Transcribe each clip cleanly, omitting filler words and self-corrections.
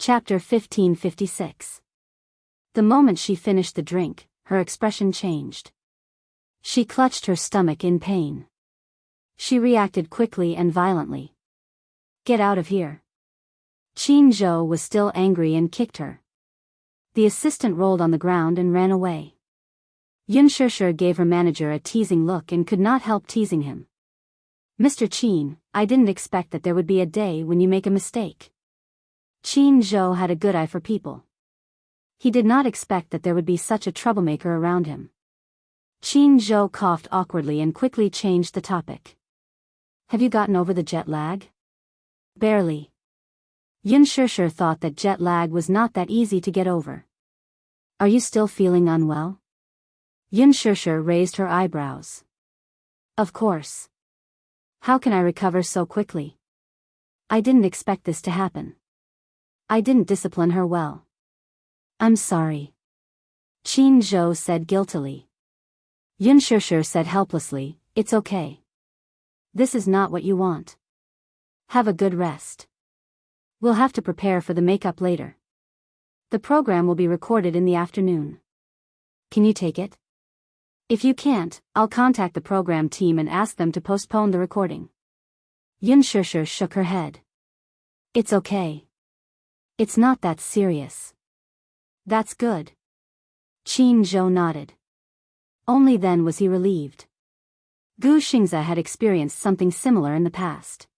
Chapter 1556. The moment she finished the drink, her expression changed. She clutched her stomach in pain. She reacted quickly and violently. "Get out of here." Qin Zhou was still angry and kicked her. The assistant rolled on the ground and ran away. Yun Shishir gave her manager a teasing look and could not help teasing him. "Mr. Qin, I didn't expect that there would be a day when you make a mistake." Qin Zhou had a good eye for people. He did not expect that there would be such a troublemaker around him. Qin Zhou coughed awkwardly and quickly changed the topic. "Have you gotten over the jet lag?" "Barely." Yun Shishir thought that jet lag was not that easy to get over. "Are you still feeling unwell?" Yun Shishir raised her eyebrows. "Of course. How can I recover so quickly? I didn't expect this to happen. I didn't discipline her well." "I'm sorry," Qin Zhou said guiltily. Yun Shishir said helplessly, "It's okay. This is not what you want. Have a good rest. We'll have to prepare for the makeup later. The program will be recorded in the afternoon. Can you take it? If you can't, I'll contact the program team and ask them to postpone the recording." Yun Shishir shook her head. "It's okay. It's not that serious." "That's good." Qin Zhou nodded. Only then was he relieved. Gu Xingza had experienced something similar in the past.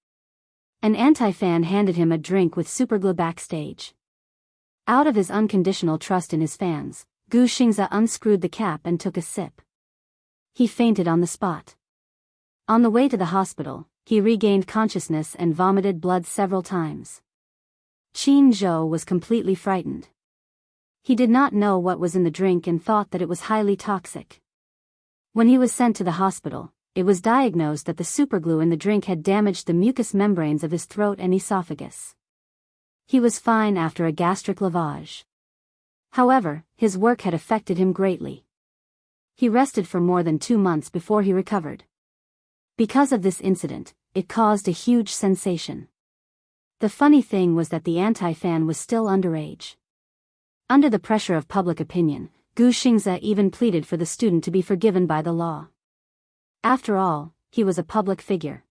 An anti-fan handed him a drink with superglue backstage. Out of his unconditional trust in his fans, Gu Xingza unscrewed the cap and took a sip. He fainted on the spot. On the way to the hospital, he regained consciousness and vomited blood several times. Qin Zhou was completely frightened. He did not know what was in the drink and thought that it was highly toxic. When he was sent to the hospital, it was diagnosed that the superglue in the drink had damaged the mucous membranes of his throat and esophagus. He was fine after a gastric lavage. However, his work had affected him greatly. He rested for more than 2 months before he recovered. Because of this incident, it caused a huge sensation. The funny thing was that the anti-fan was still underage. Under the pressure of public opinion, Gu Xingza even pleaded for the student to be forgiven by the law. After all, he was a public figure.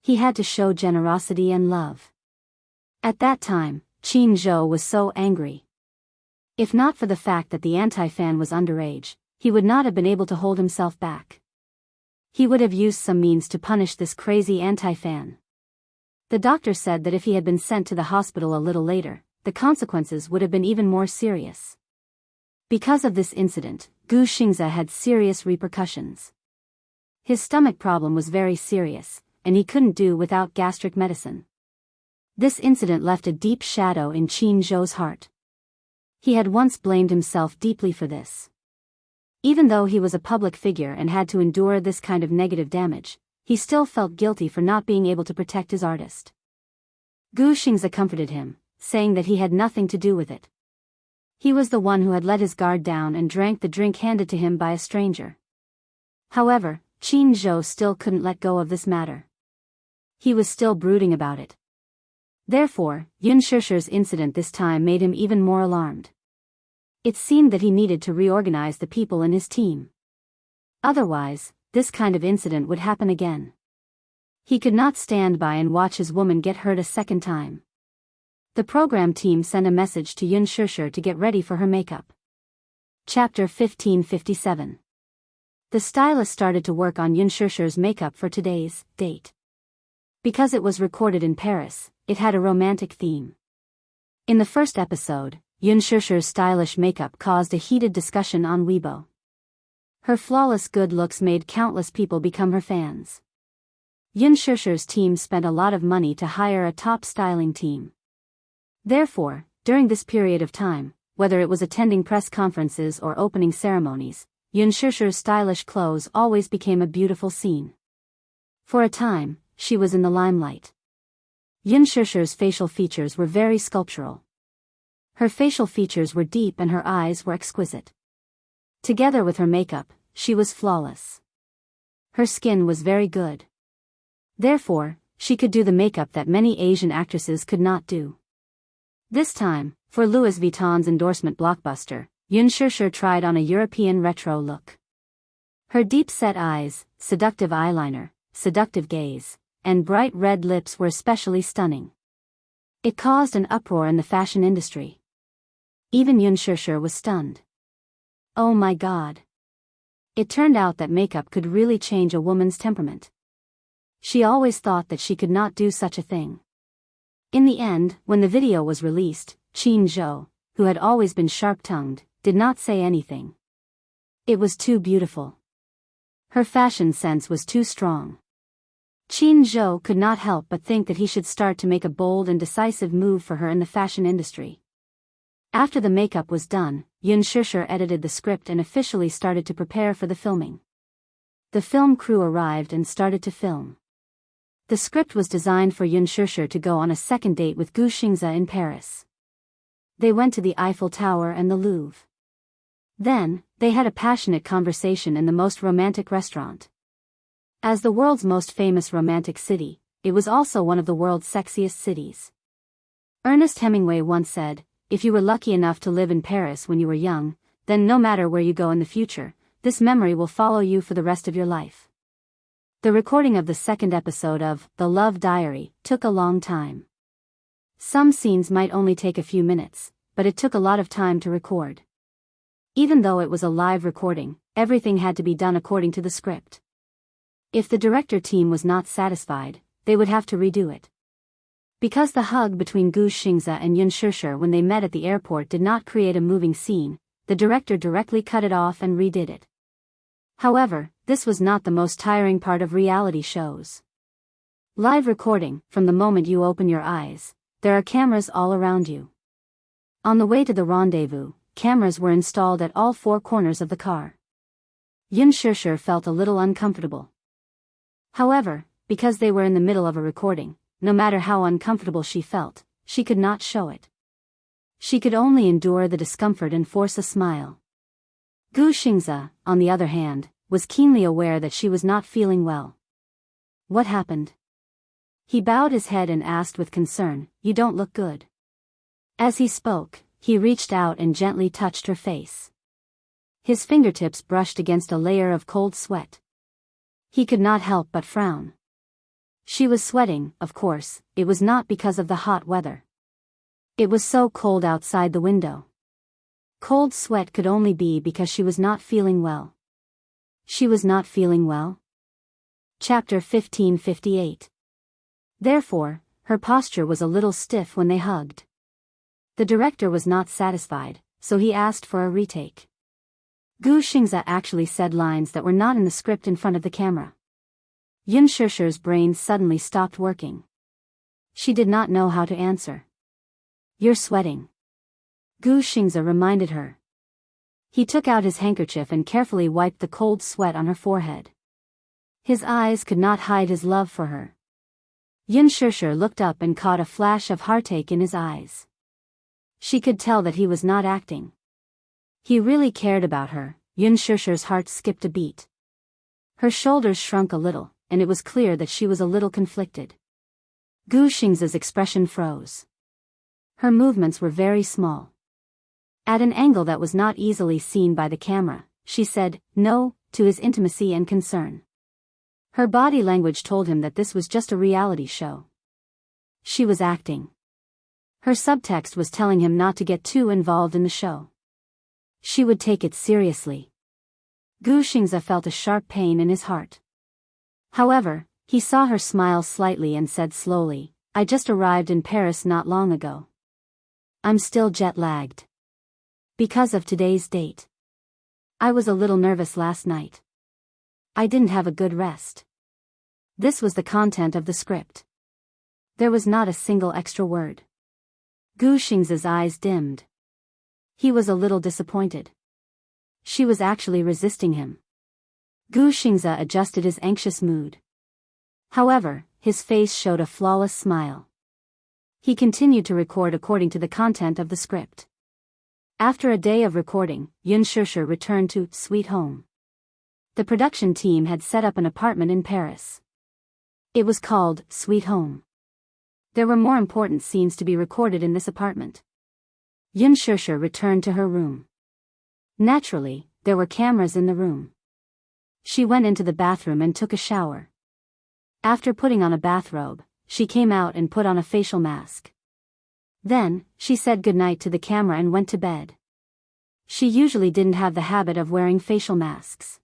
He had to show generosity and love. At that time, Qin Zhou was so angry. If not for the fact that the anti-fan was underage, he would not have been able to hold himself back. He would have used some means to punish this crazy anti-fan. The doctor said that if he had been sent to the hospital a little later, the consequences would have been even more serious. Because of this incident, Gu Xingza had serious repercussions. His stomach problem was very serious, and he couldn't do without gastric medicine. This incident left a deep shadow in Qin Zhou's heart. He had once blamed himself deeply for this. Even though he was a public figure and had to endure this kind of negative damage, he still felt guilty for not being able to protect his artist. Gu Xingza comforted him, saying that he had nothing to do with it. He was the one who had let his guard down and drank the drink handed to him by a stranger. However, Qin Zhou still couldn't let go of this matter. He was still brooding about it. Therefore, Yun Shishir's incident this time made him even more alarmed. It seemed that he needed to reorganize the people in his team. Otherwise, this kind of incident would happen again. He could not stand by and watch his woman get hurt a second time. The program team sent a message to Yun Shishir to get ready for her makeup. Chapter 1557. The stylist started to work on Yun Shishir's makeup for today's date. Because it was recorded in Paris, it had a romantic theme. In the first episode, Yun Shishir's stylish makeup caused a heated discussion on Weibo. Her flawless good looks made countless people become her fans. Yun Shishir's team spent a lot of money to hire a top styling team. Therefore, during this period of time, whether it was attending press conferences or opening ceremonies, Yun Shishir's stylish clothes always became a beautiful scene. For a time, she was in the limelight. Yun Shishir's facial features were very sculptural. Her facial features were deep and her eyes were exquisite. Together with her makeup, she was flawless. Her skin was very good. Therefore, she could do the makeup that many Asian actresses could not do. This time, for Louis Vuitton's endorsement blockbuster, Xianxia tried on a European retro look. Her deep-set eyes, seductive eyeliner, seductive gaze, and bright red lips were especially stunning. It caused an uproar in the fashion industry. Even Xianxia was stunned. Oh my God. It turned out that makeup could really change a woman's temperament. She always thought that she could not do such a thing. In the end, when the video was released, Qin Zhou, who had always been sharp-tongued, did not say anything. It was too beautiful. Her fashion sense was too strong. Qin Zhou could not help but think that he should start to make a bold and decisive move for her in the fashion industry. After the makeup was done, Xianxia edited the script and officially started to prepare for the filming. The film crew arrived and started to film. The script was designed for Xianxia to go on a second date with Gu Xingze in Paris. They went to the Eiffel Tower and the Louvre. Then, they had a passionate conversation in the most romantic restaurant. As the world's most famous romantic city, it was also one of the world's sexiest cities. Ernest Hemingway once said, "If you were lucky enough to live in Paris when you were young, then no matter where you go in the future, this memory will follow you for the rest of your life." The recording of the second episode of The Love Diary took a long time. Some scenes might only take a few minutes, but it took a lot of time to record. Even though it was a live recording, everything had to be done according to the script. If the director team was not satisfied, they would have to redo it. Because the hug between Gu Xingze and Xianxia when they met at the airport did not create a moving scene, the director directly cut it off and redid it. However, this was not the most tiring part of reality shows. Live recording, from the moment you open your eyes, there are cameras all around you. On the way to the rendezvous, cameras were installed at all four corners of the car. Xianxia felt a little uncomfortable. However, because they were in the middle of a recording, no matter how uncomfortable she felt, she could not show it. She could only endure the discomfort and force a smile. Gu Xingze, on the other hand, was keenly aware that she was not feeling well. What happened? He bowed his head and asked with concern, "You don't look good." As he spoke, he reached out and gently touched her face. His fingertips brushed against a layer of cold sweat. He could not help but frown. She was sweating, of course. It was not because of the hot weather. It was so cold outside the window. Cold sweat could only be because she was not feeling well. She was not feeling well? Chapter 1558. Therefore, her posture was a little stiff when they hugged. The director was not satisfied, so he asked for a retake. Gu Xingze actually said lines that were not in the script in front of the camera. Xianxia's brain suddenly stopped working. She did not know how to answer. "You're sweating," Gu Xingze reminded her. He took out his handkerchief and carefully wiped the cold sweat on her forehead. His eyes could not hide his love for her. Xianxia looked up and caught a flash of heartache in his eyes. She could tell that he was not acting. He really cared about her. Xianxia's heart skipped a beat. Her shoulders shrunk a little, and it was clear that she was a little conflicted. Gu Xingze's expression froze. Her movements were very small. At an angle that was not easily seen by the camera, she said no to his intimacy and concern. Her body language told him that this was just a reality show. She was acting. Her subtext was telling him not to get too involved in the show. She would take it seriously. Gu Xingze felt a sharp pain in his heart. However, he saw her smile slightly and said slowly, "I just arrived in Paris not long ago. I'm still jet-lagged. Because of today's date. I was a little nervous last night. I didn't have a good rest." This was the content of the script. There was not a single extra word. Gu Xingze's eyes dimmed. He was a little disappointed. She was actually resisting him. Gu Xingze adjusted his anxious mood. However, his face showed a flawless smile. He continued to record according to the content of the script. After a day of recording, Xianxia returned to Sweet Home. The production team had set up an apartment in Paris. It was called Sweet Home. There were more important scenes to be recorded in this apartment. Yun Shusher returned to her room. Naturally, there were cameras in the room. She went into the bathroom and took a shower. After putting on a bathrobe, she came out and put on a facial mask. Then, she said goodnight to the camera and went to bed. She usually didn't have the habit of wearing facial masks.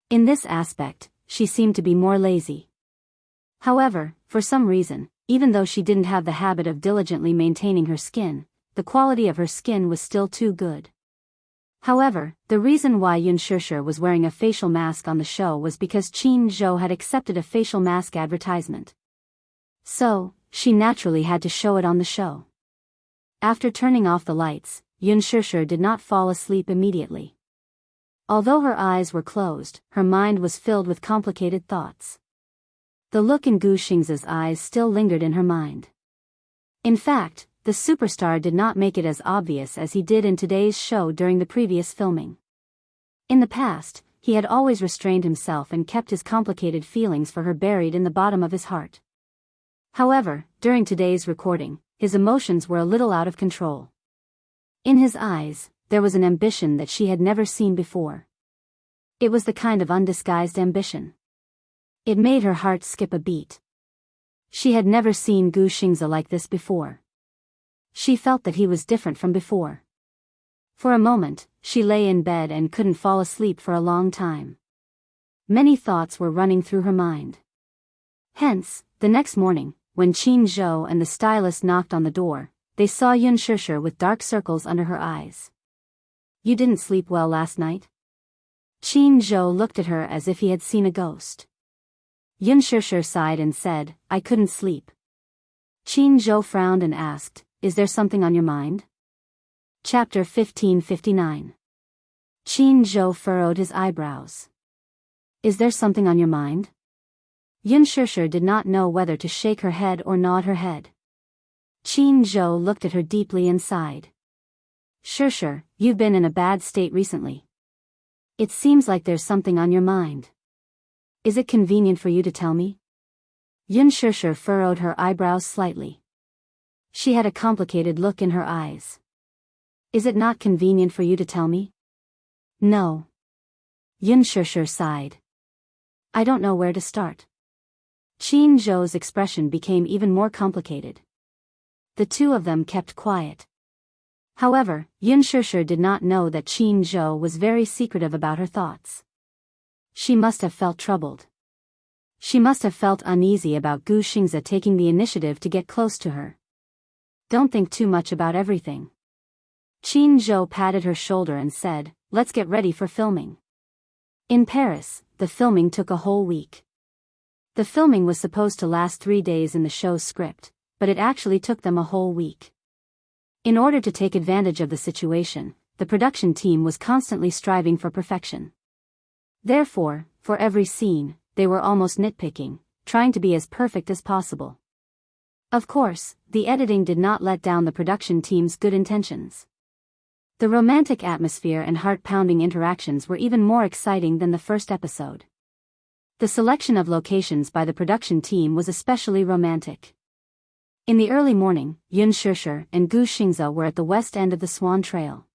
In this aspect, she seemed to be more lazy. However, for some reason, even though she didn't have the habit of diligently maintaining her skin, the quality of her skin was still too good. However, the reason why Yun Shusher was wearing a facial mask on the show was because Qin Zhou had accepted a facial mask advertisement. So, she naturally had to show it on the show. After turning off the lights, Yun Shusher did not fall asleep immediately. Although her eyes were closed, her mind was filled with complicated thoughts. The look in Gu Xing's eyes still lingered in her mind. In fact, the superstar did not make it as obvious as he did in today's show during the previous filming. In the past, he had always restrained himself and kept his complicated feelings for her buried in the bottom of his heart. However, during today's recording, his emotions were a little out of control. In his eyes, there was an ambition that she had never seen before. It was the kind of undisguised ambition. It made her heart skip a beat. She had never seen Gu Xingzi like this before. She felt that he was different from before. For a moment, she lay in bed and couldn't fall asleep for a long time. Many thoughts were running through her mind. Hence, the next morning, when Qin Zhou and the stylist knocked on the door, they saw Yun Shusher with dark circles under her eyes. "You didn't sleep well last night?" Qin Zhou looked at her as if he had seen a ghost. Yun Shusher sighed and said, "I couldn't sleep." Qin Zhou frowned and asked, "Is there something on your mind?" Chapter 1559. Qin Zhou furrowed his eyebrows. "Is there something on your mind?" Yun Shusher did not know whether to shake her head or nod her head. Qin Zhou looked at her deeply and sighed. "Shusher, you've been in a bad state recently. It seems like there's something on your mind. Is it convenient for you to tell me?" Yun Shusher furrowed her eyebrows slightly. She had a complicated look in her eyes. "Is it not convenient for you to tell me?" "No." Yun Shusher sighed. "I don't know where to start." Qin Zhou's expression became even more complicated. The two of them kept quiet. However, Yun Shusher did not know that Qin Zhou was very secretive about her thoughts. She must have felt troubled. She must have felt uneasy about Gu Xingzi taking the initiative to get close to her. "Don't think too much about everything." Qin Zhou patted her shoulder and said, "Let's get ready for filming." In Paris, the filming took a whole week. The filming was supposed to last 3 days in the show's script, but it actually took them a whole week. In order to take advantage of the situation, the production team was constantly striving for perfection. Therefore, for every scene, they were almost nitpicking, trying to be as perfect as possible. Of course, the editing did not let down the production team's good intentions. The romantic atmosphere and heart-pounding interactions were even more exciting than the first episode. The selection of locations by the production team was especially romantic. In the early morning, Yun Shusher and Gu Xingzi were at the west end of the Swan Trail.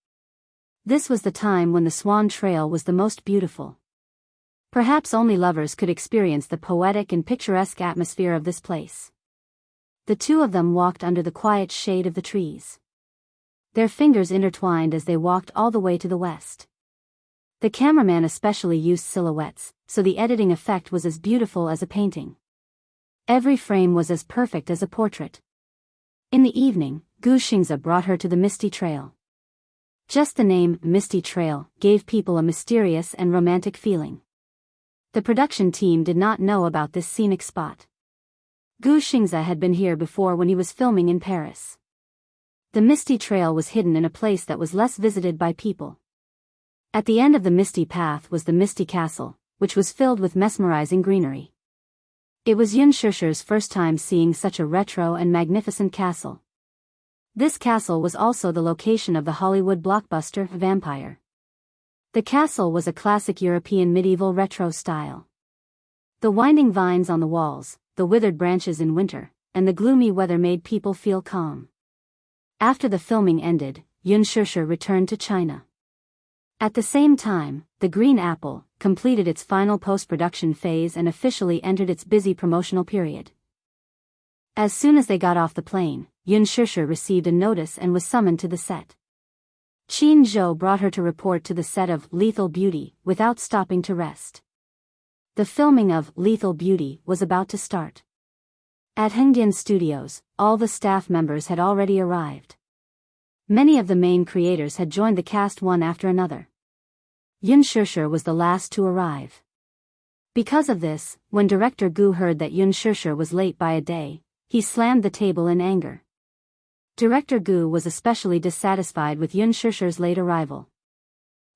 This was the time when the Swan Trail was the most beautiful. Perhaps only lovers could experience the poetic and picturesque atmosphere of this place. The two of them walked under the quiet shade of the trees. Their fingers intertwined as they walked all the way to the west. The cameraman especially used silhouettes, so the editing effect was as beautiful as a painting. Every frame was as perfect as a portrait. In the evening, Gu Xingzi brought her to the Misty Trail. Just the name, Misty Trail, gave people a mysterious and romantic feeling. The production team did not know about this scenic spot. Gu Xingzi had been here before when he was filming in Paris. The Misty Trail was hidden in a place that was less visited by people. At the end of the Misty Path was the Misty Castle, which was filled with mesmerizing greenery. It was Yun Shusher's first time seeing such a retro and magnificent castle. This castle was also the location of the Hollywood blockbuster Vampire. The castle was a classic European medieval retro style. The winding vines on the walls, the withered branches in winter, and the gloomy weather made people feel calm. After the filming ended, Yun Shusher returned to China. At the same time, The Green Apple completed its final post-production phase and officially entered its busy promotional period. As soon as they got off the plane, Yun Shusher received a notice and was summoned to the set. Qin Zhou brought her to report to the set of Lethal Beauty without stopping to rest. The filming of Lethal Beauty was about to start. At Hengdian Studios, all the staff members had already arrived. Many of the main creators had joined the cast one after another. Yun Shusher was the last to arrive. Because of this, when director Gu heard that Yun Shusher was late by a day, he slammed the table in anger. Director Gu was especially dissatisfied with Yun Shusher's late arrival.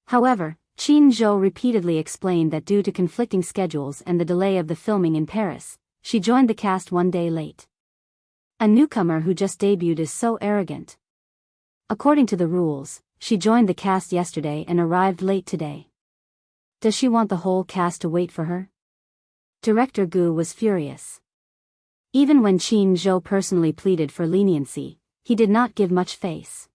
However, Qin Zhou repeatedly explained that due to conflicting schedules and the delay of the filming in Paris, she joined the cast one day late. A newcomer who just debuted is so arrogant. According to the rules, she joined the cast yesterday and arrived late today. Does she want the whole cast to wait for her? Director Gu was furious. Even when Qin Zhou personally pleaded for leniency, he did not give much face.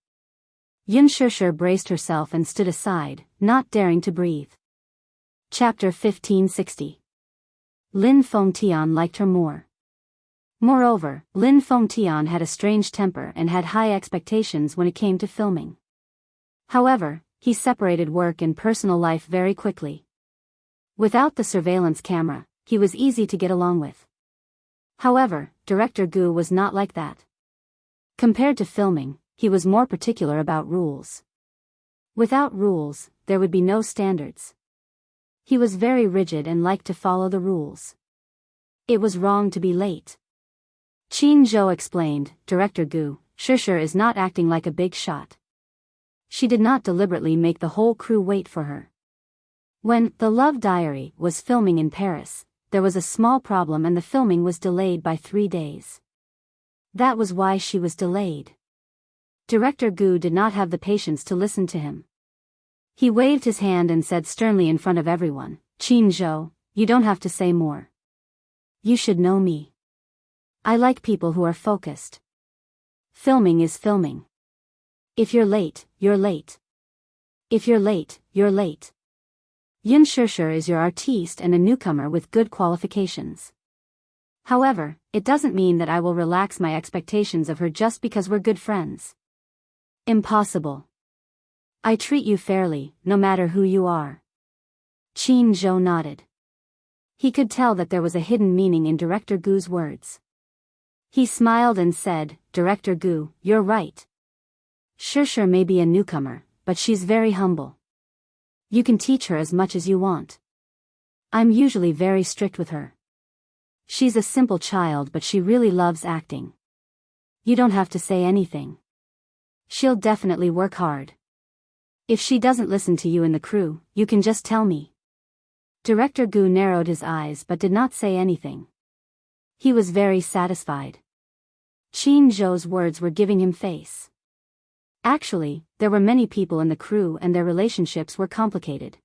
Yun Shusher braced herself and stood aside, not daring to breathe. Chapter 1560. Lin Fengtian liked her more. Moreover, Lin Fengtian had a strange temper and had high expectations when it came to filming. However, he separated work and personal life very quickly. Without the surveillance camera, he was easy to get along with. However, director Gu was not like that. Compared to filming, he was more particular about rules. Without rules, there would be no standards. He was very rigid and liked to follow the rules. It was wrong to be late. Qin Zhou explained, Director Gu, Shusher is not acting like a big shot. She did not deliberately make the whole crew wait for her. When The Love Diary was filming in Paris, there was a small problem and the filming was delayed by 3 days. That was why she was delayed. Director Gu did not have the patience to listen to him. He waved his hand and said sternly in front of everyone, Qin Zhou, you don't have to say more. You should know me. I like people who are focused. Filming is filming. If you're late, you're late. If you're late, you're late. Yun Shusher is your artiste and a newcomer with good qualifications. However, it doesn't mean that I will relax my expectations of her just because we're good friends. Impossible. I treat you fairly, no matter who you are. Qin Zhou nodded. He could tell that there was a hidden meaning in Director Gu's words. He smiled and said, Director Gu, you're right. Shusher may be a newcomer, but she's very humble. You can teach her as much as you want. I'm usually very strict with her. She's a simple child but she really loves acting. You don't have to say anything. She'll definitely work hard. If she doesn't listen to you and the crew, you can just tell me. Director Gu narrowed his eyes but did not say anything. He was very satisfied. Qin Zhou's words were giving him face. Actually, there were many people in the crew and their relationships were complicated.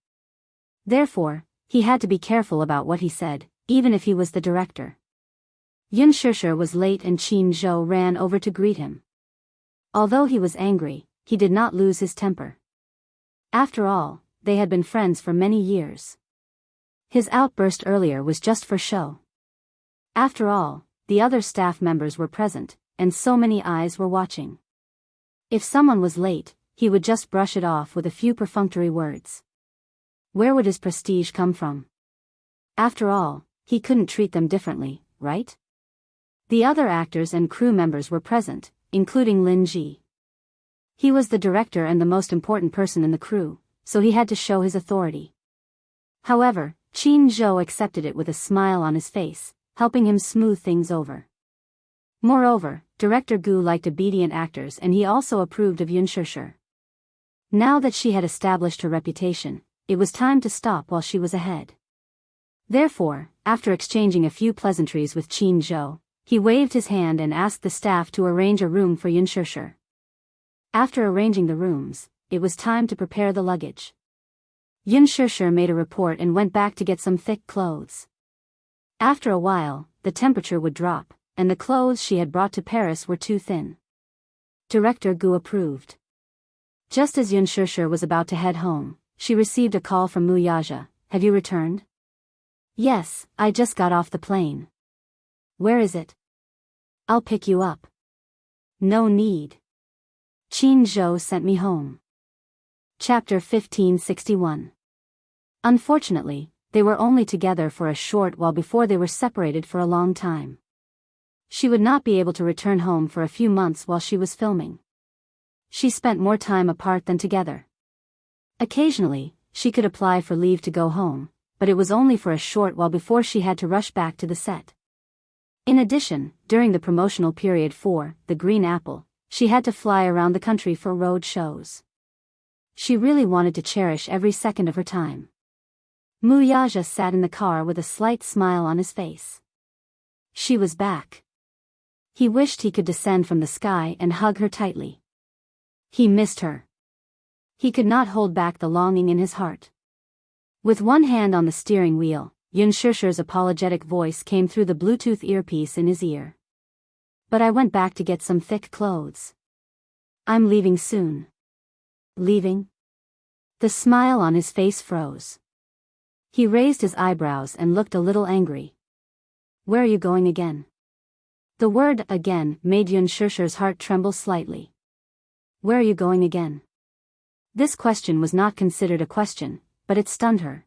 Therefore, he had to be careful about what he said, even if he was the director. Yun Shusher was late and Qin Zhou ran over to greet him. Although he was angry, he did not lose his temper. After all, they had been friends for many years. His outburst earlier was just for show. After all, the other staff members were present, and so many eyes were watching. If someone was late, he would just brush it off with a few perfunctory words. Where would his prestige come from? After all, he couldn't treat them differently, right? The other actors and crew members were present, including Lin Ji. He was the director and the most important person in the crew, so he had to show his authority. However, Qin Zhou accepted it with a smile on his face, helping him smooth things over. Moreover, Director Gu liked obedient actors and he also approved of Yun Shusher. Now that she had established her reputation, it was time to stop while she was ahead. Therefore, after exchanging a few pleasantries with Qin Zhou, he waved his hand and asked the staff to arrange a room for Yun Shusher. After arranging the rooms, it was time to prepare the luggage. Yun Shusher made a report and went back to get some thick clothes. After a while, the temperature would drop, and the clothes she had brought to Paris were too thin. Director Gu approved. Just as Xianxia was about to head home, she received a call from Wuxia. Have you returned? Yes, I just got off the plane. Where is it? I'll pick you up. No need. Qin Zhou sent me home. Chapter 1561. Unfortunately, they were only together for a short while before they were separated for a long time. She would not be able to return home for a few months while she was filming. She spent more time apart than together. Occasionally, she could apply for leave to go home, but it was only for a short while before she had to rush back to the set. In addition, during the promotional period for The Green Apple, she had to fly around the country for road shows. She really wanted to cherish every second of her time. Wuxia sat in the car with a slight smile on his face. She was back. He wished he could descend from the sky and hug her tightly. He missed her. He could not hold back the longing in his heart. With one hand on the steering wheel, Xianxia's apologetic voice came through the Bluetooth earpiece in his ear. But I went back to get some thick clothes. I'm leaving soon. Leaving? The smile on his face froze. He raised his eyebrows and looked a little angry. Where are you going again? The word again made Xianxia's heart tremble slightly. Where are you going again? This question was not considered a question, but it stunned her.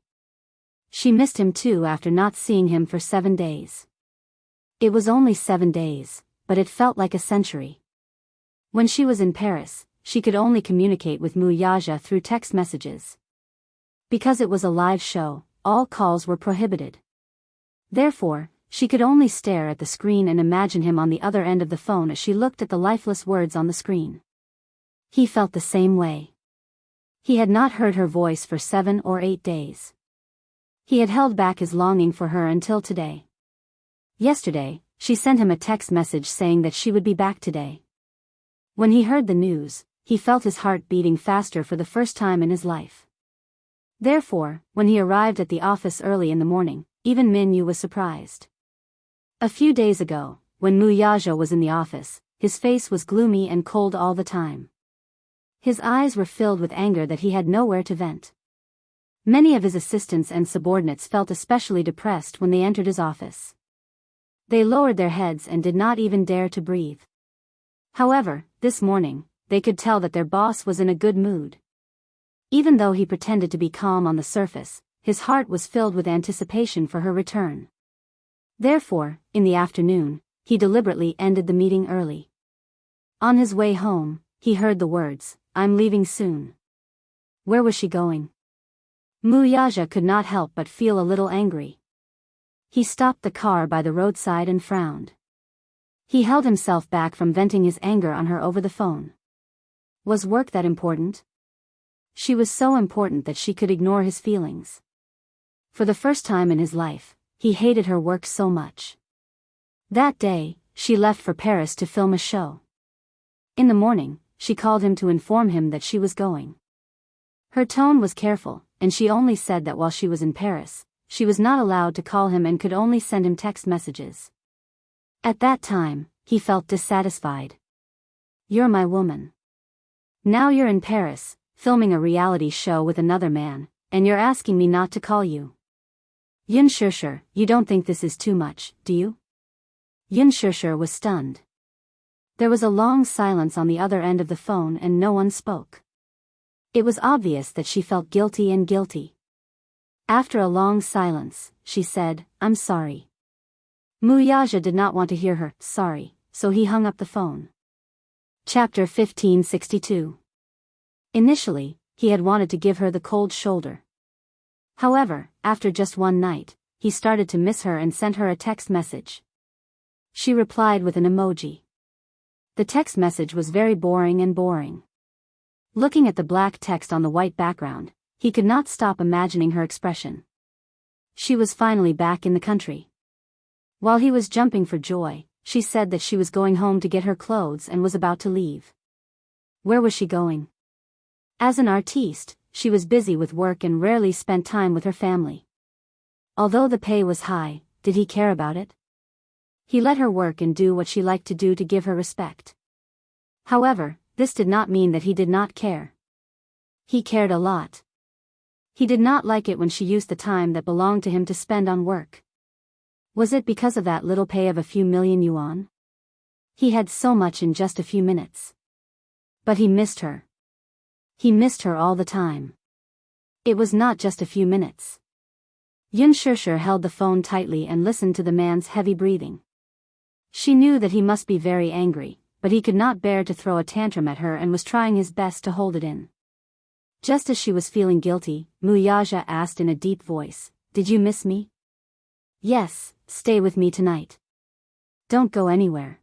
She missed him too after not seeing him for 7 days. It was only 7 days, but it felt like a century. When she was in Paris, she could only communicate with Wuxia through text messages. Because it was a live show, all calls were prohibited. Therefore, she could only stare at the screen and imagine him on the other end of the phone as she looked at the lifeless words on the screen. He felt the same way. He had not heard her voice for 7 or 8 days. He had held back his longing for her until today. Yesterday, she sent him a text message saying that she would be back today. When he heard the news, he felt his heart beating faster for the first time in his life. Therefore, when he arrived at the office early in the morning, even Min Yu was surprised. A few days ago, when Wuxia was in the office, his face was gloomy and cold all the time. His eyes were filled with anger that he had nowhere to vent. Many of his assistants and subordinates felt especially depressed when they entered his office. They lowered their heads and did not even dare to breathe. However, this morning, they could tell that their boss was in a good mood. Even though he pretended to be calm on the surface, his heart was filled with anticipation for her return. Therefore, in the afternoon, he deliberately ended the meeting early. On his way home, he heard the words, "I'm leaving soon." Where was she going? Wuxia could not help but feel a little angry. He stopped the car by the roadside and frowned. He held himself back from venting his anger on her over the phone. Was work that important? She was so important that she could ignore his feelings. For the first time in his life, he hated her work so much. That day, she left for Paris to film a show. In the morning, she called him to inform him that she was going. Her tone was careful, and she only said that while she was in Paris, she was not allowed to call him and could only send him text messages. At that time, he felt dissatisfied. You're my woman. Now you're in Paris, filming a reality show with another man, and you're asking me not to call you. Xianxia, you don't think this is too much, do you? Xianxia was stunned. There was a long silence on the other end of the phone and no one spoke. It was obvious that she felt guilty and guilty. After a long silence, she said, "I'm sorry." Wuxia did not want to hear her sorry, so he hung up the phone. Chapter 1562. Initially, he had wanted to give her the cold shoulder. However, after just one night, he started to miss her and sent her a text message. She replied with an emoji. The text message was very boring. Looking at the black text on the white background, he could not stop imagining her expression. She was finally back in the country. While he was jumping for joy, she said that she was going home to get her clothes and was about to leave. Where was she going? As an artiste, she was busy with work and rarely spent time with her family. Although the pay was high, did he care about it? He let her work and do what she liked to do to give her respect. However, this did not mean that he did not care. He cared a lot. He did not like it when she used the time that belonged to him to spend on work. Was it because of that little pay of a few million yuan? He had so much in just a few minutes. But he missed her. He missed her all the time. It was not just a few minutes. Yun Shishir held the phone tightly and listened to the man's heavy breathing. She knew that he must be very angry, but he could not bear to throw a tantrum at her and was trying his best to hold it in. Just as she was feeling guilty, Wuxia asked in a deep voice, "Did you miss me?" "Yes, stay with me tonight. Don't go anywhere."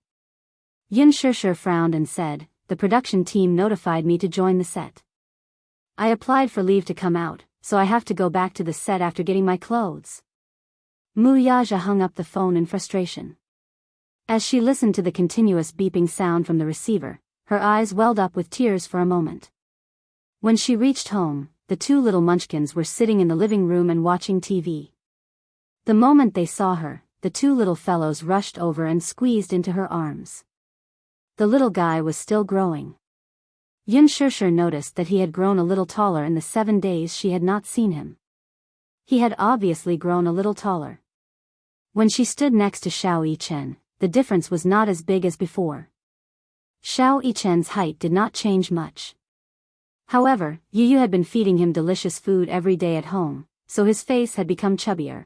Yun Shishir frowned and said, "The production team notified me to join the set. I applied for leave to come out, so I have to go back to the set after getting my clothes." Wuxia hung up the phone in frustration. As she listened to the continuous beeping sound from the receiver, her eyes welled up with tears for a moment. When she reached home, the two little munchkins were sitting in the living room and watching TV. The moment they saw her, the two little fellows rushed over and squeezed into her arms. The little guy was still growing. Yun Shishir noticed that he had grown a little taller in the 7 days she had not seen him. He had obviously grown a little taller. When she stood next to Xiao Yichen, the difference was not as big as before. Xiao Yichen's height did not change much. However, Yu had been feeding him delicious food every day at home, so his face had become chubbier.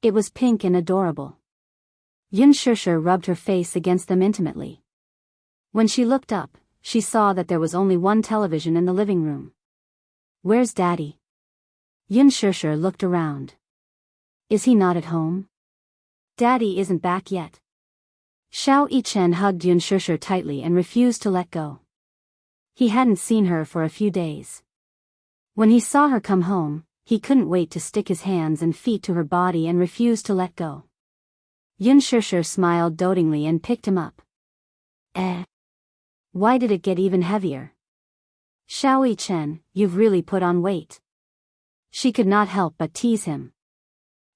It was pink and adorable. Yun Shishir rubbed her face against them intimately. When she looked up, she saw that there was only one television in the living room. "Where's Daddy?" Yun Shishir looked around. "Is he not at home?" "Daddy isn't back yet." Xiao Yichen hugged Yun Shishir tightly and refused to let go. He hadn't seen her for a few days. When he saw her come home, he couldn't wait to stick his hands and feet to her body and refused to let go. Yun Shishir smiled dotingly and picked him up. Why did it get even heavier?" "Xiao Yichen, you've really put on weight." She could not help but tease him.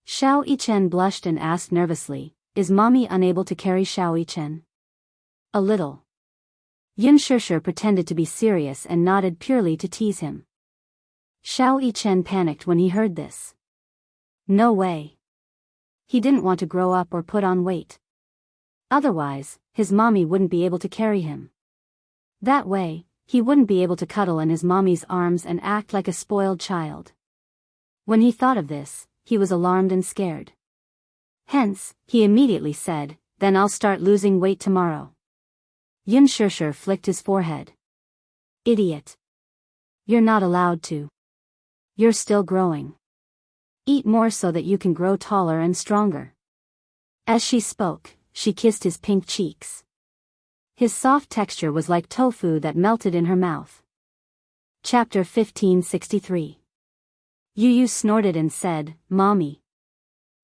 Xiao Yichen blushed and asked nervously, "Is mommy unable to carry Xiao Yichen?" "A little." Yun Shishir pretended to be serious and nodded purely to tease him. Xiao Yichen panicked when he heard this. No way. He didn't want to grow up or put on weight. Otherwise, his mommy wouldn't be able to carry him. That way, he wouldn't be able to cuddle in his mommy's arms and act like a spoiled child. When he thought of this, he was alarmed and scared. Hence, he immediately said, "Then I'll start losing weight tomorrow." Yun Shishir flicked his forehead. "Idiot. You're not allowed to. You're still growing. Eat more so that you can grow taller and stronger." As she spoke, she kissed his pink cheeks. His soft texture was like tofu that melted in her mouth. Chapter 1563. Yu snorted and said, "Mommy.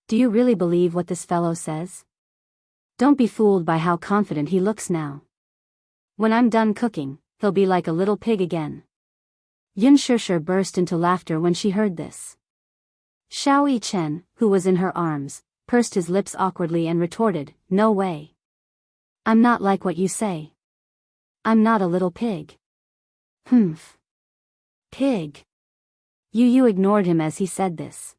Do you really believe what this fellow says? Don't be fooled by how confident he looks now. When I'm done cooking, he'll be like a little pig again." Yun Shishir burst into laughter when she heard this. Xiao Yichen, who was in her arms, pursed his lips awkwardly and retorted, "No way. I'm not like what you say. I'm not a little pig." "Humph. Pig." Yu ignored him as he said this.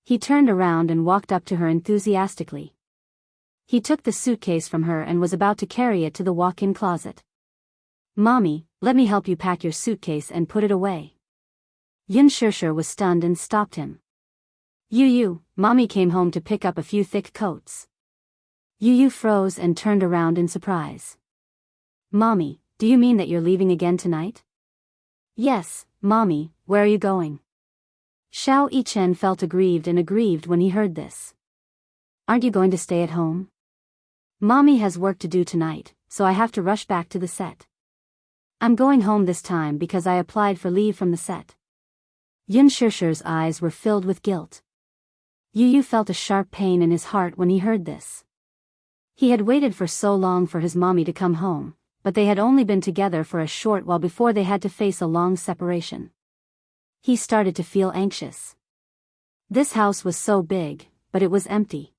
He turned around and walked up to her enthusiastically. He took the suitcase from her and was about to carry it to the walk-in closet. "Mommy, let me help you pack your suitcase and put it away." Yun Shishir was stunned and stopped him. Mommy came home to pick up a few thick coats." Yu froze and turned around in surprise. "Mommy, do you mean that you're leaving again tonight?" "Yes, Mommy, where are you going?" Xiao Yichen felt aggrieved when he heard this. "Aren't you going to stay at home?" "Mommy has work to do tonight, so I have to rush back to the set. I'm going home this time because I applied for leave from the set." Yun Shishir's eyes were filled with guilt. Yu felt a sharp pain in his heart when he heard this. He had waited for so long for his mommy to come home, but they had only been together for a short while before they had to face a long separation. He started to feel anxious. This house was so big, but it was empty.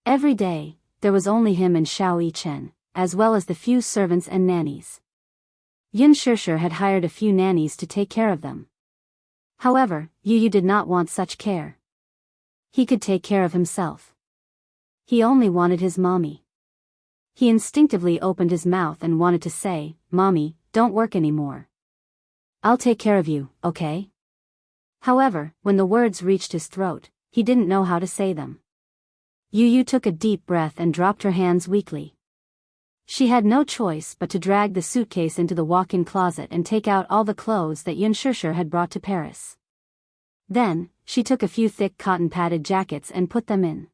Every day, there was only him and Xiao Yichen, as well as the few servants and nannies. Xianxia had hired a few nannies to take care of them. However, Yu did not want such care. He could take care of himself. He only wanted his mommy. He instinctively opened his mouth and wanted to say, "Mommy, don't work anymore. I'll take care of you, okay?" However, when the words reached his throat, he didn't know how to say them. Yu took a deep breath and dropped her hands weakly. She had no choice but to drag the suitcase into the walk-in closet and take out all the clothes that Xianxia had brought to Paris. Then, she took a few thick cotton-padded jackets and put them in.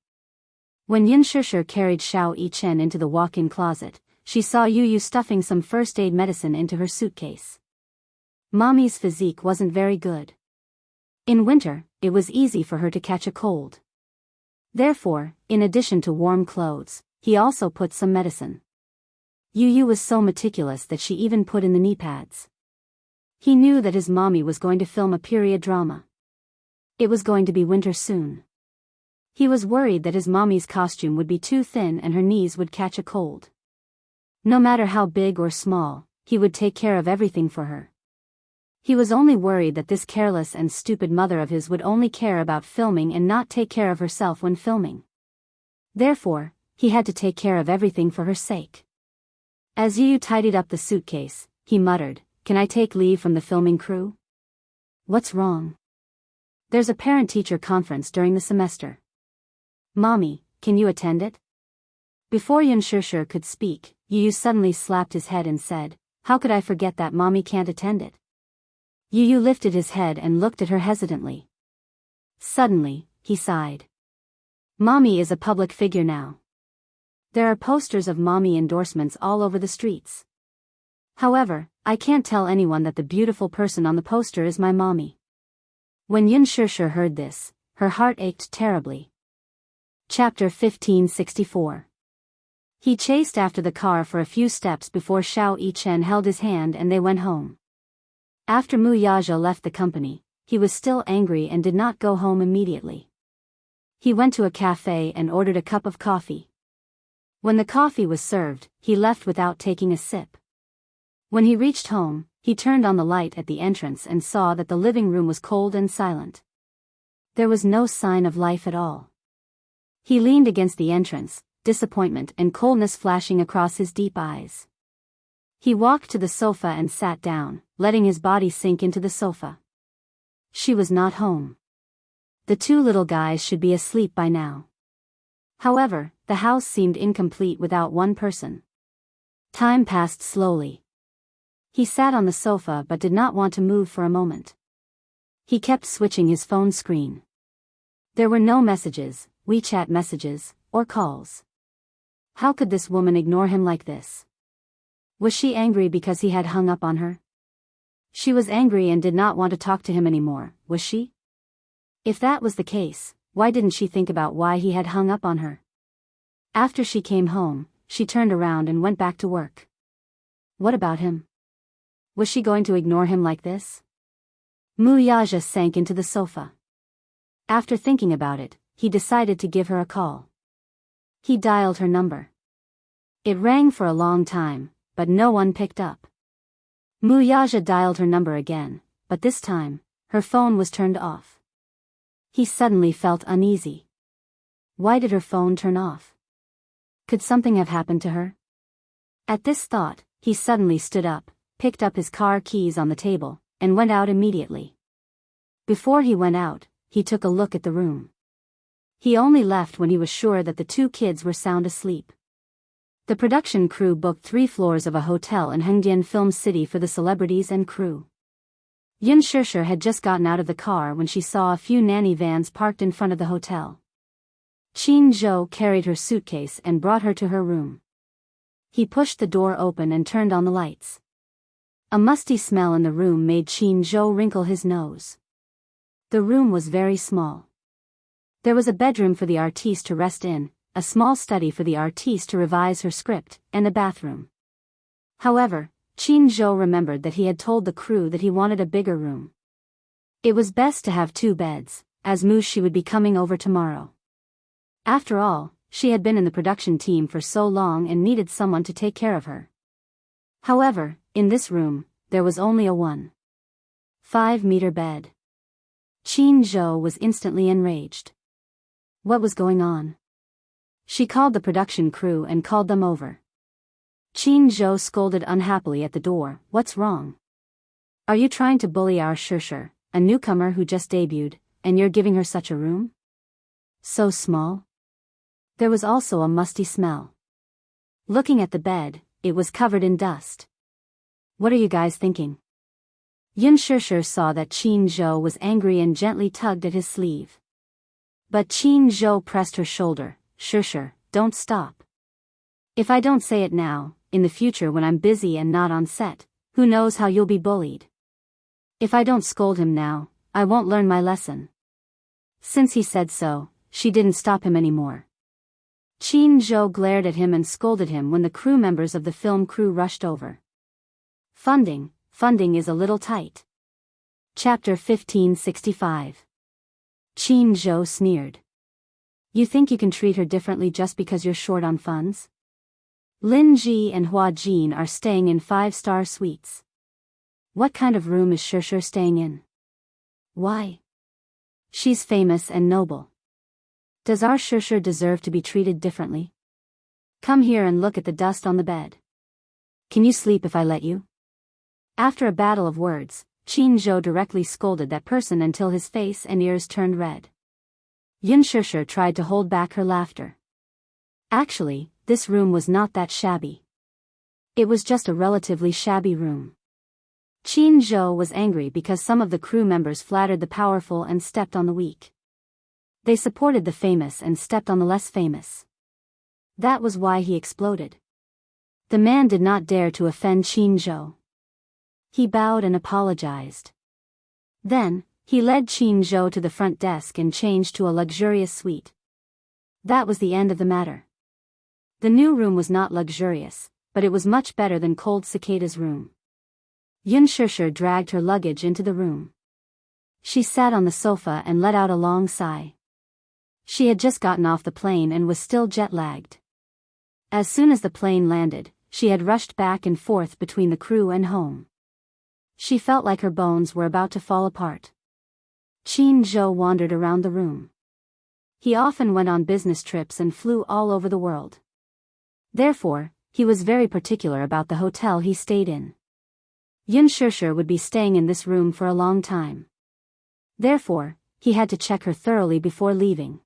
When Xianxia carried Xiao Yichen into the walk-in closet, she saw Yu stuffing some first-aid medicine into her suitcase. Mommy's physique wasn't very good. In winter, it was easy for her to catch a cold. Therefore, in addition to warm clothes, he also put some medicine. Yu was so meticulous that she even put in the knee pads. He knew that his mommy was going to film a period drama. It was going to be winter soon. He was worried that his mommy's costume would be too thin and her knees would catch a cold. No matter how big or small, he would take care of everything for her. He was only worried that this careless and stupid mother of his would only care about filming and not take care of herself when filming. Therefore, he had to take care of everything for her sake. As Yu tidied up the suitcase, he muttered, "Can I take leave from the filming crew?" "What's wrong?" "There's a parent-teacher conference during the semester." "Mommy, can you attend it?" Before Xianxia could speak, Yu suddenly slapped his head and said, "How could I forget that mommy can't attend it?" Yu lifted his head and looked at her hesitantly. Suddenly, he sighed. Mommy is a public figure now. There are posters of mommy endorsements all over the streets. However, I can't tell anyone that the beautiful person on the poster is my mommy. When Xianxia heard this, her heart ached terribly. Chapter 1564. He chased after the car for a few steps before Xiao Yichen held his hand and they went home. After Wuxia left the company, he was still angry and did not go home immediately. He went to a cafe and ordered a cup of coffee. When the coffee was served, he left without taking a sip. When he reached home, he turned on the light at the entrance and saw that the living room was cold and silent. There was no sign of life at all. He leaned against the entrance, disappointment and coldness flashing across his deep eyes. He walked to the sofa and sat down, letting his body sink into the sofa. She was not home. The two little guys should be asleep by now. However, the house seemed incomplete without one person. Time passed slowly. He sat on the sofa but did not want to move for a moment. He kept switching his phone screen. There were no messages, WeChat messages, or calls. How could this woman ignore him like this? Was she angry because he had hung up on her? She was angry and did not want to talk to him anymore, was she? If that was the case, why didn't she think about why he had hung up on her? After she came home, she turned around and went back to work. What about him? Was she going to ignore him like this? Wuxia sank into the sofa. After thinking about it, he decided to give her a call. He dialed her number. It rang for a long time, but no one picked up. Wuxia dialed her number again, but this time, her phone was turned off. He suddenly felt uneasy. Why did her phone turn off? Could something have happened to her? At this thought, he suddenly stood up, picked up his car keys on the table, and went out immediately. Before he went out, he took a look at the room. He only left when he was sure that the two kids were sound asleep. The production crew booked 3 floors of a hotel in Hengdian Film City for the celebrities and crew. Xianxia had just gotten out of the car when she saw a few nanny vans parked in front of the hotel. Qin Zhou carried her suitcase and brought her to her room. He pushed the door open and turned on the lights. A musty smell in the room made Qin Zhou wrinkle his nose. The room was very small. There was a bedroom for the artiste to rest in, a small study for the artiste to revise her script, and a bathroom. However, Qin Zhou remembered that he had told the crew that he wanted a bigger room. It was best to have 2 beds, as Mu Shi would be coming over tomorrow. After all, she had been in the production team for so long and needed someone to take care of her. However, in this room, there was only a 1.5-meter bed. Qin Zhou was instantly enraged. What was going on? She called the production crew and called them over. Qin Zhou scolded unhappily at the door. What's wrong? Are you trying to bully our Shishir, a newcomer who just debuted, and you're giving her such a room? So small? There was also a musty smell. Looking at the bed, it was covered in dust. What are you guys thinking? Yun Shishir saw that Qin Zhou was angry and gently tugged at his sleeve. But Qin Zhou pressed her shoulder. Shishir, don't stop. If I don't say it now, in the future when I'm busy and not on set, who knows how you'll be bullied? If I don't scold him now, I won't learn my lesson. Since he said so, she didn't stop him anymore. Qin Zhou glared at him and scolded him when the crew members of the film crew rushed over. Funding is a little tight. Chapter 1565. Qin Zhou sneered. You think you can treat her differently just because you're short on funds? Lin Ji and Hua Jin are staying in 5-star suites. What kind of room is Shishir staying in? Why? She's famous and noble. Does our Shishir deserve to be treated differently? Come here and look at the dust on the bed. Can you sleep if I let you? After a battle of words, Qin Zhou directly scolded that person until his face and ears turned red. Yun Shishir tried to hold back her laughter. Actually, this room was not that shabby. It was just a relatively shabby room. Qin Zhou was angry because some of the crew members flattered the powerful and stepped on the weak. They supported the famous and stepped on the less famous. That was why he exploded. The man did not dare to offend Qin Zhou. He bowed and apologized. Then, he led Qin Zhou to the front desk and changed to a luxurious suite. That was the end of the matter. The new room was not luxurious, but it was much better than Cold Cicada's room. Yun Shishir dragged her luggage into the room. She sat on the sofa and let out a long sigh. She had just gotten off the plane and was still jet-lagged. As soon as the plane landed, she had rushed back and forth between the crew and home. She felt like her bones were about to fall apart. Qin Zhou wandered around the room. He often went on business trips and flew all over the world. Therefore, he was very particular about the hotel he stayed in. Yun Shishir would be staying in this room for a long time. Therefore, he had to check her thoroughly before leaving.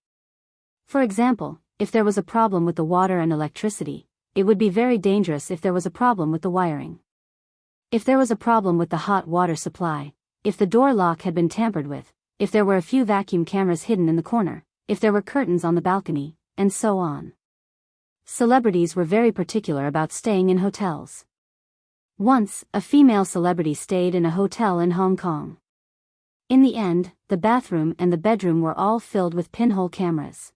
For example, if there was a problem with the water and electricity, it would be very dangerous if there was a problem with the wiring. If there was a problem with the hot water supply, if the door lock had been tampered with, if there were a few vacuum cameras hidden in the corner, if there were curtains on the balcony, and so on. Celebrities were very particular about staying in hotels. Once, a female celebrity stayed in a hotel in Hong Kong. In the end, the bathroom and the bedroom were all filled with pinhole cameras.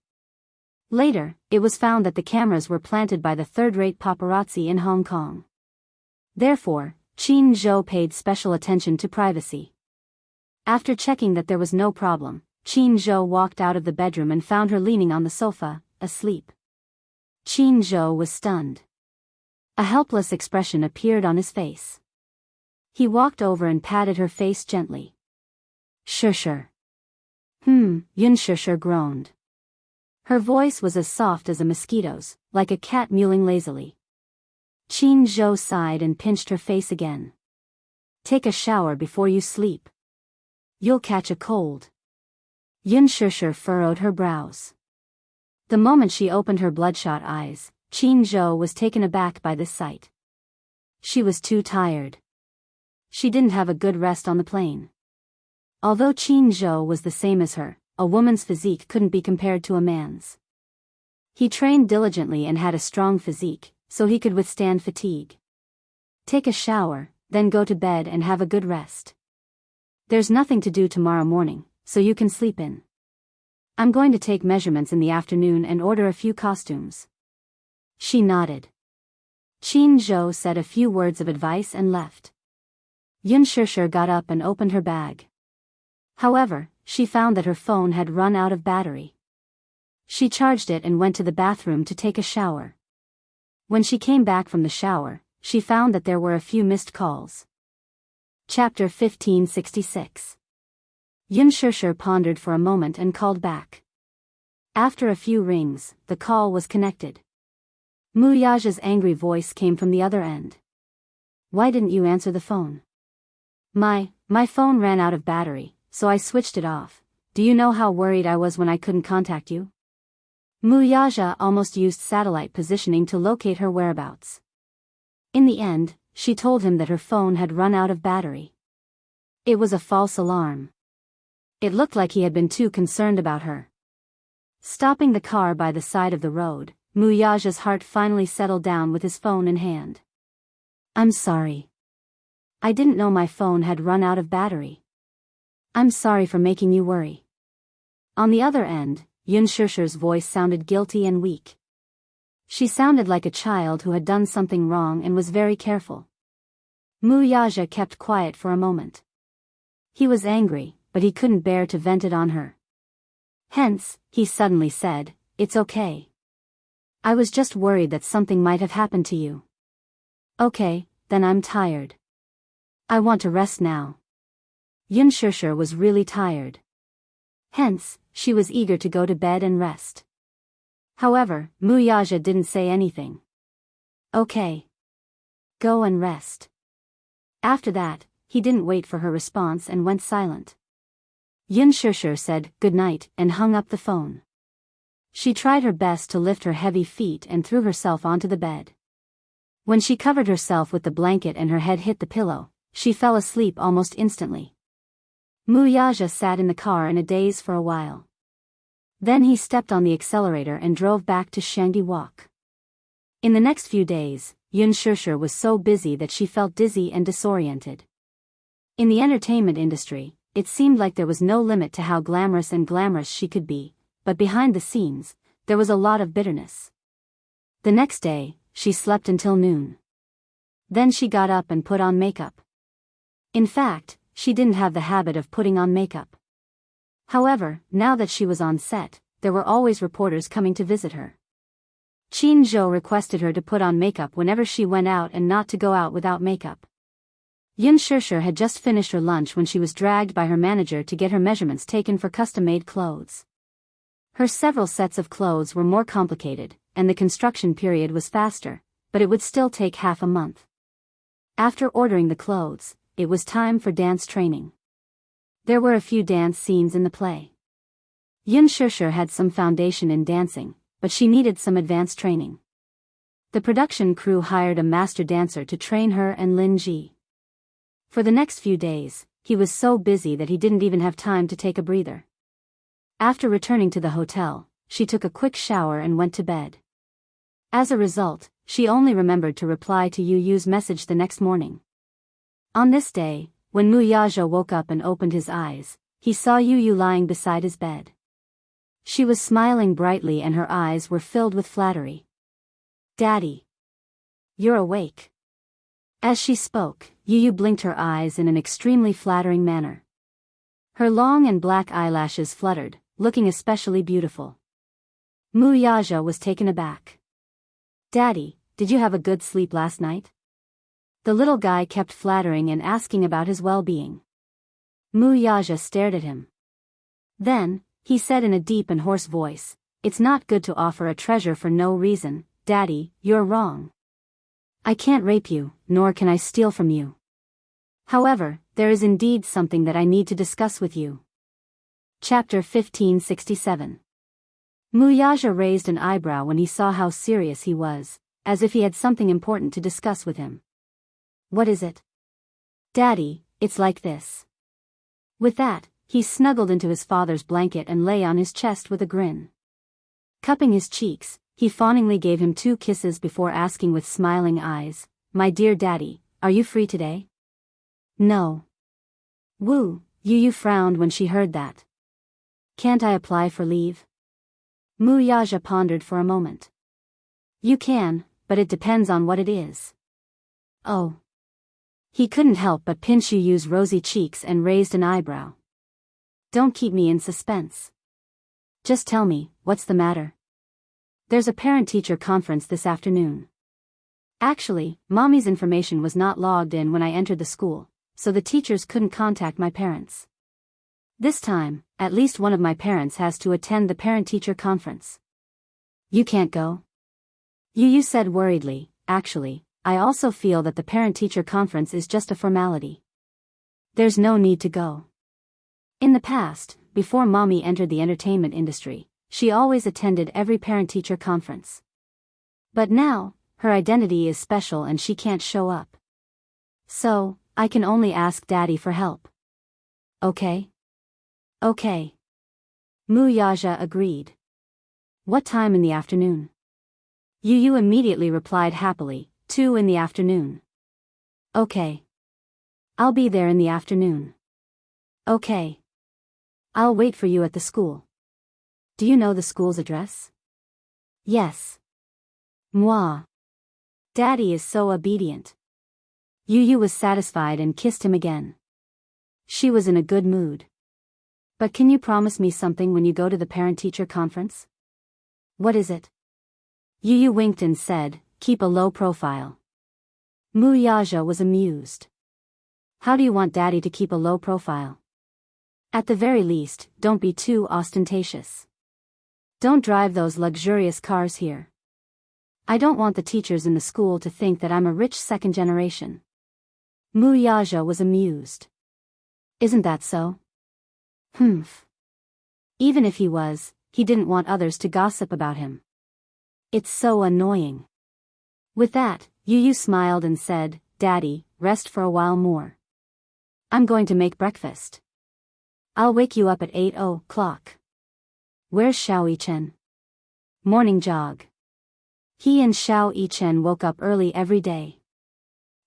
Later, it was found that the cameras were planted by the third-rate paparazzi in Hong Kong. Therefore, Qin Zhou paid special attention to privacy. After checking that there was no problem, Qin Zhou walked out of the bedroom and found her leaning on the sofa, asleep. Qin Zhou was stunned. A helpless expression appeared on his face. He walked over and patted her face gently. Shishir. Yun Shishir groaned. Her voice was as soft as a mosquito's, like a cat mewing lazily. Qin Zhou sighed and pinched her face again. Take a shower before you sleep. You'll catch a cold. Yun Shishir furrowed her brows. The moment she opened her bloodshot eyes, Qin Zhou was taken aback by this sight. She was too tired. She didn't have a good rest on the plane. Although Qin Zhou was the same as her, a woman's physique couldn't be compared to a man's. He trained diligently and had a strong physique, so he could withstand fatigue. Take a shower, then go to bed and have a good rest. There's nothing to do tomorrow morning, so you can sleep in. I'm going to take measurements in the afternoon and order a few costumes. She nodded. Qin Zhou said a few words of advice and left. Yun Shishir got up and opened her bag. However, she found that her phone had run out of battery. She charged it and went to the bathroom to take a shower. When she came back from the shower, she found that there were a few missed calls. Chapter 1566. Xianxia pondered for a moment and called back. After a few rings, the call was connected. Wuxia's angry voice came from the other end. Why didn't you answer the phone? My phone ran out of battery, so I switched it off. Do you know how worried I was when I couldn't contact you? Wuxia almost used satellite positioning to locate her whereabouts. In the end, she told him that her phone had run out of battery. It was a false alarm. It looked like he had been too concerned about her. Stopping the car by the side of the road, Wuxia's heart finally settled down with his phone in hand. I'm sorry. I didn't know my phone had run out of battery. I'm sorry for making you worry. On the other end, Xianxia's voice sounded guilty and weak. She sounded like a child who had done something wrong and was very careful. Wuxia kept quiet for a moment. He was angry, but he couldn't bear to vent it on her. Hence, he suddenly said, It's okay. I was just worried that something might have happened to you. Okay, then I'm tired. I want to rest now. Xianxia was really tired. Hence, she was eager to go to bed and rest. However, Wuxia didn't say anything. Okay. Go and rest. After that, he didn't wait for her response and went silent. Xianxia said, Good night, and hung up the phone. She tried her best to lift her heavy feet and threw herself onto the bed. When she covered herself with the blanket and her head hit the pillow, she fell asleep almost instantly. Wuxia sat in the car in a daze for a while. Then he stepped on the accelerator and drove back to Jianghu Walk. In the next few days, Xianxia was so busy that she felt dizzy and disoriented. In the entertainment industry, it seemed like there was no limit to how glamorous she could be, but behind the scenes, there was a lot of bitterness. The next day, she slept until noon. Then she got up and put on makeup. In fact, she didn't have the habit of putting on makeup. However, now that she was on set, there were always reporters coming to visit her. Qin Zhou requested her to put on makeup whenever she went out and not to go out without makeup. Xianxia had just finished her lunch when she was dragged by her manager to get her measurements taken for custom-made clothes. Her several sets of clothes were more complicated, and the construction period was faster, but it would still take half a month. After ordering the clothes, it was time for dance training. There were a few dance scenes in the play. Xianxia had some foundation in dancing, but she needed some advanced training. The production crew hired a master dancer to train her and Lin Ji. For the next few days, he was so busy that he didn't even have time to take a breather. After returning to the hotel, she took a quick shower and went to bed. As a result, she only remembered to reply to Yu Yu's message the next morning. On this day, when Wuxia woke up and opened his eyes, he saw Yu Yu lying beside his bed. She was smiling brightly and her eyes were filled with flattery. Daddy. You're awake. As she spoke, Yu Yu blinked her eyes in an extremely flattering manner. Her long and black eyelashes fluttered, looking especially beautiful. Wuxia was taken aback. Daddy, did you have a good sleep last night? The little guy kept flattering and asking about his well-being. Wuxia stared at him. Then, he said in a deep and hoarse voice, It's not good to offer a treasure for no reason, Daddy, you're wrong. I can't rape you, nor can I steal from you. However, there is indeed something that I need to discuss with you. Chapter 1567. Wuxia raised an eyebrow when he saw how serious he was, as if he had something important to discuss with him. What is it? Daddy, it's like this. With that, he snuggled into his father's blanket and lay on his chest with a grin. Cupping his cheeks, he fawningly gave him 2 kisses before asking with smiling eyes, My dear Daddy, are you free today? No. Yu Yu frowned when she heard that. Can't I apply for leave? Wuxia pondered for a moment. You can, but it depends on what it is. Oh. He couldn't help but pinch Yu Yu's rosy cheeks and raised an eyebrow. Don't keep me in suspense. Just tell me, what's the matter? There's a parent-teacher conference this afternoon. Actually, Mommy's information was not logged in when I entered the school, so the teachers couldn't contact my parents. This time, at least one of my parents has to attend the parent-teacher conference. You can't go? Yu said worriedly. Actually, I also feel that the parent-teacher conference is just a formality. There's no need to go. In the past, before Mommy entered the entertainment industry, she always attended every parent-teacher conference. But now, her identity is special and she can't show up. So, I can only ask Daddy for help. Okay? Okay. Wuxia agreed. What time in the afternoon? Yu immediately replied happily, 2 in the afternoon. Okay. I'll be there in the afternoon. Okay. I'll wait for you at the school. Do you know the school's address? Yes. Moi. Daddy is so obedient. Yu was satisfied and kissed him again. She was in a good mood. But can you promise me something when you go to the parent-teacher conference? What is it? Yu winked and said, keep a low profile. Wuxia was amused. How do you want Daddy to keep a low profile? At the very least, don't be too ostentatious. Don't drive those luxurious cars here. I don't want the teachers in the school to think that I'm a rich second generation. Wuxia was amused. Isn't that so? Humph. Even if he was, he didn't want others to gossip about him. It's so annoying. With that, Yu smiled and said, Daddy, rest for a while more. I'm going to make breakfast. I'll wake you up at 8 o'clock. Where's Xiao Yichen? Morning jog. He and Xiao Yichen woke up early every day.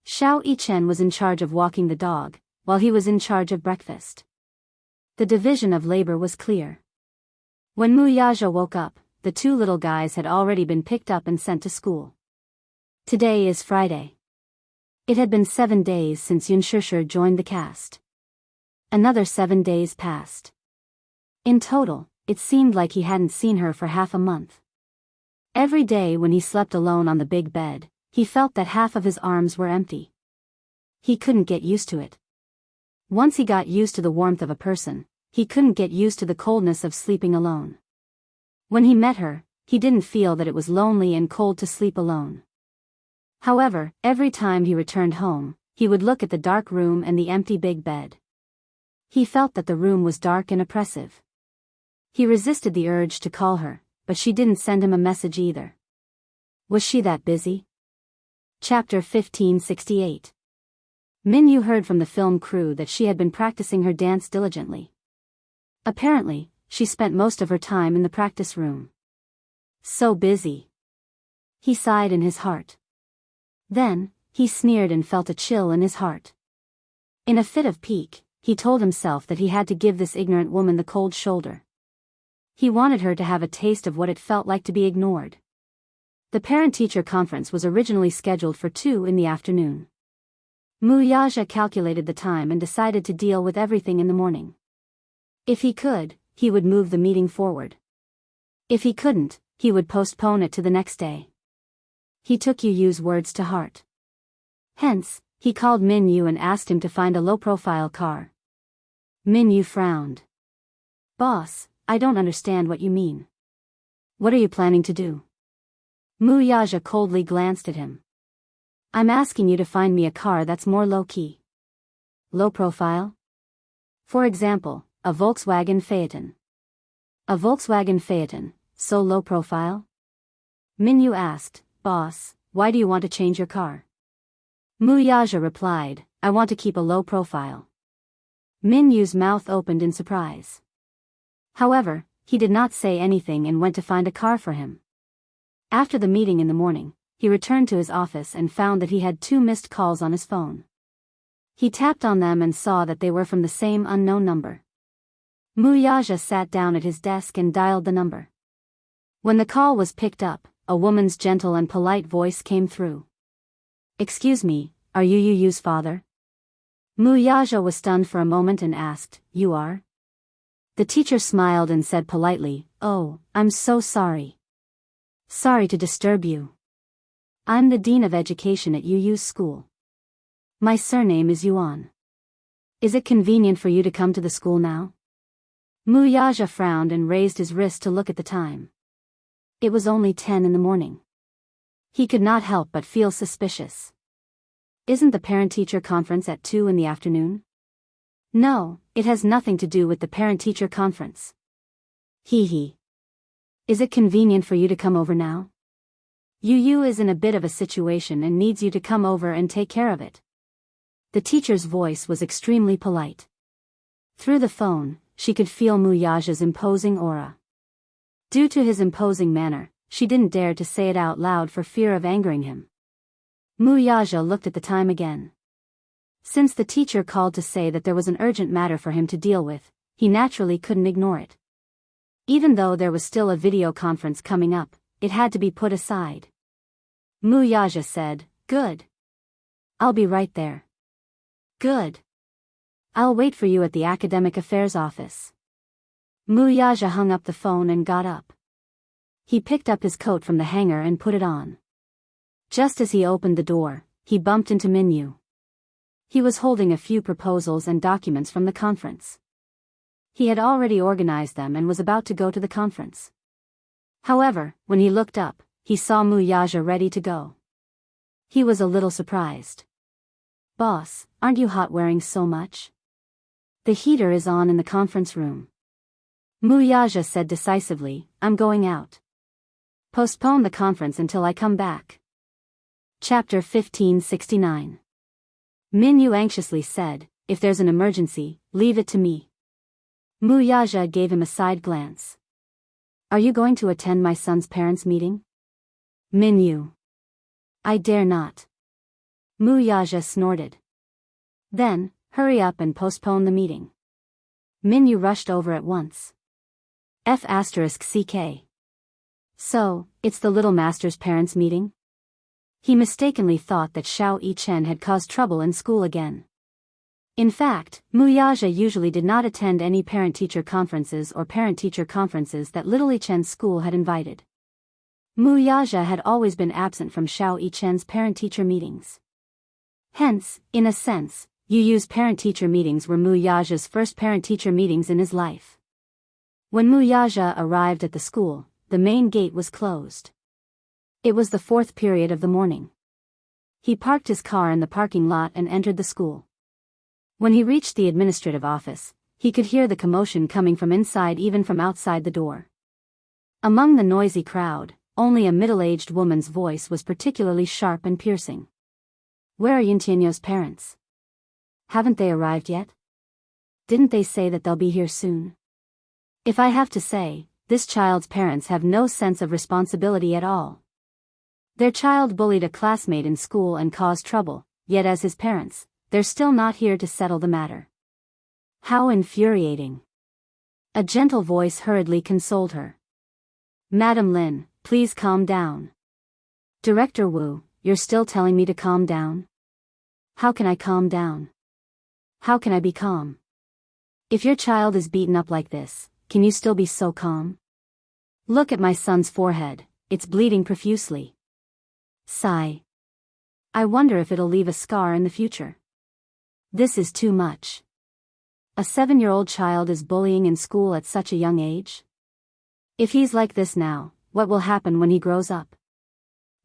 Xiao Yichen was in charge of walking the dog, while he was in charge of breakfast. The division of labor was clear. When Wuxia woke up, the 2 little guys had already been picked up and sent to school. Today is Friday. It had been 7 days since Yunshishir joined the cast. Another 7 days passed. In total, it seemed like he hadn't seen her for half a month. Every day when he slept alone on the big bed, he felt that half of his arms were empty. He couldn't get used to it. Once he got used to the warmth of a person, he couldn't get used to the coldness of sleeping alone. When he met her, he didn't feel that it was lonely and cold to sleep alone. However, every time he returned home, he would look at the dark room and the empty big bed. He felt that the room was dark and oppressive. He resisted the urge to call her, but she didn't send him a message either. Was she that busy? Chapter 1568. Minyu heard from the film crew that she had been practicing her dance diligently. Apparently, she spent most of her time in the practice room. So busy. He sighed in his heart. Then, he sneered and felt a chill in his heart. In a fit of pique, he told himself that he had to give this ignorant woman the cold shoulder. He wanted her to have a taste of what it felt like to be ignored. The parent-teacher conference was originally scheduled for 2 in the afternoon. Wuxia calculated the time and decided to deal with everything in the morning. If he could, he would move the meeting forward. If he couldn't, he would postpone it to the next day. He took Yu's words to heart. Hence, he called Minyu and asked him to find a low-profile car. Minyu frowned. Boss, I don't understand what you mean. What are you planning to do? Wuxia coldly glanced at him. I'm asking you to find me a car that's more low-key. Low-profile? For example, a Volkswagen Phaeton. A Volkswagen Phaeton, so low-profile? Minyu asked, Boss, why do you want to change your car? Wuxia replied, I want to keep a low profile. Minyu's mouth opened in surprise. However, he did not say anything and went to find a car for him. After the meeting in the morning, he returned to his office and found that he had 2 missed calls on his phone. He tapped on them and saw that they were from the same unknown number. Wuxia sat down at his desk and dialed the number. When the call was picked up, a woman's gentle and polite voice came through. Excuse me, are you Yu's father? Wuxia was stunned for a moment and asked, You are? The teacher smiled and said politely, "Oh, I'm so sorry. Sorry to disturb you. I'm the Dean of Education at Yu's school. My surname is Yuan. Is it convenient for you to come to the school now?" Wuxia frowned and raised his wrist to look at the time. It was only 10 in the morning. He could not help but feel suspicious. Isn't the parent-teacher conference at 2 in the afternoon? No, it has nothing to do with the parent-teacher conference. Hee. Is it convenient for you to come over now? Yu is in a bit of a situation and needs you to come over and take care of it. The teacher's voice was extremely polite. Through the phone, she could feel Wuxia's imposing aura. Due to his imposing manner, she didn't dare to say it out loud for fear of angering him. Wuxia looked at the time again. Since the teacher called to say that there was an urgent matter for him to deal with, he naturally couldn't ignore it. Even though there was still a video conference coming up, it had to be put aside. Wuxia said, "Good. I'll be right there." "Good. I'll wait for you at the Academic Affairs office." Wuxia hung up the phone and got up. He picked up his coat from the hanger and put it on. Just as he opened the door, he bumped into Minyu. He was holding a few proposals and documents from the conference. He had already organized them and was about to go to the conference. However, when he looked up, he saw Wuxia ready to go. He was a little surprised. "Boss, aren't you hot wearing so much? The heater is on in the conference room." Wuxia said decisively, "I'm going out. Postpone the conference until I come back." Chapter 1569. Minyu anxiously said, "If there's an emergency, leave it to me." Wuxia gave him a side glance. "Are you going to attend my son's parents' meeting?" "Minyu. I dare not." Wuxia snorted. "Then, hurry up and postpone the meeting." Minyu rushed over at once. F***ck. So, it's the little master's parents' meeting? He mistakenly thought that Xiao Yichen had caused trouble in school again. In fact, Wuxia usually did not attend any parent-teacher conferences or parent-teacher conferences that little Yichen's school had invited. Wuxia had always been absent from Xiao Yichen's parent-teacher meetings. Hence, in a sense, Yu's parent-teacher meetings were Wuxia's first parent-teacher meetings in his life. When Wuxia arrived at the school, the main gate was closed. It was the 4th period of the morning. He parked his car in the parking lot and entered the school. When he reached the administrative office, he could hear the commotion coming from inside, even from outside the door. Among the noisy crowd, only a middle-aged woman's voice was particularly sharp and piercing. "Where are Yintianyo's parents? Haven't they arrived yet? Didn't they say that they'll be here soon? If I have to say, this child's parents have no sense of responsibility at all. Their child bullied a classmate in school and caused trouble, yet as his parents, they're still not here to settle the matter. How infuriating." A gentle voice hurriedly consoled her. "Madam Lin, please calm down." "Director Wu, you're still telling me to calm down? How can I calm down? How can I be calm? If your child is beaten up like this, can you still be so calm? Look at my son's forehead, it's bleeding profusely. Sigh. I wonder if it'll leave a scar in the future. This is too much. A 7-year-old child is bullying in school at such a young age? If he's like this now, what will happen when he grows up?"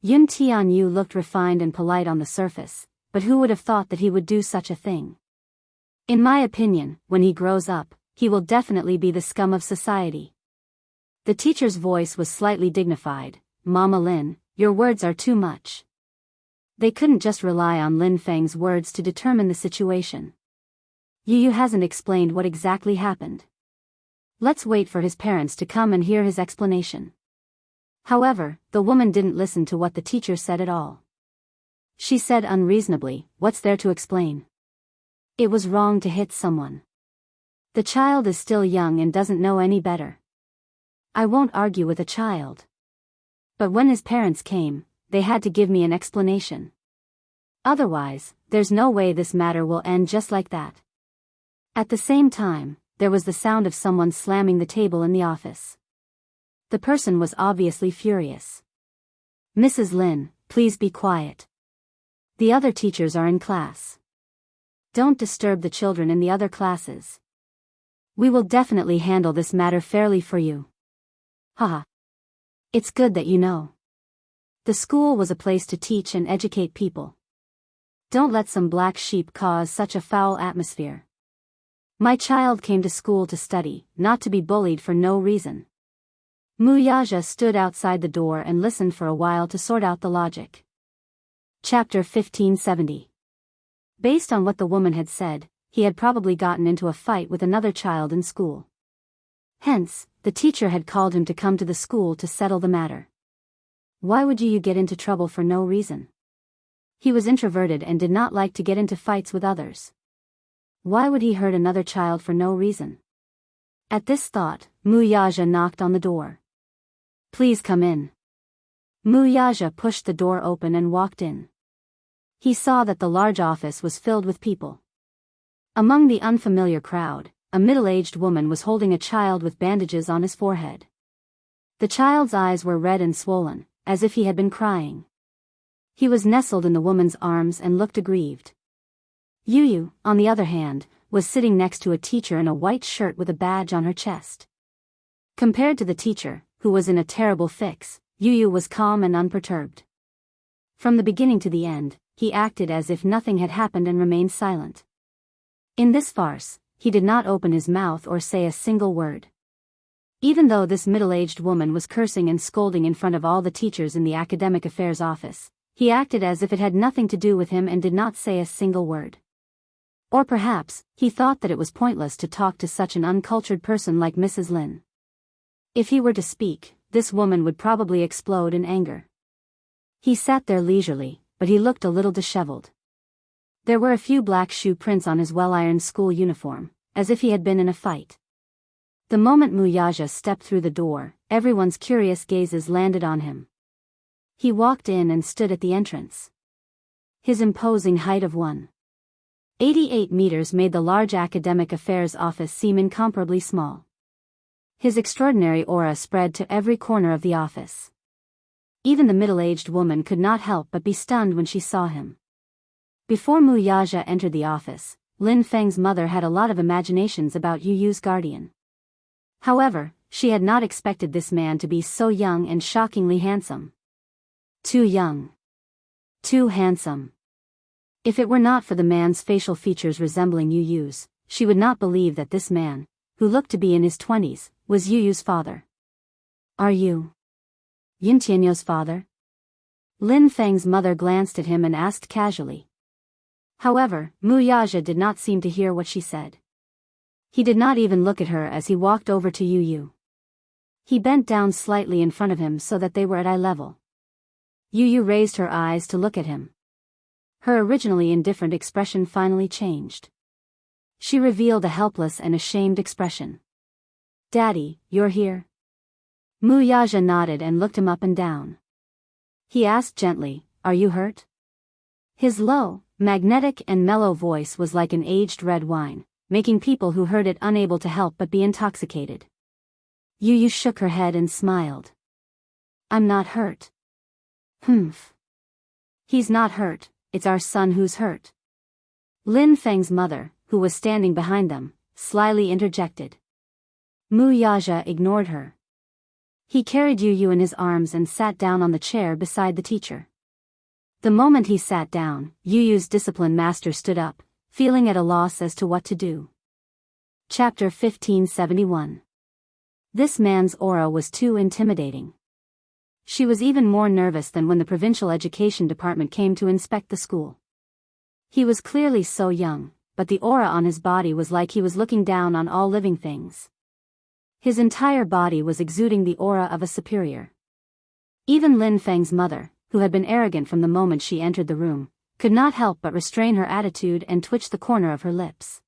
Yun Tianyu looked refined and polite on the surface, but who would have thought that he would do such a thing? "In my opinion, when he grows up, he will definitely be the scum of society." The teacher's voice was slightly dignified. "Mama Lin, your words are too much." They couldn't just rely on Lin Feng's words to determine the situation. Yu hasn't explained what exactly happened. Let's wait for his parents to come and hear his explanation. However, the woman didn't listen to what the teacher said at all. She said unreasonably, "What's there to explain? It was wrong to hit someone. The child is still young and doesn't know any better. I won't argue with a child. But when his parents came, they had to give me an explanation. Otherwise, there's no way this matter will end just like that." At the same time, there was the sound of someone slamming the table in the office. The person was obviously furious. "Mrs. Lin, please be quiet. The other teachers are in class. Don't disturb the children in the other classes. We will definitely handle this matter fairly for you." Haha. It's good that you know. The school was a place to teach and educate people. Don't let some black sheep cause such a foul atmosphere. My child came to school to study, not to be bullied for no reason. Wuxia stood outside the door and listened for a while to sort out the logic. Chapter 1570. Based on what the woman had said, he had probably gotten into a fight with another child in school. Hence, the teacher had called him to come to the school to settle the matter. Why would you get into trouble for no reason? He was introverted and did not like to get into fights with others. Why would he hurt another child for no reason? At this thought, Wuxia knocked on the door. "Please come in." Wuxia pushed the door open and walked in. He saw that the large office was filled with people. Among the unfamiliar crowd, a middle-aged woman was holding a child with bandages on his forehead. The child's eyes were red and swollen, as if he had been crying. He was nestled in the woman's arms and looked aggrieved. Yu, on the other hand, was sitting next to a teacher in a white shirt with a badge on her chest. Compared to the teacher, who was in a terrible fix, Yu was calm and unperturbed. From the beginning to the end, he acted as if nothing had happened and remained silent. In this farce, he did not open his mouth or say a single word. Even though this middle-aged woman was cursing and scolding in front of all the teachers in the academic affairs office, he acted as if it had nothing to do with him and did not say a single word. Or perhaps, he thought that it was pointless to talk to such an uncultured person like Mrs. Lin. If he were to speak, this woman would probably explode in anger. He sat there leisurely, but he looked a little disheveled. There were a few black shoe prints on his well-ironed school uniform, as if he had been in a fight. The moment Wuxia stepped through the door, everyone's curious gazes landed on him. He walked in and stood at the entrance. His imposing height of 1.88 meters made the large academic affairs office seem incomparably small. His extraordinary aura spread to every corner of the office. Even the middle-aged woman could not help but be stunned when she saw him. Before Wuxia entered the office, Lin Feng's mother had a lot of imaginations about Yu's guardian. However, she had not expected this man to be so young and shockingly handsome. Too young. Too handsome. If it were not for the man's facial features resembling Yu's, she would not believe that this man, who looked to be in his 20s, was Yu's father. "Are you Yintianyo's father?" Lin Feng's mother glanced at him and asked casually. However, Wuxia did not seem to hear what she said. He did not even look at her as he walked over to Yu. He bent down slightly in front of him so that they were at eye level. Yu raised her eyes to look at him. Her originally indifferent expression finally changed. She revealed a helpless and ashamed expression. "Daddy, you're here?" Wuxia nodded and looked him up and down. He asked gently, "Are you hurt?" His low, magnetic and mellow voice was like an aged red wine, making people who heard it unable to help but be intoxicated. Yu shook her head and smiled. "I'm not hurt." "Humph. He's not hurt, it's our son who's hurt." Lin Feng's mother, who was standing behind them, slyly interjected. Wuxia ignored her. He carried Yu in his arms and sat down on the chair beside the teacher. The moment he sat down, Yu's discipline master stood up, feeling at a loss as to what to do. Chapter 1571. This man's aura was too intimidating. She was even more nervous than when the provincial education department came to inspect the school. He was clearly so young, but the aura on his body was like he was looking down on all living things. His entire body was exuding the aura of a superior. Even Lin Feng's mother, who had been arrogant from the moment she entered the room, could not help but restrain her attitude and twitch the corner of her lips.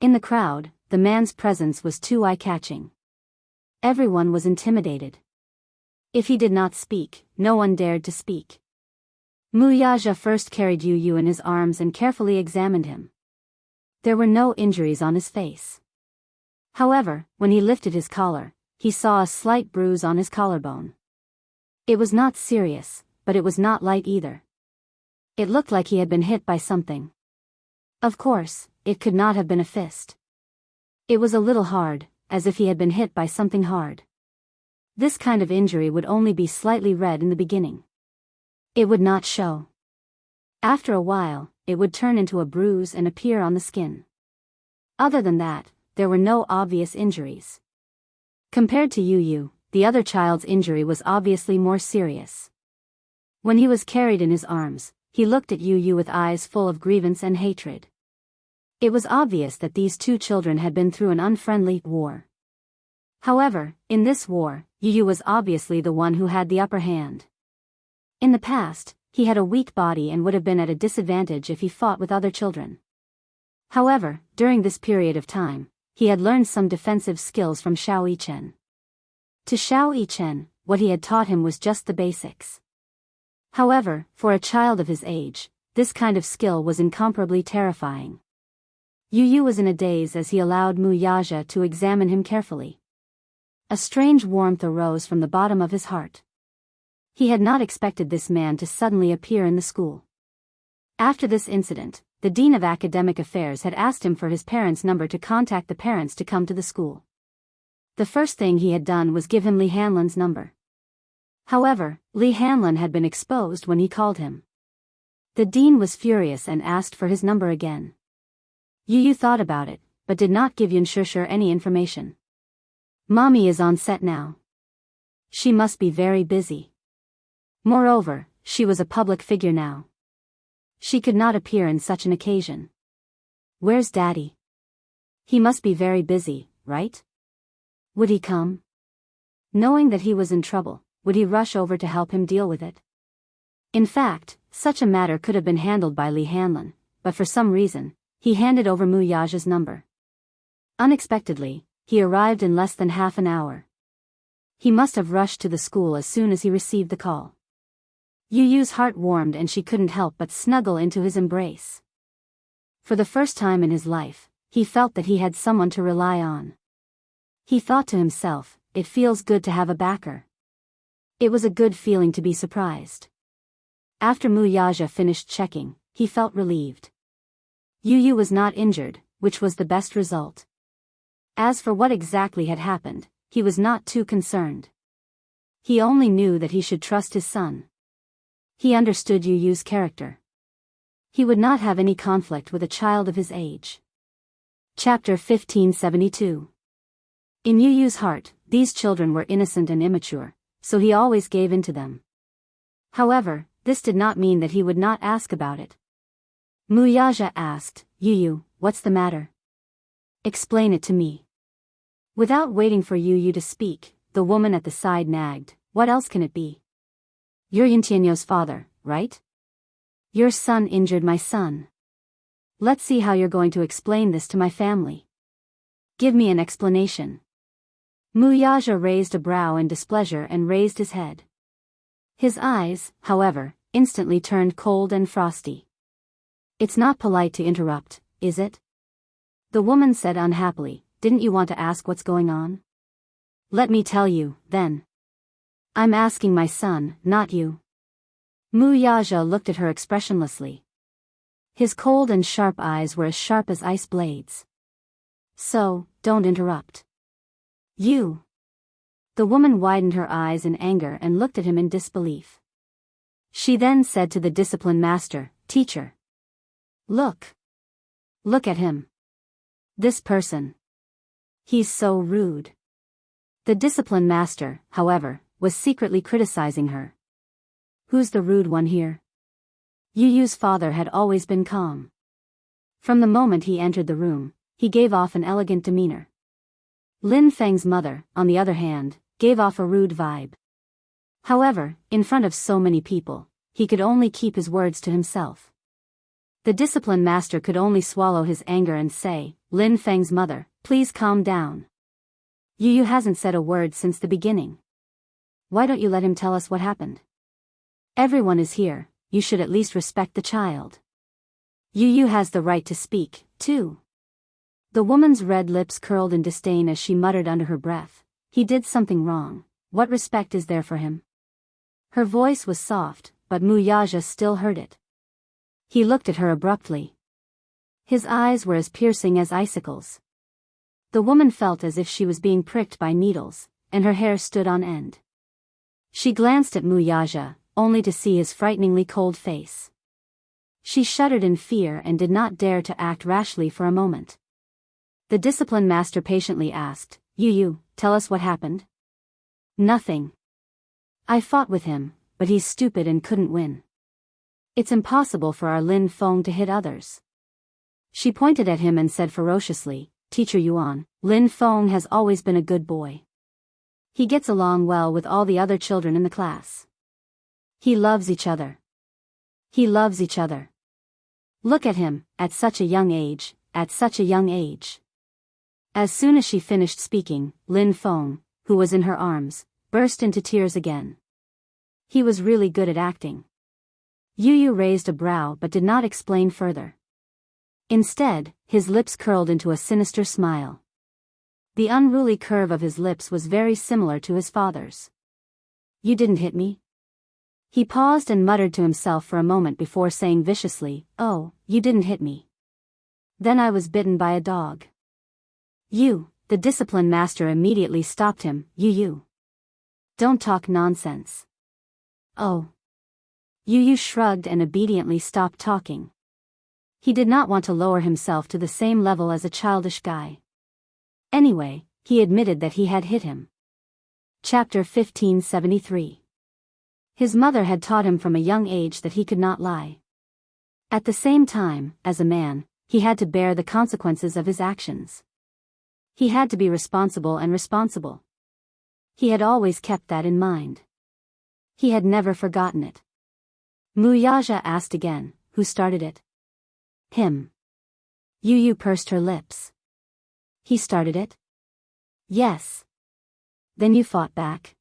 In the crowd, the man's presence was too eye-catching. Everyone was intimidated. If he did not speak, no one dared to speak. Wuxia first carried Yu in his arms and carefully examined him. There were no injuries on his face. However, when he lifted his collar, he saw a slight bruise on his collarbone. It was not serious, but it was not light either. It looked like he had been hit by something. Of course, it could not have been a fist. It was a little hard, as if he had been hit by something hard. This kind of injury would only be slightly red in the beginning. It would not show. After a while, it would turn into a bruise and appear on the skin. Other than that, there were no obvious injuries. Compared to Yu, the other child's injury was obviously more serious. When he was carried in his arms, he looked at Yu with eyes full of grievance and hatred. It was obvious that these two children had been through an unfriendly war. However, in this war, Yu was obviously the one who had the upper hand. In the past, he had a weak body and would have been at a disadvantage if he fought with other children. However, during this period of time, he had learned some defensive skills from Xiao Yichen. To Xiao Yichen, what he had taught him was just the basics. However, for a child of his age, this kind of skill was incomparably terrifying. Yu was in a daze as he allowed Mu Yaja to examine him carefully. A strange warmth arose from the bottom of his heart. He had not expected this man to suddenly appear in the school. After this incident, the Dean of Academic Affairs had asked him for his parents' number to contact the parents to come to the school. The first thing he had done was give him Li Hanlan's number. However, Li Hanlan had been exposed when he called him. The dean was furious and asked for his number again. Yu thought about it, but did not give Yun Shishir any information. Mommy is on set now. She must be very busy. Moreover, she was a public figure now. She could not appear in such an occasion. Where's Daddy? He must be very busy, right? Would he come? Knowing that he was in trouble, would he rush over to help him deal with it? In fact, such a matter could have been handled by Li Hanlan, but for some reason, he handed over Mu Yaja's number. Unexpectedly, he arrived in less than half an hour. He must have rushed to the school as soon as he received the call. Yu's heart warmed and she couldn't help but snuggle into his embrace. For the first time in his life, he felt that he had someone to rely on. He thought to himself, it feels good to have a backer. It was a good feeling to be surprised. After Mu Yaja finished checking, he felt relieved. Yu was not injured, which was the best result. As for what exactly had happened, he was not too concerned. He only knew that he should trust his son. He understood Yu's character. He would not have any conflict with a child of his age. Chapter 1572. In Yu's heart, these children were innocent and immature, so he always gave in to them. However, this did not mean that he would not ask about it. Mu Yaja asked, Yu, what's the matter? Explain it to me. Without waiting for Yu to speak, the woman at the side nagged, what else can it be? You're Yuntianyo's father, right? Your son injured my son. Let's see how you're going to explain this to my family. Give me an explanation. Mu Yaja raised a brow in displeasure and raised his head. His eyes, however, instantly turned cold and frosty. It's not polite to interrupt, is it? The woman said unhappily, didn't you want to ask what's going on? Let me tell you, then. I'm asking my son, not you. Mu Yaja looked at her expressionlessly. His cold and sharp eyes were as sharp as ice blades. So, don't interrupt. You. The woman widened her eyes in anger and looked at him in disbelief. She then said to the discipline master, Teacher. Look. Look at him. This person. He's so rude. The discipline master, however, was secretly criticizing her. Who's the rude one here? Yu's father had always been calm. From the moment he entered the room, he gave off an elegant demeanor. Lin Feng's mother, on the other hand, gave off a rude vibe. However, in front of so many people, he could only keep his words to himself. The discipline master could only swallow his anger and say, Lin Feng's mother, please calm down. Yu hasn't said a word since the beginning. Why don't you let him tell us what happened? Everyone is here, you should at least respect the child. Yu has the right to speak, too. The woman's red lips curled in disdain as she muttered under her breath, "He did something wrong. What respect is there for him?" Her voice was soft, but Wuxia still heard it. He looked at her abruptly. His eyes were as piercing as icicles. The woman felt as if she was being pricked by needles, and her hair stood on end. She glanced at Wuxia, only to see his frighteningly cold face. She shuddered in fear and did not dare to act rashly for a moment. The discipline master patiently asked, "You, tell us what happened." "Nothing. I fought with him, but he's stupid and couldn't win. It's impossible for our Lin Feng to hit others." She pointed at him and said ferociously, "Teacher Yuan, Lin Feng has always been a good boy. He gets along well with all the other children in the class. He loves each other. He loves each other. Look at him, at such a young age, at such a young age." As soon as she finished speaking, Lin Feng, who was in her arms, burst into tears again. He was really good at acting. Yu raised a brow but did not explain further. Instead, his lips curled into a sinister smile. The unruly curve of his lips was very similar to his father's. "You didn't hit me?" He paused and muttered to himself for a moment before saying viciously, "Oh, you didn't hit me. Then I was bitten by a dog." The discipline master immediately stopped him. You. Don't talk nonsense." "Oh." Yu shrugged and obediently stopped talking. He did not want to lower himself to the same level as a childish guy. Anyway, he admitted that he had hit him. Chapter 1573. His mother had taught him from a young age that he could not lie. At the same time, as a man, he had to bear the consequences of his actions. He had to be responsible and responsible. He had always kept that in mind. He had never forgotten it. Wuxia asked again, "Who started it?" "Him." Yu pursed her lips. "He started it?" "Yes." "Then you fought back?"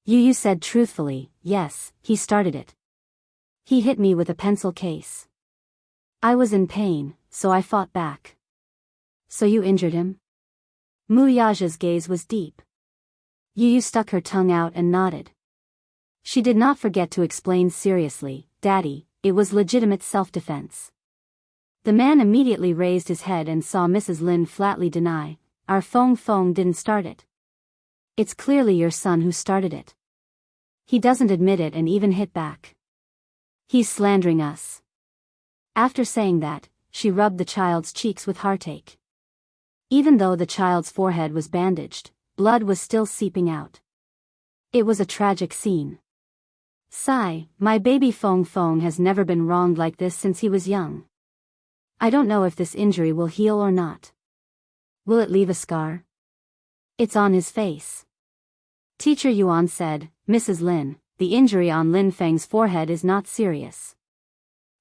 Yu said truthfully, "Yes, he started it. He hit me with a pencil case. I was in pain, so I fought back." "So you injured him?" Wuxia's gaze was deep. Yu stuck her tongue out and nodded. She did not forget to explain seriously, "Daddy, it was legitimate self-defense." The man immediately raised his head and saw Mrs. Lin flatly deny, "Our Feng didn't start it. It's clearly your son who started it. He doesn't admit it and even hit back. He's slandering us." After saying that, she rubbed the child's cheeks with heartache. Even though the child's forehead was bandaged, blood was still seeping out. It was a tragic scene. "Sigh, my baby Feng has never been wronged like this since he was young. I don't know if this injury will heal or not. Will it leave a scar?" "It's on his face." Teacher Yuan said, "Mrs. Lin, the injury on Lin Feng's forehead is not serious.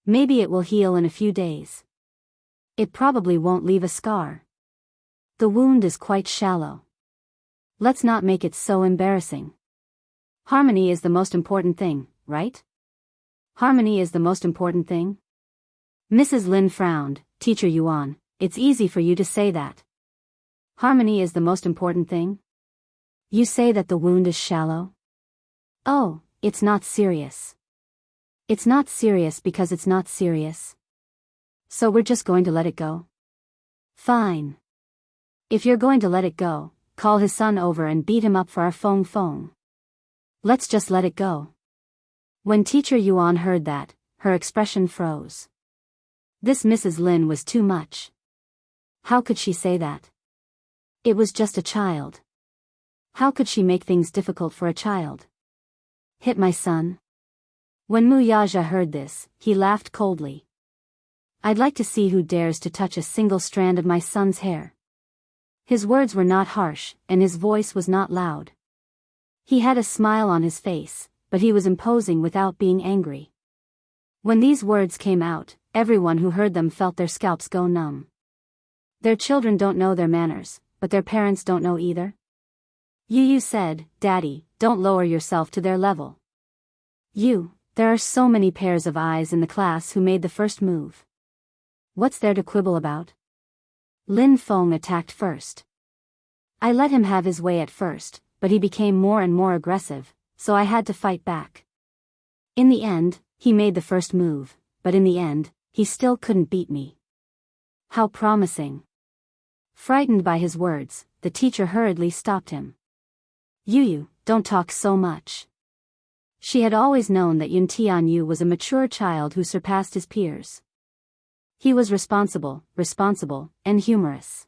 Maybe it will heal in a few days. It probably won't leave a scar. The wound is quite shallow. Let's not make it so embarrassing. Harmony is the most important thing, right? Harmony is the most important thing?" Mrs. Lin frowned. "Teacher Yuan, it's easy for you to say that. Harmony is the most important thing? You say that the wound is shallow? Oh, it's not serious. It's not serious because it's not serious. So we're just going to let it go? Fine. If you're going to let it go, call his son over and beat him up for our Feng. Let's just let it go." When Teacher Yuan heard that, her expression froze. This Mrs. Lin was too much. How could she say that? It was just a child. How could she make things difficult for a child? "Hit my son?" When Wuxia heard this, he laughed coldly. "I'd like to see who dares to touch a single strand of my son's hair." His words were not harsh, and his voice was not loud. He had a smile on his face, but he was imposing without being angry. When these words came out, everyone who heard them felt their scalps go numb. Their children don't know their manners, but their parents don't know either. Yu said, "Daddy, don't lower yourself to their level. There are so many pairs of eyes in the class who made the first move. What's there to quibble about?" Lin Feng attacked first. I let him have his way at first, but he became more and more aggressive, so I had to fight back. In the end, he made the first move, but in the end, he still couldn't beat me. How promising. Frightened by his words, the teacher hurriedly stopped him. Yu, don't talk so much. She had always known that Yun Tianyu was a mature child who surpassed his peers. He was responsible, and humorous.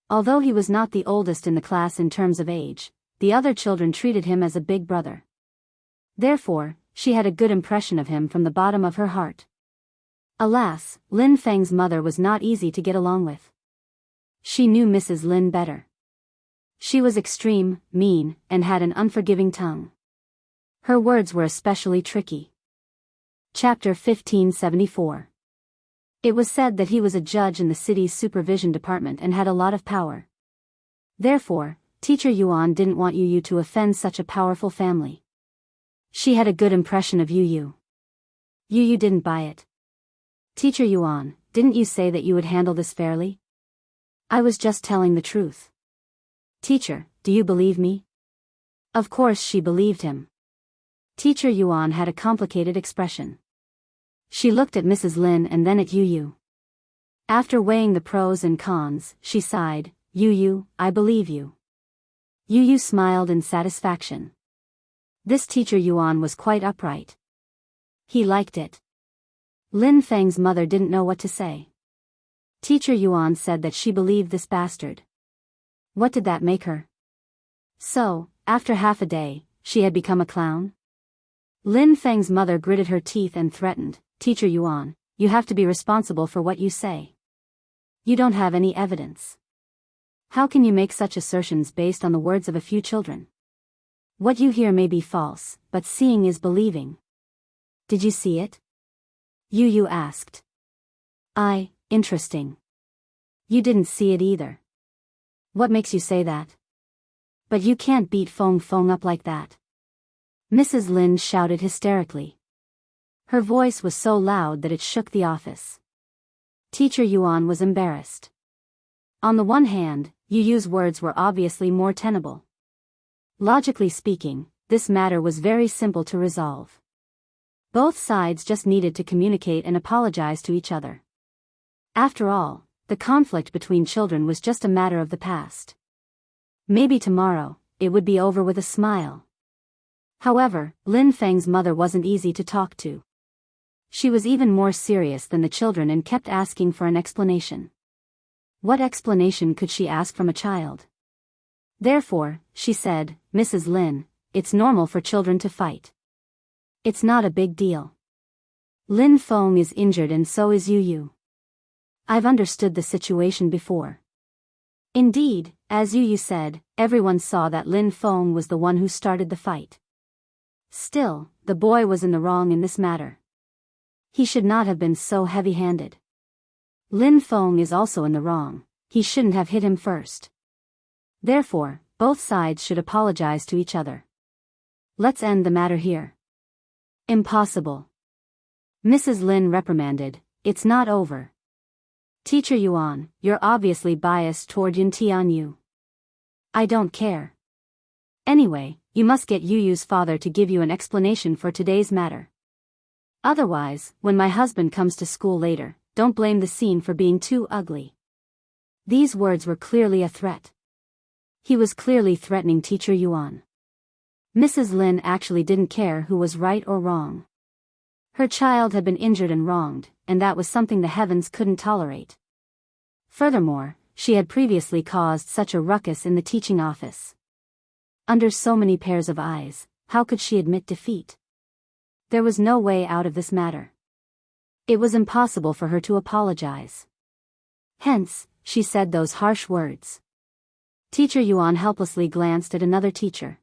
Although he was not the oldest in the class in terms of age, the other children treated him as a big brother. Therefore, she had a good impression of him from the bottom of her heart. Alas, Lin Feng's mother was not easy to get along with. She knew Mrs. Lin better. She was extreme, mean, and had an unforgiving tongue. Her words were especially tricky. Chapter 1574. It was said that he was a judge in the city's supervision department and had a lot of power. Therefore, Teacher Yuan didn't want Yu to offend such a powerful family. She had a good impression of Yu. Yu didn't buy it. Teacher Yuan, didn't you say that you would handle this fairly? I was just telling the truth. Teacher, do you believe me? Of course she believed him. Teacher Yuan had a complicated expression. She looked at Mrs. Lin and then at Yu. After weighing the pros and cons, she sighed, Yu, I believe you. Yu smiled in satisfaction. This Teacher Yuan was quite upright. He liked it. Lin Feng's mother didn't know what to say. Teacher Yuan said that she believed this bastard. What did that make her? So, after half a day, she had become a clown? Lin Feng's mother gritted her teeth and threatened, Teacher Yuan, you have to be responsible for what you say. You don't have any evidence. How can you make such assertions based on the words of a few children? What you hear may be false, but seeing is believing. Did you see it? Yu asked. Interesting. You didn't see it either. What makes you say that? But you can't beat Feng up like that. Mrs. Lin shouted hysterically. Her voice was so loud that it shook the office. Teacher Yuan was embarrassed. On the one hand, Yu's words were obviously more tenable. Logically speaking, this matter was very simple to resolve. Both sides just needed to communicate and apologize to each other. After all, the conflict between children was just a matter of the past. Maybe tomorrow, it would be over with a smile. However, Lin Feng's mother wasn't easy to talk to. She was even more serious than the children and kept asking for an explanation. What explanation could she ask from a child? Therefore, she said, Mrs. Lin, it's normal for children to fight. It's not a big deal. Lin Feng is injured and so is Yu. I've understood the situation before. Indeed, as Yu said, everyone saw that Lin Feng was the one who started the fight. Still, the boy was in the wrong in this matter. He should not have been so heavy-handed. Lin Feng is also in the wrong, he shouldn't have hit him first. Therefore, both sides should apologize to each other. Let's end the matter here. Impossible. Mrs. Lin reprimanded, it's not over. Teacher Yuan, you're obviously biased toward Yun Tianyu. I don't care. Anyway, you must get Yu's father to give you an explanation for today's matter. Otherwise, when my husband comes to school later, don't blame the scene for being too ugly. These words were clearly a threat. He was clearly threatening Teacher Yuan. Mrs. Lin actually didn't care who was right or wrong. Her child had been injured and wronged, and that was something the heavens couldn't tolerate. Furthermore, she had previously caused such a ruckus in the teaching office. Under so many pairs of eyes, how could she admit defeat? There was no way out of this matter. It was impossible for her to apologize. Hence, she said those harsh words. Teacher Yuan helplessly glanced at another teacher.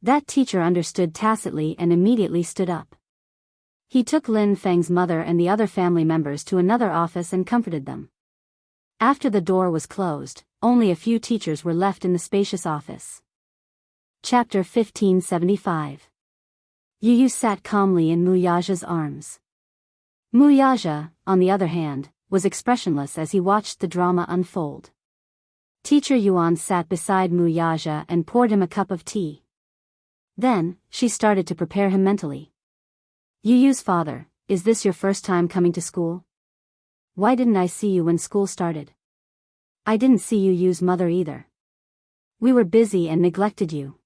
That teacher understood tacitly and immediately stood up. He took Lin Feng's mother and the other family members to another office and comforted them. After the door was closed, only a few teachers were left in the spacious office. Chapter 1575. Yu sat calmly in Muyaja's arms. Muyazha, on the other hand, was expressionless as he watched the drama unfold. Teacher Yuan sat beside Mu Yaja and poured him a cup of tea. Then, she started to prepare him mentally. Yu's father, is this your first time coming to school? Why didn't I see you when school started? I didn't see Yu's mother either. We were busy and neglected you.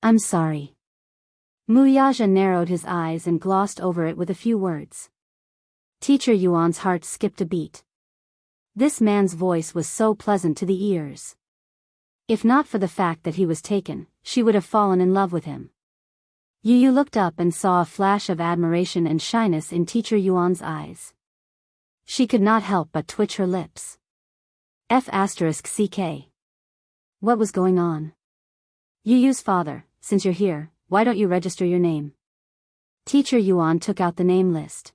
I'm sorry. Mu Yaja narrowed his eyes and glossed over it with a few words. Teacher Yuan's heart skipped a beat. This man's voice was so pleasant to the ears. If not for the fact that he was taken, she would have fallen in love with him. Yu looked up and saw a flash of admiration and shyness in Teacher Yuan's eyes. She could not help but twitch her lips. F***ck. What was going on? Yu's father, since you're here, why don't you register your name? Teacher Yuan took out the name list.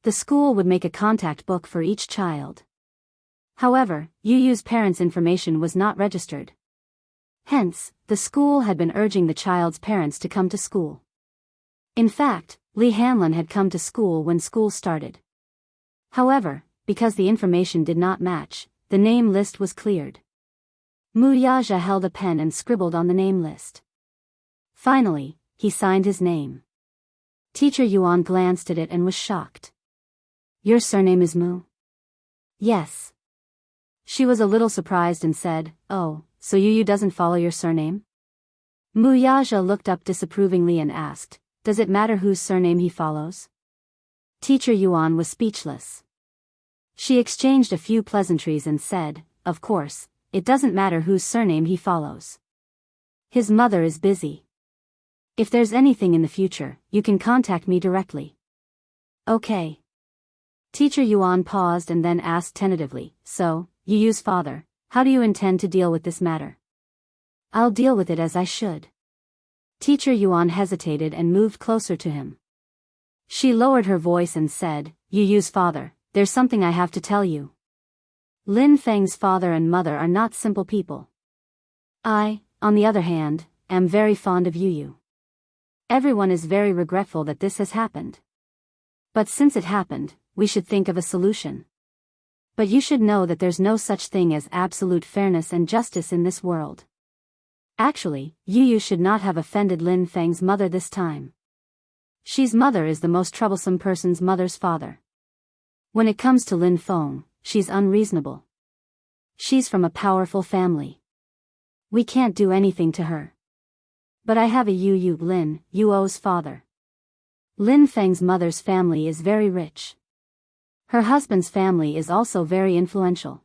The school would make a contact book for each child. However, Yu's parents' information was not registered. Hence, the school had been urging the child's parents to come to school. In fact, Li Hanlin had come to school when school started. However, because the information did not match, the name list was cleared. Mu Yaja held a pen and scribbled on the name list. Finally, he signed his name. Teacher Yuan glanced at it and was shocked. Your surname is Mu? Yes. She was a little surprised and said, Oh, so Yu doesn't follow your surname? Mu Yaja looked up disapprovingly and asked, Does it matter whose surname he follows? Teacher Yuan was speechless. She exchanged a few pleasantries and said, Of course, it doesn't matter whose surname he follows. His mother is busy. If there's anything in the future, you can contact me directly. Okay. Teacher Yuan paused and then asked tentatively, So, Yu's father, how do you intend to deal with this matter? I'll deal with it as I should. Teacher Yuan hesitated and moved closer to him. She lowered her voice and said, Yu's father, there's something I have to tell you. Lin Feng's father and mother are not simple people. I, on the other hand, am very fond of Yu. Everyone is very regretful that this has happened. But since it happened, we should think of a solution. But you should know that there's no such thing as absolute fairness and justice in this world. Actually, Yu should not have offended Lin Feng's mother this time. She's mother is the most troublesome person's mother's father. When it comes to Lin Feng, she's unreasonable. She's from a powerful family. We can't do anything to her. But I have a Lin, Yuo's father. Lin Feng's mother's family is very rich. Her husband's family is also very influential.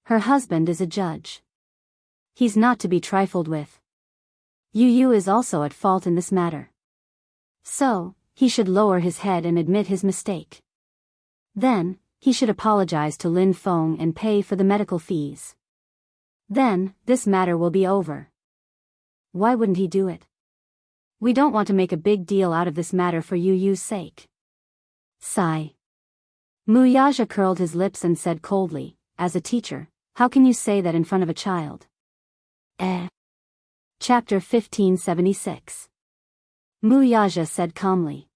Her husband is a judge. He's not to be trifled with. Yu is also at fault in this matter. So, he should lower his head and admit his mistake. Then, he should apologize to Lin Feng and pay for the medical fees. Then, this matter will be over. Why wouldn't he do it? We don't want to make a big deal out of this matter for Yu's sake. Sigh. Mu Yaja curled his lips and said coldly, As a teacher, how can you say that in front of a child? Chapter 1576. Mu Yaja said calmly.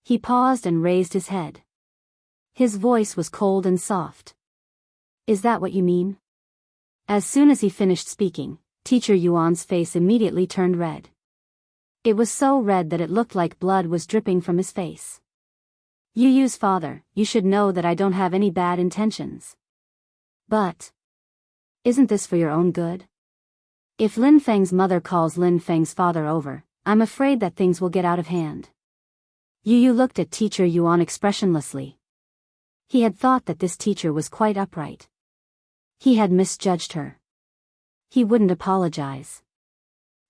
He paused and raised his head. His voice was cold and soft. Is that what you mean? As soon as he finished speaking, Teacher Yuan's face immediately turned red. It was so red that it looked like blood was dripping from his face. Yu's father, you should know that I don't have any bad intentions. But isn't this for your own good? If Lin Feng's mother calls Lin Feng's father over, I'm afraid that things will get out of hand. Yu looked at Teacher Yuan expressionlessly. He had thought that this teacher was quite upright. He had misjudged her. He wouldn't apologize.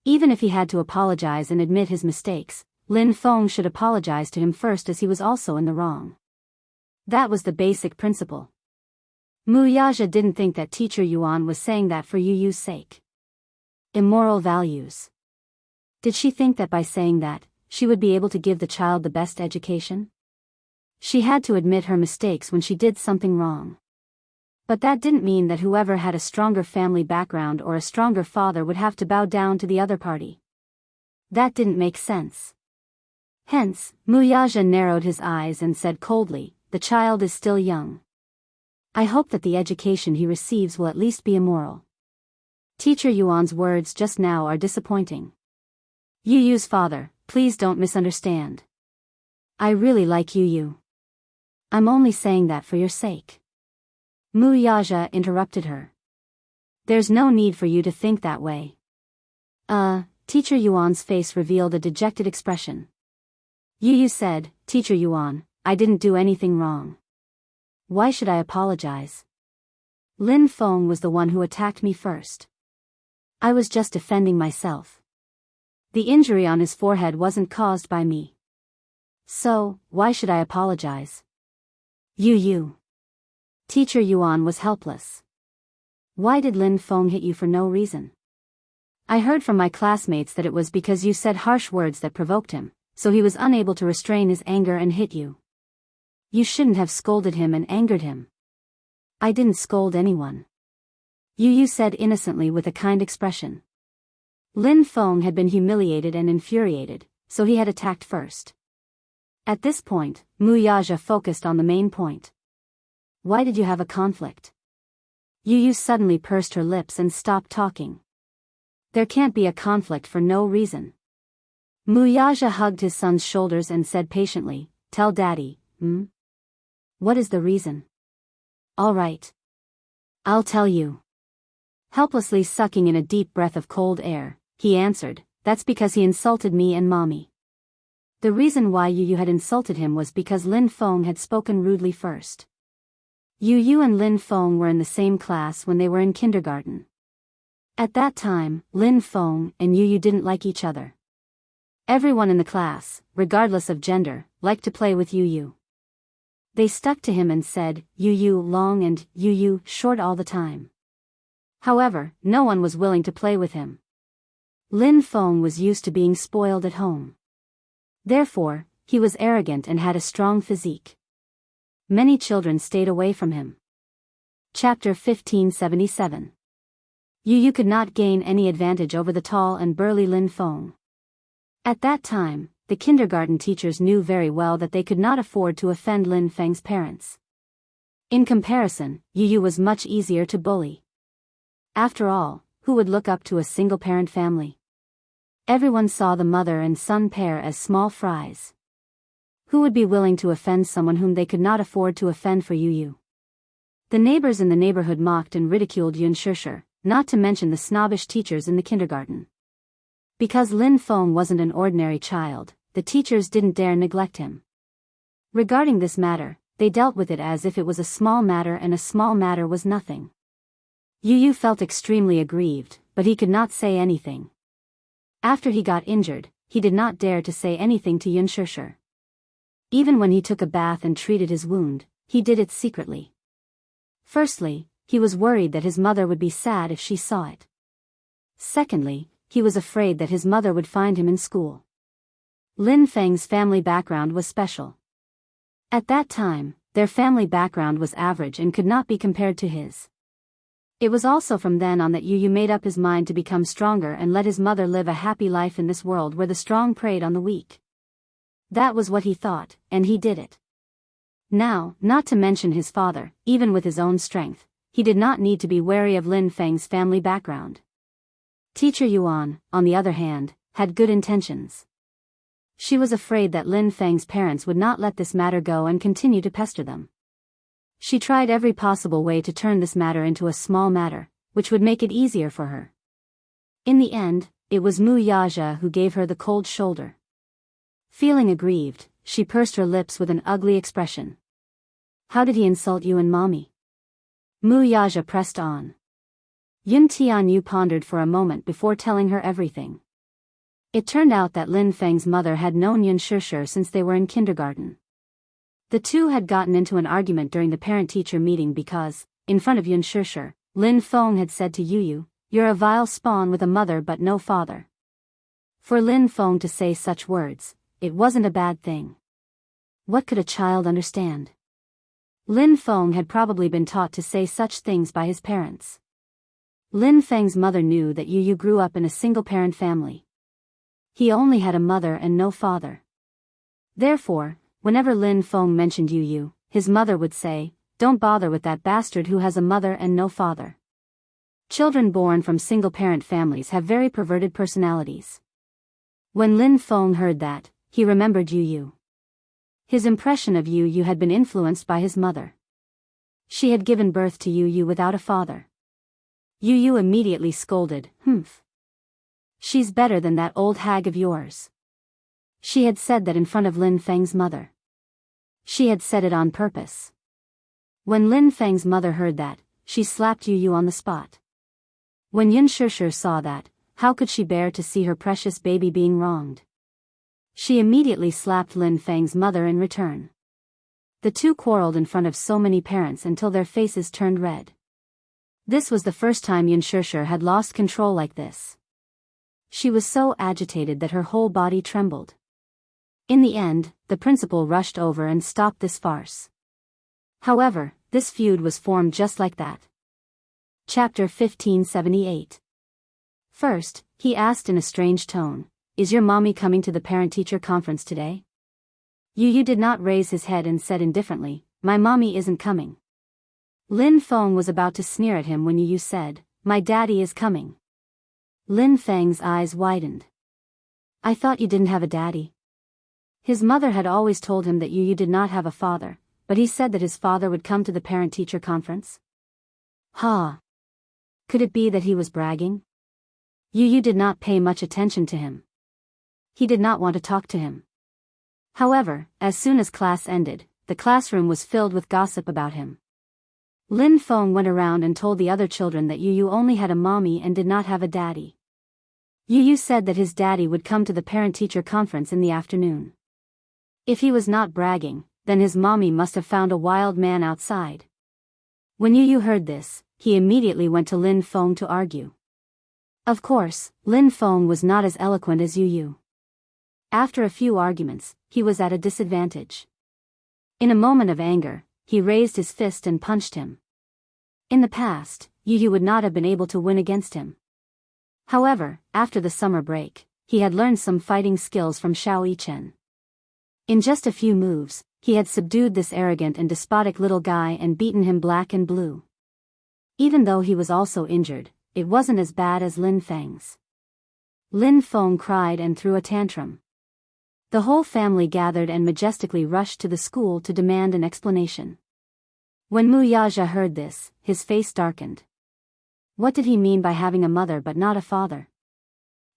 Even if he had to apologize and admit his mistakes, Lin Feng should apologize to him first, as he was also in the wrong. That was the basic principle. Mu Yaja didn't think that Teacher Yuan was saying that for Yu's sake. Immoral values. Did she think that by saying that, she would be able to give the child the best education? She had to admit her mistakes when she did something wrong. But that didn't mean that whoever had a stronger family background or a stronger father would have to bow down to the other party. That didn't make sense. Hence, Mu Yaja narrowed his eyes and said coldly, The the child is still young. I hope that the education he receives will at least be immoral. Teacher Yuan's words just now are disappointing. Yu Yu's father, please don't misunderstand. I really like Yu Yu. I'm only saying that for your sake. Mu Yaja interrupted her. There's no need for you to think that way. Teacher Yuan's face revealed a dejected expression. Yu Yu said, Teacher Yuan, I didn't do anything wrong. Why should I apologize? Lin Feng was the one who attacked me first. I was just defending myself. The injury on his forehead wasn't caused by me. So, why should I apologize? Yu Yu. Teacher Yuan was helpless. Why did Lin Feng hit you for no reason? I heard from my classmates that it was because you said harsh words that provoked him, so he was unable to restrain his anger and hit you. You shouldn't have scolded him and angered him. I didn't scold anyone. Yu Yu said innocently with a kind expression. Lin Feng had been humiliated and infuriated, so he had attacked first. At this point, Mu Yaja focused on the main point. Why did you have a conflict? Yu Yu suddenly pursed her lips and stopped talking. There can't be a conflict for no reason. Mu Yaja hugged his son's shoulders and said patiently, Tell Daddy, What is the reason? All right. I'll tell you. Helplessly sucking in a deep breath of cold air, he answered, That's because he insulted me and Mommy. The reason why Yu Yu had insulted him was because Lin Feng had spoken rudely first. Yu Yu and Lin Feng were in the same class when they were in kindergarten. At that time, Lin Feng and Yu Yu didn't like each other. Everyone in the class, regardless of gender, liked to play with Yu Yu. They stuck to him and said, Yu Yu long and Yu Yu short all the time. However, no one was willing to play with him. Lin Feng was used to being spoiled at home. Therefore, he was arrogant and had a strong physique. Many children stayed away from him. Chapter 1577. Yu Yu could not gain any advantage over the tall and burly Lin Feng. At that time, the kindergarten teachers knew very well that they could not afford to offend Lin Feng's parents. In comparison, Yu Yu was much easier to bully. After all, who would look up to a single-parent family? Everyone saw the mother and son pair as small fries. Who would be willing to offend someone whom they could not afford to offend for Yu Yu? The neighbors in the neighborhood mocked and ridiculed Yun Shishir, not to mention the snobbish teachers in the kindergarten. Because Lin Feng wasn't an ordinary child, the teachers didn't dare neglect him. Regarding this matter, they dealt with it as if it was a small matter, and a small matter was nothing. Yu Yu felt extremely aggrieved, but he could not say anything. After he got injured, he did not dare to say anything to Yun Shishir. Even when he took a bath and treated his wound, he did it secretly. Firstly, he was worried that his mother would be sad if she saw it. Secondly, he was afraid that his mother would find him in school. Lin Feng's family background was special. At that time, their family background was average and could not be compared to his. It was also from then on that Yu Yu made up his mind to become stronger and let his mother live a happy life in this world where the strong preyed on the weak. That was what he thought, and he did it. Now, not to mention his father, even with his own strength, he did not need to be wary of Lin Feng's family background. Teacher Yuan, on the other hand, had good intentions. She was afraid that Lin Feng's parents would not let this matter go and continue to pester them. She tried every possible way to turn this matter into a small matter, which would make it easier for her. In the end, it was Mu Yaja who gave her the cold shoulder. Feeling aggrieved, she pursed her lips with an ugly expression. How did he insult you and Mommy? Mu Yaja pressed on. Yun Tianyu pondered for a moment before telling her everything. It turned out that Lin Feng's mother had known Yun Shishir since they were in kindergarten. The two had gotten into an argument during the parent-teacher meeting because, in front of Yun Shishir, Lin Feng had said to Yu Yu, You're a vile spawn with a mother but no father. For Lin Feng to say such words, it wasn't a bad thing. What could a child understand? Lin Feng had probably been taught to say such things by his parents. Lin Feng's mother knew that Yu Yu grew up in a single-parent family. He only had a mother and no father. Therefore, whenever Lin Feng mentioned Yu Yu, his mother would say, "Don't bother with that bastard who has a mother and no father." Children born from single-parent families have very perverted personalities. When Lin Feng heard that, he remembered Yu Yu. His impression of Yu Yu had been influenced by his mother. She had given birth to Yu Yu without a father. Yu Yu immediately scolded, "Humph. She's better than that old hag of yours." She had said that in front of Lin Feng's mother. She had said it on purpose. When Lin Feng's mother heard that, she slapped Yu Yu on the spot. When Yun Shishir saw that, how could she bear to see her precious baby being wronged? She immediately slapped Lin Feng's mother in return. The two quarreled in front of so many parents until their faces turned red. This was the first time Yun Shishir had lost control like this. She was so agitated that her whole body trembled. In the end, the principal rushed over and stopped this farce. However, this feud was formed just like that. Chapter 1578. First, he asked in a strange tone, "Is your mommy coming to the parent-teacher conference today?" Yu Yu did not raise his head and said indifferently, "My mommy isn't coming." Lin Feng was about to sneer at him when Yu Yu said, "My daddy is coming." Lin Feng's eyes widened. "I thought you didn't have a daddy." His mother had always told him that Yu Yu did not have a father, but he said that his father would come to the parent-teacher conference. Ha! Could it be that he was bragging? Yu Yu did not pay much attention to him. He did not want to talk to him. However, as soon as class ended, the classroom was filled with gossip about him. Lin Feng went around and told the other children that Yu Yu only had a mommy and did not have a daddy. Yu Yu said that his daddy would come to the parent-teacher conference in the afternoon. If he was not bragging, then his mommy must have found a wild man outside. When Yu Yu heard this, he immediately went to Lin Feng to argue. Of course, Lin Feng was not as eloquent as Yu Yu. After a few arguments, he was at a disadvantage. In a moment of anger, he raised his fist and punched him. In the past, Yu Yu would not have been able to win against him. However, after the summer break, he had learned some fighting skills from Xiao Yichen. In just a few moves, he had subdued this arrogant and despotic little guy and beaten him black and blue. Even though he was also injured, it wasn't as bad as Lin Feng's. Lin Feng cried and threw a tantrum. The whole family gathered and majestically rushed to the school to demand an explanation. When Wuxia heard this, his face darkened. What did he mean by having a mother but not a father?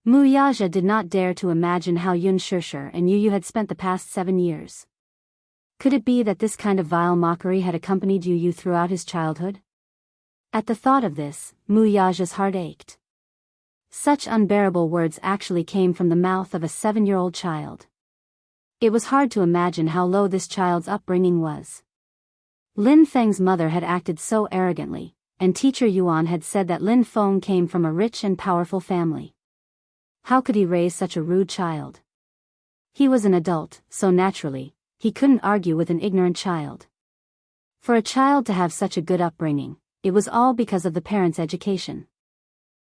Wuxia did not dare to imagine how Yun Shishir and Yu Yu had spent the past 7 years. Could it be that this kind of vile mockery had accompanied Yu Yu throughout his childhood? At the thought of this, Wuxia's heart ached. Such unbearable words actually came from the mouth of a 7-year-old child. It was hard to imagine how low this child's upbringing was. Lin Feng's mother had acted so arrogantly, and teacher Yuan had said that Lin Feng came from a rich and powerful family. How could he raise such a rude child? He was an adult, so naturally, he couldn't argue with an ignorant child. For a child to have such a good upbringing, it was all because of the parents' education.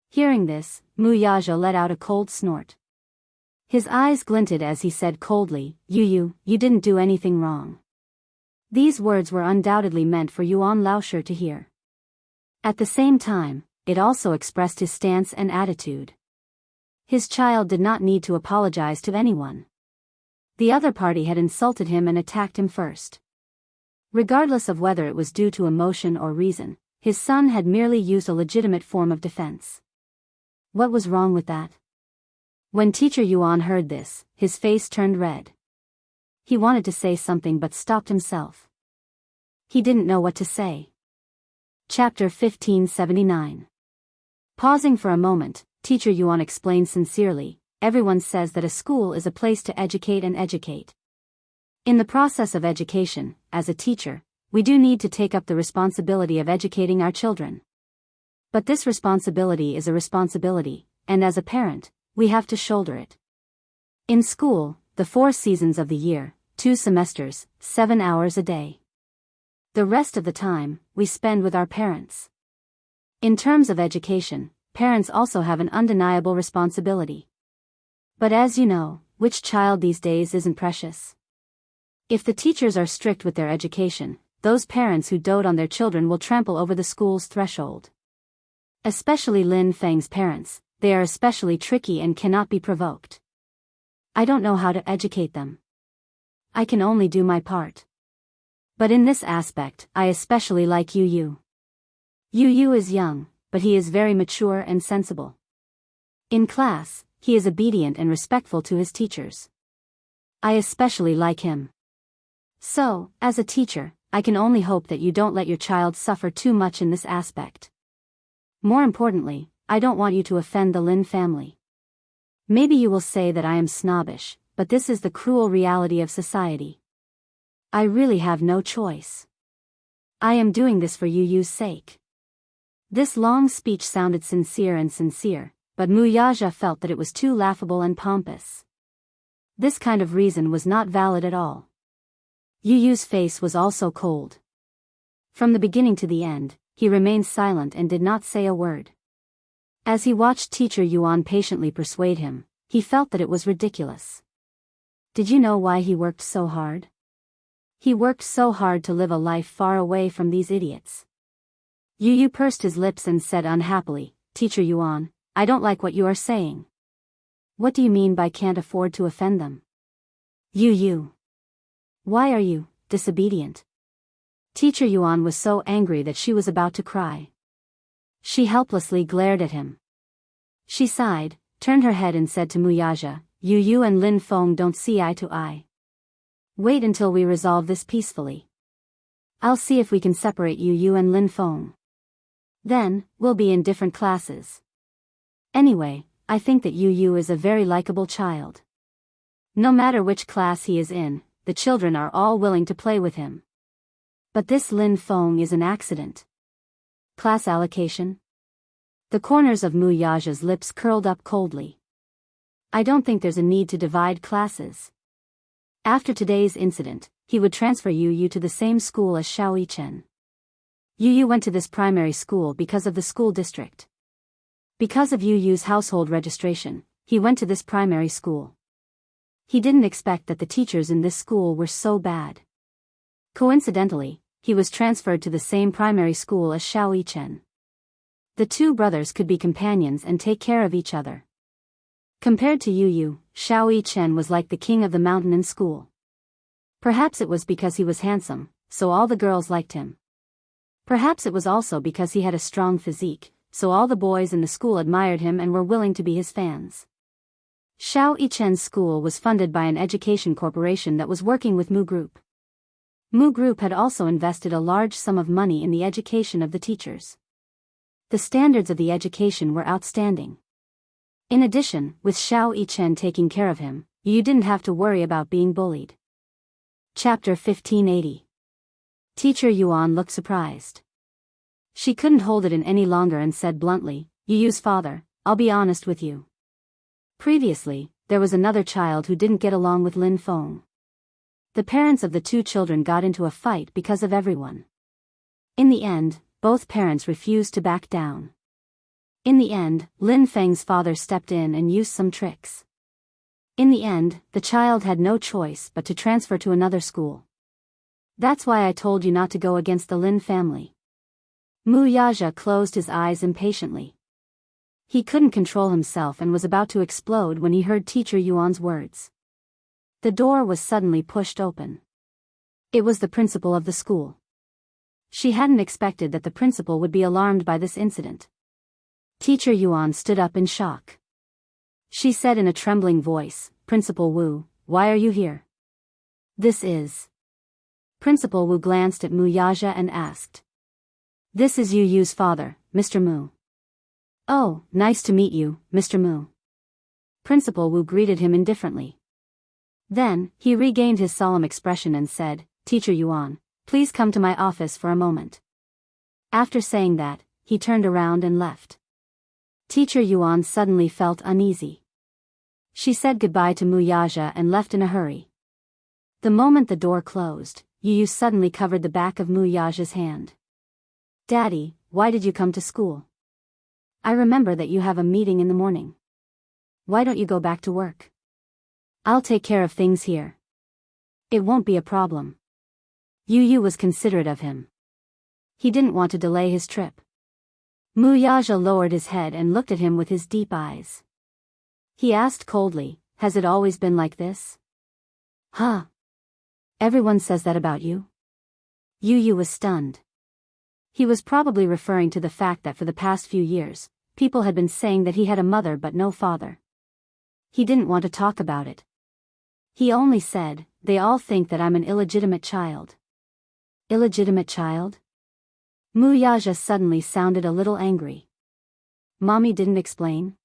Hearing this, Wuxia let out a cold snort. His eyes glinted as he said coldly, "Yu Yu, you didn't do anything wrong." These words were undoubtedly meant for Yuan Laoshi to hear. At the same time, it also expressed his stance and attitude. His child did not need to apologize to anyone. The other party had insulted him and attacked him first. Regardless of whether it was due to emotion or reason, his son had merely used a legitimate form of defense. What was wrong with that? When teacher Yuan heard this, his face turned red. He wanted to say something but stopped himself. He didn't know what to say. Chapter 1579. Pausing for a moment, teacher Yuan explained sincerely, "Everyone says that a school is a place to educate and educate. In the process of education, as a teacher, we do need to take up the responsibility of educating our children. But this responsibility is a responsibility, and as a parent, we have to shoulder it. In school, the 4 seasons of the year, 2 semesters, 7 hours a day. The rest of the time, we spend with our parents. In terms of education, parents also have an undeniable responsibility. But as you know, which child these days isn't precious? If the teachers are strict with their education, those parents who dote on their children will trample over the school's threshold. Especially Lin Feng's parents, they are especially tricky and cannot be provoked. I don't know how to educate them. I can only do my part. But in this aspect, I especially like Yu Yu. Yu Yu is young, but he is very mature and sensible. In class, he is obedient and respectful to his teachers. I especially like him. So, as a teacher, I can only hope that you don't let your child suffer too much in this aspect. More importantly, I don't want you to offend the Lin family. Maybe you will say that I am snobbish, but this is the cruel reality of society. I really have no choice. I am doing this for Yu Yu's sake. This long speech sounded sincere, but Mu Yaja felt that it was too laughable and pompous. This kind of reason was not valid at all. Yu Yu's face was also cold. From the beginning to the end, he remained silent and did not say a word. As he watched Teacher Yuan patiently persuade him, he felt that it was ridiculous. Did you know why he worked so hard? He worked so hard to live a life far away from these idiots. Yu Yu pursed his lips and said unhappily, Teacher Yuan, I don't like what you are saying. What do you mean by can't afford to offend them? Yu Yu. Why are you disobedient? Teacher Yuan was so angry that she was about to cry. She helplessly glared at him. She sighed, turned her head and said to Muyaja, Yu Yu and Lin Feng don't see eye to eye. Wait until we resolve this peacefully. I'll see if we can separate Yu Yu and Lin Feng. Then, we'll be in different classes. Anyway, I think that Yu Yu is a very likable child. No matter which class he is in, the children are all willing to play with him. But this Lin Feng is an accident. Class allocation? The corners of Mu Yaja's lips curled up coldly. I don't think there's a need to divide classes. After today's incident, he would transfer Yu Yu to the same school as Xiao Yichen. Yu Yu went to this primary school because of the school district. Because of Yu Yu's household registration, he went to this primary school. He didn't expect that the teachers in this school were so bad. Coincidentally, he was transferred to the same primary school as Xiao Yichen. The two brothers could be companions and take care of each other. Compared to Yu Yu, Xiao Yichen was like the king of the mountain in school. Perhaps it was because he was handsome, so all the girls liked him. Perhaps it was also because he had a strong physique, so all the boys in the school admired him and were willing to be his fans. Xiao Yichen's school was funded by an education corporation that was working with Mu Group. Mu Group had also invested a large sum of money in the education of the teachers. The standards of the education were outstanding. In addition, with Xiao Yichen taking care of him, you didn't have to worry about being bullied. Chapter 1580. Teacher Yuan looked surprised. She couldn't hold it in any longer and said bluntly, Yu Yu's father, I'll be honest with you. Previously, there was another child who didn't get along with Lin Feng. The parents of the two children got into a fight because of everyone. In the end, both parents refused to back down. In the end, Lin Feng's father stepped in and used some tricks. In the end, the child had no choice but to transfer to another school. That's why I told you not to go against the Lin family. Mu Yaja closed his eyes impatiently. He couldn't control himself and was about to explode when he heard Teacher Yuan's words. The door was suddenly pushed open. It was the principal of the school. She hadn't expected that the principal would be alarmed by this incident. Teacher Yuan stood up in shock. She said in a trembling voice, Principal Wu, why are you here? This is... Principal Wu glanced at Mu Yaja and asked. This is Yu Yu's father, Mr. Mu. Oh, nice to meet you, Mr. Mu. Principal Wu greeted him indifferently. Then, he regained his solemn expression and said, Teacher Yuan, please come to my office for a moment. After saying that, he turned around and left. Teacher Yuan suddenly felt uneasy. She said goodbye to Mu Yaja and left in a hurry. The moment the door closed, Yu Yu suddenly covered the back of Mu Yaja's hand. Daddy, why did you come to school? I remember that you have a meeting in the morning. Why don't you go back to work? I'll take care of things here. It won't be a problem. Yu was considerate of him. He didn't want to delay his trip. Wuxia lowered his head and looked at him with his deep eyes. He asked coldly, has it always been like this? Huh? Everyone says that about you? Yu was stunned. He was probably referring to the fact that for the past few years, people had been saying that he had a mother but no father. He didn't want to talk about it. He only said, they all think that I'm an illegitimate child. Illegitimate child? Wuxia suddenly sounded a little angry. Mommy didn't explain?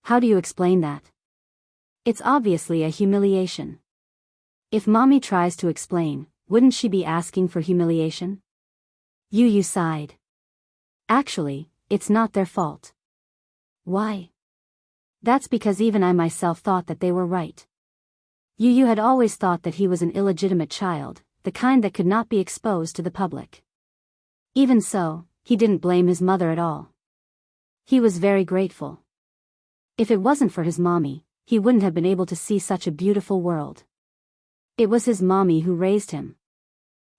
How do you explain that? It's obviously a humiliation. If Mommy tries to explain, wouldn't she be asking for humiliation? Yu sighed. Actually, it's not their fault. Why? That's because even I myself thought that they were right. Yu had always thought that he was an illegitimate child, the kind that could not be exposed to the public. Even so, he didn't blame his mother at all. He was very grateful. If it wasn't for his mommy, he wouldn't have been able to see such a beautiful world. It was his mommy who raised him.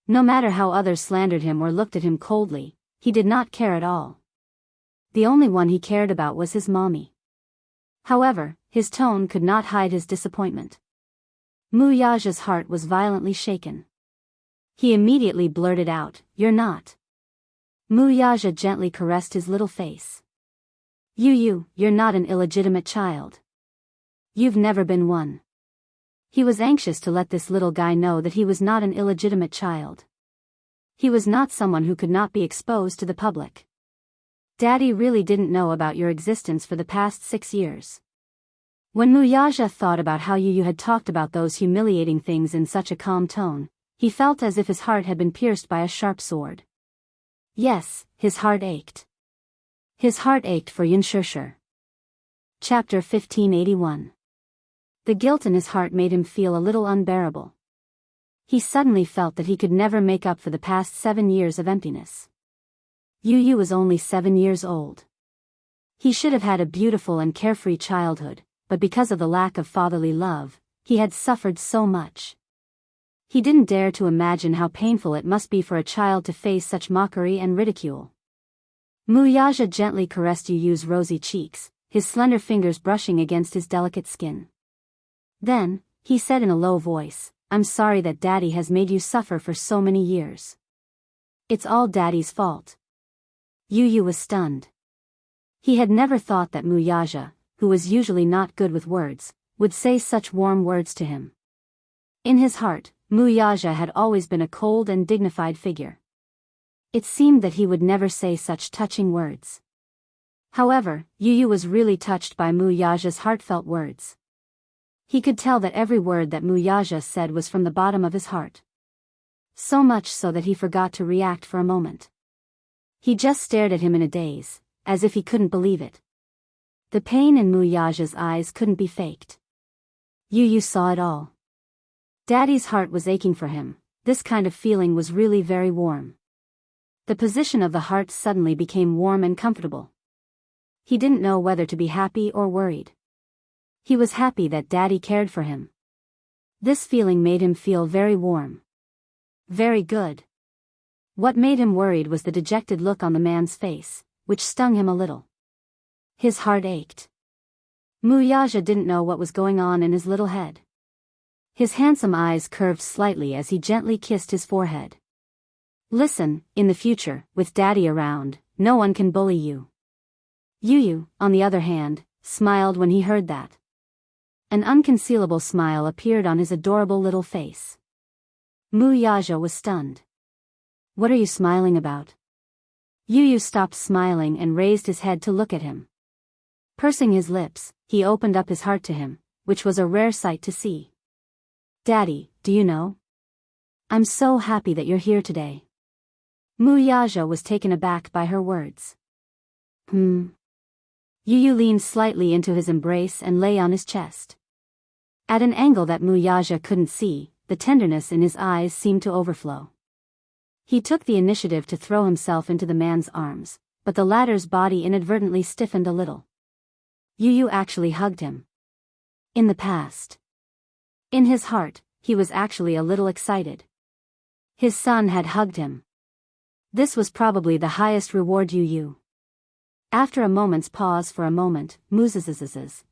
No matter how others slandered him or looked at him coldly, he did not care at all. The only one he cared about was his mommy. However, his tone could not hide his disappointment. Wuxia's heart was violently shaken. He immediately blurted out, "You're not." Wuxia gently caressed his little face. You're not an illegitimate child. You've never been one." He was anxious to let this little guy know that he was not an illegitimate child. He was not someone who could not be exposed to the public. Daddy really didn't know about your existence for the past 6 years. When Wuxia thought about how Yu had talked about those humiliating things in such a calm tone, he felt as if his heart had been pierced by a sharp sword. Yes, his heart ached. His heart ached for Xianxia. Chapter 1581. The guilt in his heart made him feel a little unbearable. He suddenly felt that he could never make up for the past 7 years of emptiness. Yu was only 7 years old. He should have had a beautiful and carefree childhood, but because of the lack of fatherly love, he had suffered so much. He didn't dare to imagine how painful it must be for a child to face such mockery and ridicule. Wuxia gently caressed Yu's rosy cheeks, his slender fingers brushing against his delicate skin. Then, he said in a low voice, "I'm sorry that Daddy has made you suffer for so many years. It's all Daddy's fault." Yu was stunned. He had never thought that Wuxia, who was usually not good with words, would say such warm words to him. In his heart, Wuxia had always been a cold and dignified figure. It seemed that he would never say such touching words. However, Yu was really touched by Wuxia's heartfelt words. He could tell that every word that Wuxia said was from the bottom of his heart. So much so that he forgot to react for a moment. He just stared at him in a daze, as if he couldn't believe it. The pain in Wuxia's eyes couldn't be faked. Yu saw it all. Daddy's heart was aching for him. This kind of feeling was really very warm. The position of the heart suddenly became warm and comfortable. He didn't know whether to be happy or worried. He was happy that Daddy cared for him. This feeling made him feel very warm. Very good. What made him worried was the dejected look on the man's face, which stung him a little. His heart ached. Wuxia didn't know what was going on in his little head. His handsome eyes curved slightly as he gently kissed his forehead. "Listen, in the future, with Daddy around, no one can bully you." Yu, on the other hand, smiled when he heard that. An unconcealable smile appeared on his adorable little face. Wuxia was stunned. "What are you smiling about?" Yu stopped smiling and raised his head to look at him. Pursing his lips, he opened up his heart to him, which was a rare sight to see. "Daddy, do you know? I'm so happy that you're here today." Wuxia was taken aback by her words. Yu leaned slightly into his embrace and lay on his chest. At an angle that Wuxia couldn't see, the tenderness in his eyes seemed to overflow. He took the initiative to throw himself into the man's arms, but the latter's body inadvertently stiffened a little. Yu actually hugged him. In the past. In his heart, he was actually a little excited. His son had hugged him. This was probably the highest reward Yu. After a moment's pause for a moment,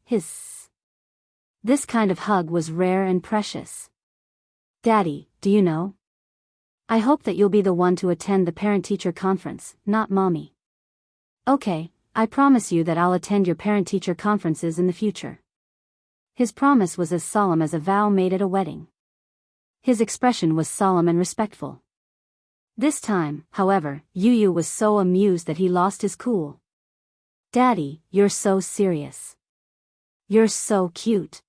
his. This kind of hug was rare and precious. Daddy, do you know? I hope that you'll be the one to attend the parent-teacher conference, not Mommy. Okay, I promise you that I'll attend your parent-teacher conferences in the future. His promise was as solemn as a vow made at a wedding. His expression was solemn and respectful. This time, however, Yu was so amused that he lost his cool. Daddy, you're so serious. You're so cute.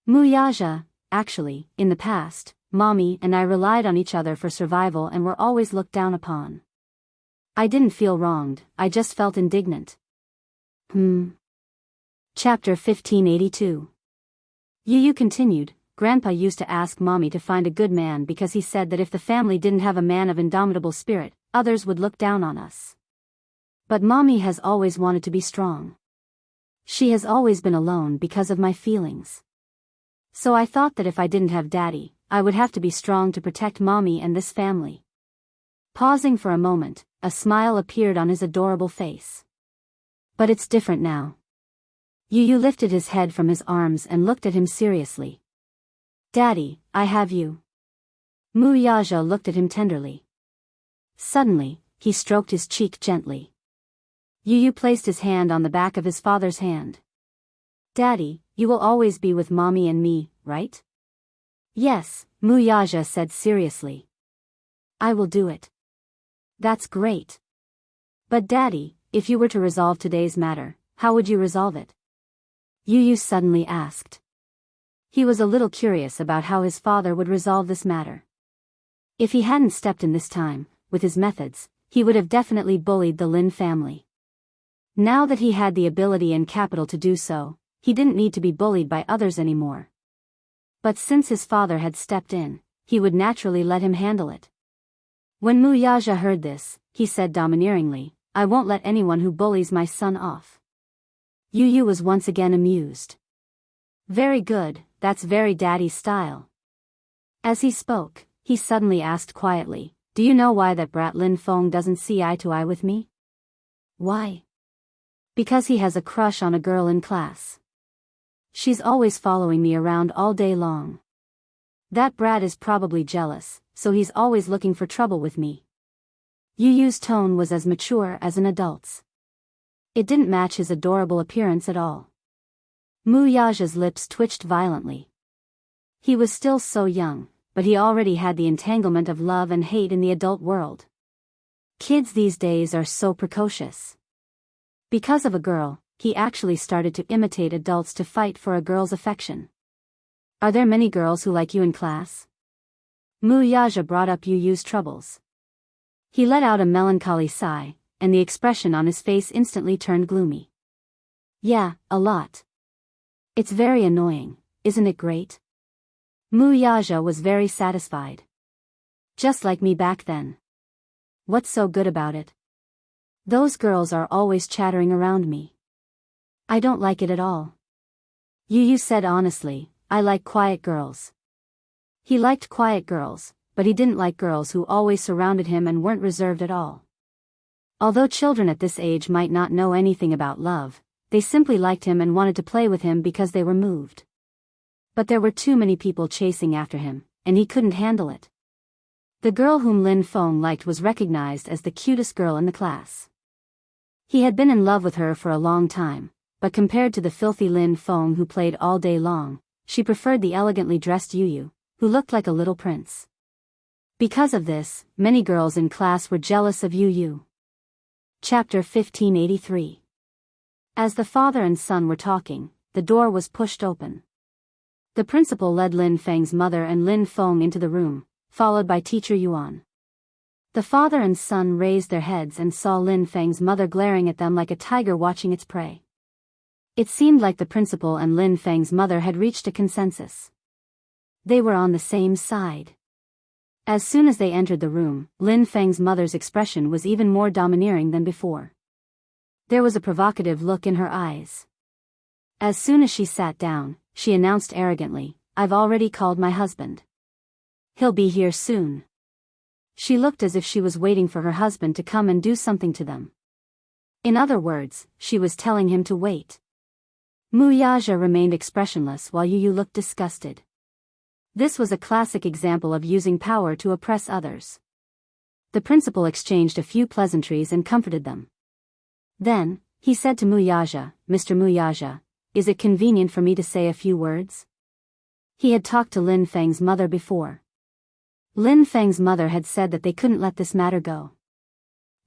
Wuxia, actually, in the past, Mommy and I relied on each other for survival and were always looked down upon. I didn't feel wronged, I just felt indignant. Chapter 1582. Yu continued, Grandpa used to ask Mommy to find a good man because he said that if the family didn't have a man of indomitable spirit, others would look down on us. But Mommy has always wanted to be strong. She has always been alone because of my feelings. So I thought that if I didn't have Daddy, I would have to be strong to protect Mommy and this family. Pausing for a moment, a smile appeared on his adorable face. But it's different now. Yu lifted his head from his arms and looked at him seriously. Daddy, I have you. Wuxia looked at him tenderly. Suddenly, he stroked his cheek gently. Yu placed his hand on the back of his father's hand. Daddy, you will always be with Mommy and me, right? Yes, Wuxia said seriously. I will do it. That's great. But Daddy, if you were to resolve today's matter, how would you resolve it? Yu suddenly asked. He was a little curious about how his father would resolve this matter. If he hadn't stepped in this time, with his methods, he would have definitely bullied the Lin family. Now that he had the ability and capital to do so, he didn't need to be bullied by others anymore. But since his father had stepped in, he would naturally let him handle it. When Wuxia heard this, he said domineeringly, I won't let anyone who bullies my son off. Yu was once again amused. Very good, that's very Daddy's style. As he spoke, he suddenly asked quietly, do you know why that brat Lin Feng doesn't see eye to eye with me? Why? Because he has a crush on a girl in class. She's always following me around all day long. That brat is probably jealous, so he's always looking for trouble with me. Yu's tone was as mature as an adult's. It didn't match his adorable appearance at all. Wuxia's lips twitched violently. He was still so young, but he already had the entanglement of love and hate in the adult world. Kids these days are so precocious. Because of a girl, he actually started to imitate adults to fight for a girl's affection. Are there many girls who like you in class? Wuxia brought up Yu's troubles. He let out a melancholy sigh, and the expression on his face instantly turned gloomy. Yeah, a lot. It's very annoying, isn't it great? Wuxia was very satisfied. Just like me back then. What's so good about it? Those girls are always chattering around me. I don't like it at all. Yu said honestly, I like quiet girls. He liked quiet girls, but he didn't like girls who always surrounded him and weren't reserved at all. Although children at this age might not know anything about love, they simply liked him and wanted to play with him because they were moved. But there were too many people chasing after him, and he couldn't handle it. The girl whom Lin Feng liked was recognized as the cutest girl in the class. He had been in love with her for a long time, but compared to the filthy Lin Feng who played all day long, she preferred the elegantly dressed Yu, who looked like a little prince. Because of this, many girls in class were jealous of Yu. Chapter 1583. As the father and son were talking, the door was pushed open. The principal led Lin Feng's mother and Lin Feng into the room, followed by teacher Yuan. The father and son raised their heads and saw Lin Feng's mother glaring at them like a tiger watching its prey. It seemed like the principal and Lin Feng's mother had reached a consensus. They were on the same side. As soon as they entered the room, Lin Feng's mother's expression was even more domineering than before. There was a provocative look in her eyes. As soon as she sat down, she announced arrogantly, I've already called my husband. He'll be here soon. She looked as if she was waiting for her husband to come and do something to them. In other words, she was telling him to wait. Wuxia remained expressionless while Yu looked disgusted. This was a classic example of using power to oppress others. The principal exchanged a few pleasantries and comforted them. Then, he said to Wuxia, Mr. Wuxia, is it convenient for me to say a few words? He had talked to Lin Feng's mother before. Lin Feng's mother had said that they couldn't let this matter go.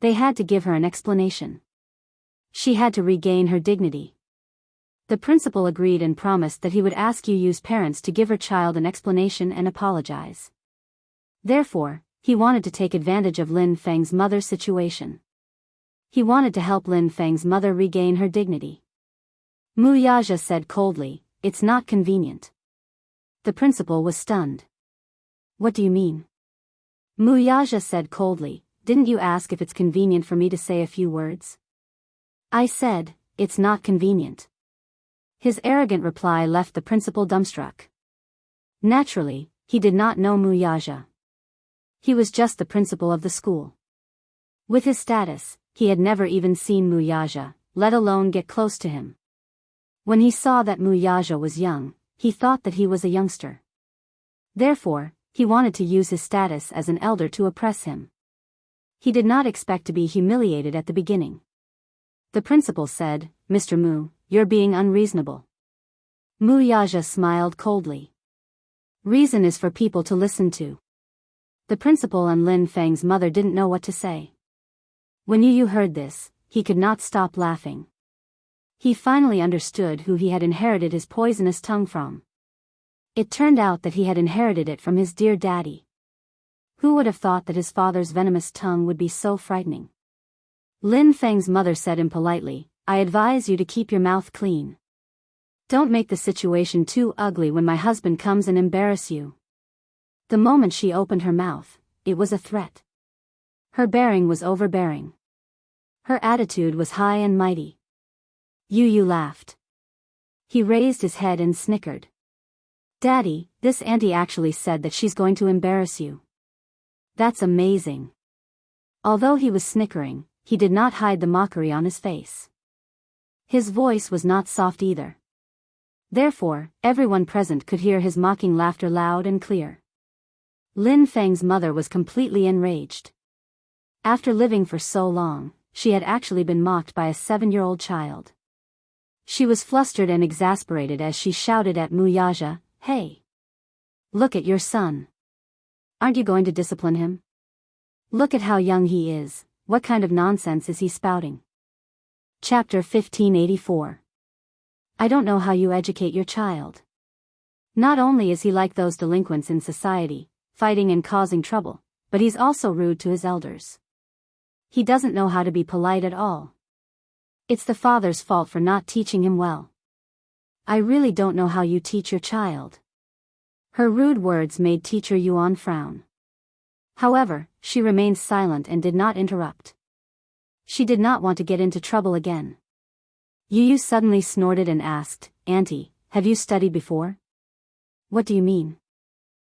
They had to give her an explanation. She had to regain her dignity. The principal agreed and promised that he would ask Yu's parents to give her child an explanation and apologize. Therefore, he wanted to take advantage of Lin Feng's mother's situation. He wanted to help Lin Feng's mother regain her dignity. Wuxia said coldly, it's not convenient. The principal was stunned. What do you mean? Wuxia said coldly, didn't you ask if it's convenient for me to say a few words? I said, it's not convenient. His arrogant reply left the principal dumbstruck. Naturally, he did not know Wuxia. He was just the principal of the school. With his status, he had never even seen Wuxia, let alone get close to him. When he saw that Wuxia was young, he thought that he was a youngster. Therefore, he wanted to use his status as an elder to oppress him. He did not expect to be humiliated at the beginning. The principal said, Mr. Mu, you're being unreasonable. Wuxia smiled coldly. Reason is for people to listen to. The principal and Lin Feng's mother didn't know what to say. When Yu heard this, he could not stop laughing. He finally understood who he had inherited his poisonous tongue from. It turned out that he had inherited it from his dear daddy. Who would have thought that his father's venomous tongue would be so frightening? Lin Feng's mother said impolitely, I advise you to keep your mouth clean. Don't make the situation too ugly when my husband comes and embarrass you. The moment she opened her mouth, it was a threat. Her bearing was overbearing. Her attitude was high and mighty. Yu laughed. He raised his head and snickered. Daddy, this auntie actually said that she's going to embarrass you. That's amazing. Although he was snickering, he did not hide the mockery on his face. His voice was not soft either. Therefore, everyone present could hear his mocking laughter loud and clear. Lin Feng's mother was completely enraged. After living for so long, she had actually been mocked by a 7-year-old child. She was flustered and exasperated as she shouted at Wuxia, Hey! Look at your son. Aren't you going to discipline him? Look at how young he is, what kind of nonsense is he spouting? Chapter 1584. I don't know how you educate your child. Not only is he like those delinquents in society, fighting and causing trouble, but he's also rude to his elders. He doesn't know how to be polite at all. It's the father's fault for not teaching him well. I really don't know how you teach your child. Her rude words made Teacher Yuan frown. However, she remained silent and did not interrupt. She did not want to get into trouble again. Yu suddenly snorted and asked, Auntie, have you studied before? What do you mean?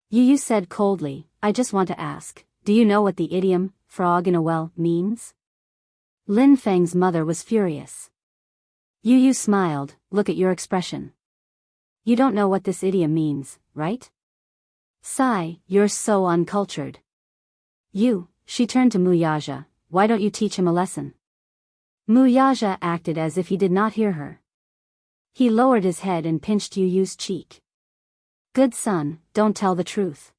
Yu said coldly, I just want to ask, do you know what the idiom, frog in a well, means? Lin Feng's mother was furious. Yu smiled, look at your expression. You don't know what this idiom means, right? Sigh, you're so uncultured. She turned to Wuxia, why don't you teach him a lesson? Wuxia acted as if he did not hear her. He lowered his head and pinched Yu's cheek. Good son, don't tell the truth.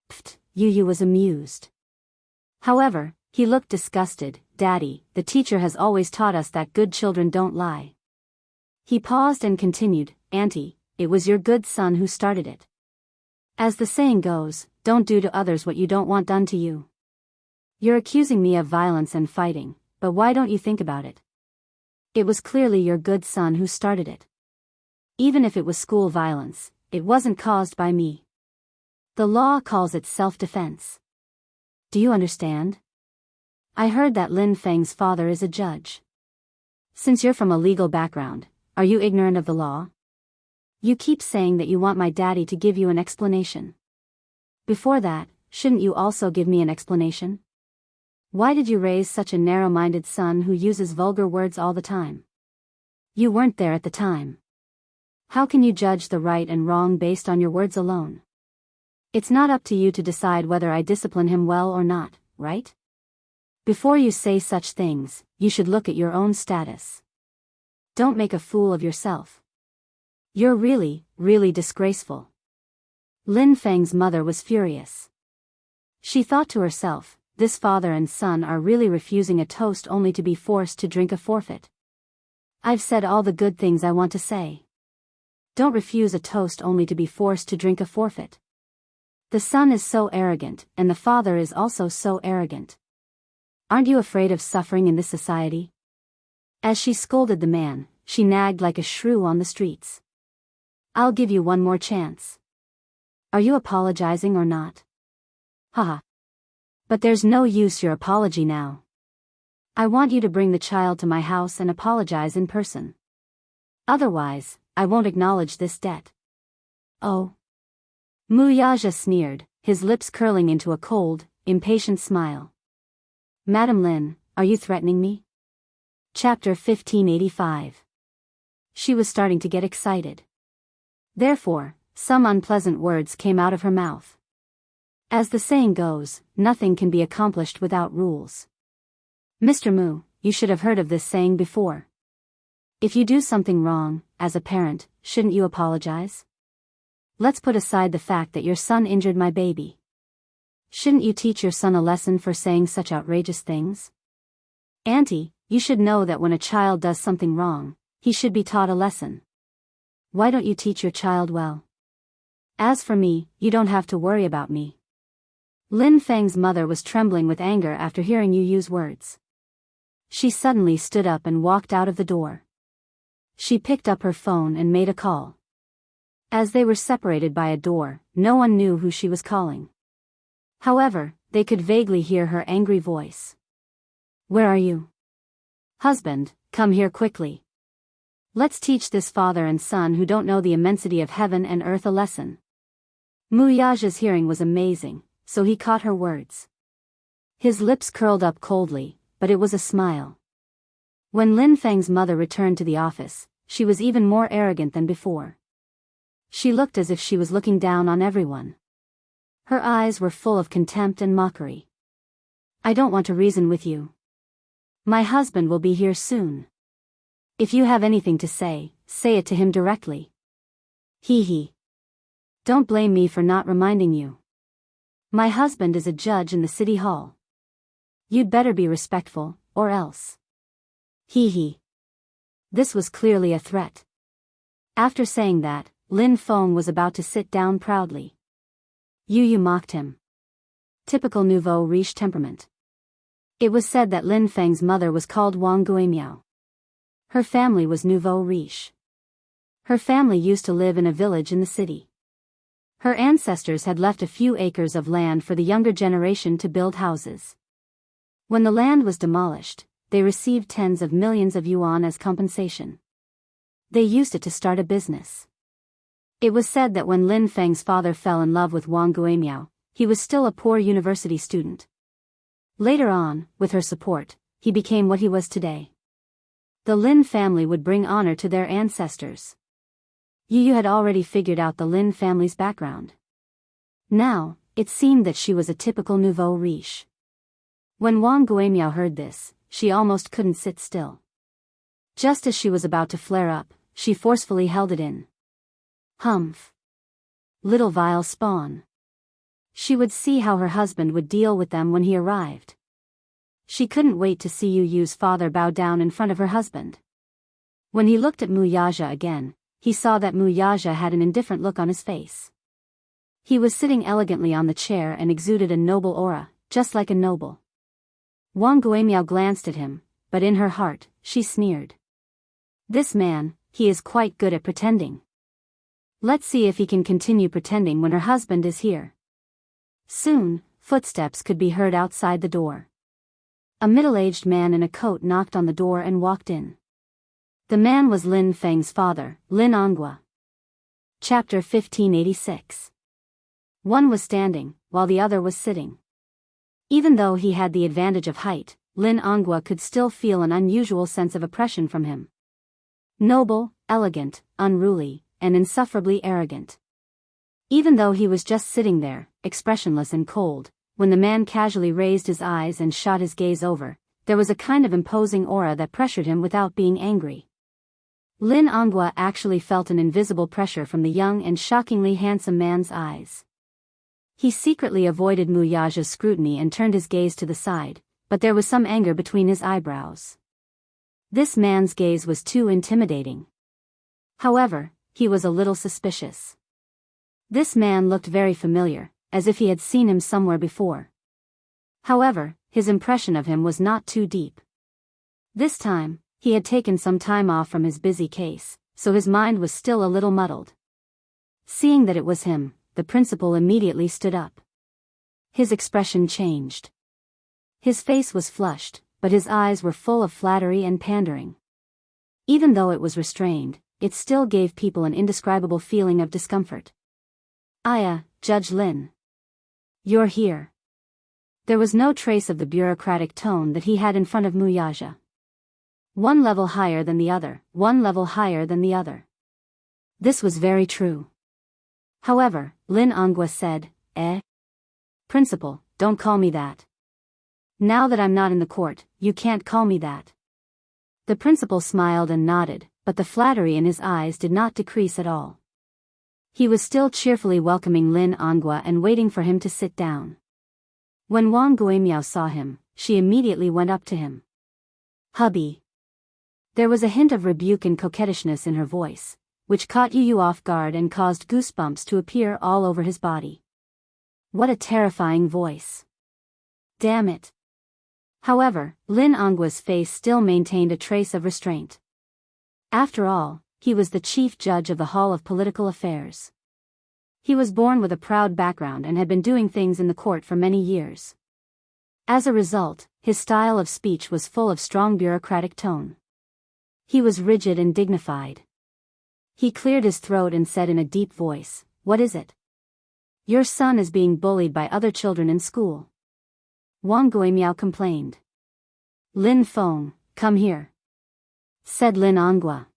Pfft, Yu was amused. However, he looked disgusted. Daddy, the teacher has always taught us that good children don't lie. He paused and continued, Auntie, it was your good son who started it. As the saying goes, don't do to others what you don't want done to you. You're accusing me of violence and fighting, but why don't you think about it? It was clearly your good son who started it. Even if it was school violence, it wasn't caused by me. The law calls it self-defense. Do you understand? I heard that Lin Feng's father is a judge. Since you're from a legal background, are you ignorant of the law? You keep saying that you want my daddy to give you an explanation. Before that, shouldn't you also give me an explanation? Why did you raise such a narrow-minded son who uses vulgar words all the time? You weren't there at the time. How can you judge the right and wrong based on your words alone? It's not up to you to decide whether I discipline him well or not, right? Before you say such things, you should look at your own status. Don't make a fool of yourself. You're really, really disgraceful. Lin Feng's mother was furious. She thought to herself, this father and son are really refusing a toast only to be forced to drink a forfeit. I've said all the good things I want to say. Don't refuse a toast only to be forced to drink a forfeit. The son is so arrogant, and the father is also so arrogant. Aren't you afraid of suffering in this society? As she scolded the man, she nagged like a shrew on the streets. I'll give you one more chance. Are you apologizing or not? Haha. But there's no use your apology now. I want you to bring the child to my house and apologize in person. Otherwise, I won't acknowledge this debt. Oh. Wuxia sneered, his lips curling into a cold, impatient smile. Madam Lin, are you threatening me? Chapter 1585. She was starting to get excited. Therefore, some unpleasant words came out of her mouth. As the saying goes, nothing can be accomplished without rules. Mr. Mu, you should have heard of this saying before. If you do something wrong, as a parent, shouldn't you apologize? Let's put aside the fact that your son injured my baby. Shouldn't you teach your son a lesson for saying such outrageous things? Auntie, you should know that when a child does something wrong, he should be taught a lesson. Why don't you teach your child well? As for me, you don't have to worry about me. Lin Feng's mother was trembling with anger after hearing you use words. She suddenly stood up and walked out of the door. She picked up her phone and made a call. As they were separated by a door, no one knew who she was calling. However, they could vaguely hear her angry voice. Where are you? Husband, come here quickly. Let's teach this father and son who don't know the immensity of heaven and earth a lesson. Wuxia's hearing was amazing, so he caught her words. His lips curled up coldly, but it was a smile. When Lin Feng's mother returned to the office, she was even more arrogant than before. She looked as if she was looking down on everyone. Her eyes were full of contempt and mockery. I don't want to reason with you. My husband will be here soon. If you have anything to say it to him directly. Hee hee. Don't blame me for not reminding you. My husband is a judge in the city hall. You'd better be respectful, or else. Hee hee. This was clearly a threat. After saying that, Lin Feng was about to sit down proudly. Yu mocked him. Typical nouveau riche temperament. It was said that Lin Feng's mother was called Wang Guimiao. Her family was nouveau riche. Her family used to live in a village in the city. Her ancestors had left a few acres of land for the younger generation to build houses. When the land was demolished, they received tens of millions of yuan as compensation. They used it to start a business. It was said that when Lin Feng's father fell in love with Wang Guimiao, he was still a poor university student. Later on, with her support, he became what he was today. The Lin family would bring honor to their ancestors. Yu had already figured out the Lin family's background. Now, it seemed that she was a typical nouveau riche. When Wang Guimiao heard this, she almost couldn't sit still. Just as she was about to flare up, she forcefully held it in. Humph. Little vile spawn. She would see how her husband would deal with them when he arrived. She couldn't wait to see Yu's father bow down in front of her husband. When he looked at Wuxia again, he saw that Wuxia had an indifferent look on his face. He was sitting elegantly on the chair and exuded a noble aura, just like a noble. Wang Guimiao glanced at him, but in her heart, she sneered. This man, he is quite good at pretending. Let's see if he can continue pretending when her husband is here. Soon, footsteps could be heard outside the door. A middle-aged man in a coat knocked on the door and walked in. The man was Lin Feng's father, Lin Onghua. Chapter 1586. One was standing, while the other was sitting. Even though he had the advantage of height, Lin Onghua could still feel an unusual sense of oppression from him. Noble, elegant, unruly, and insufferably arrogant. Even though he was just sitting there, expressionless and cold, when the man casually raised his eyes and shot his gaze over, there was a kind of imposing aura that pressured him without being angry. Lin Onghua actually felt an invisible pressure from the young and shockingly handsome man's eyes. He secretly avoided Muyaja's scrutiny and turned his gaze to the side, but there was some anger between his eyebrows. This man's gaze was too intimidating. However, he was a little suspicious. This man looked very familiar, as if he had seen him somewhere before. However, his impression of him was not too deep. This time, he had taken some time off from his busy case, so his mind was still a little muddled. Seeing that it was him, the principal immediately stood up. His expression changed. His face was flushed, but his eyes were full of flattery and pandering. Even though it was restrained, it still gave people an indescribable feeling of discomfort. "Aya, Judge Lin. You're here." There was no trace of the bureaucratic tone that he had in front of Muyaja. One level higher than the other, one level higher than the other. This was very true. However, Lin Onghua said, Principal, don't call me that. Now that I'm not in the court, you can't call me that." The principal smiled and nodded, but the flattery in his eyes did not decrease at all. He was still cheerfully welcoming Lin Onghua and waiting for him to sit down. When Wang Guimiao saw him, she immediately went up to him. "Hubby." There was a hint of rebuke and coquettishness in her voice, which caught Yu off guard and caused goosebumps to appear all over his body. What a terrifying voice. Damn it. However, Lin Onghua's face still maintained a trace of restraint. After all, he was the chief judge of the Hall of Political Affairs. He was born with a proud background and had been doing things in the court for many years. As a result, his style of speech was full of strong bureaucratic tone. He was rigid and dignified. He cleared his throat and said in a deep voice, "What is it? Your son is being bullied by other children in school." Wang Guimiao complained. "Lin Feng, come here," said Lin Onghua.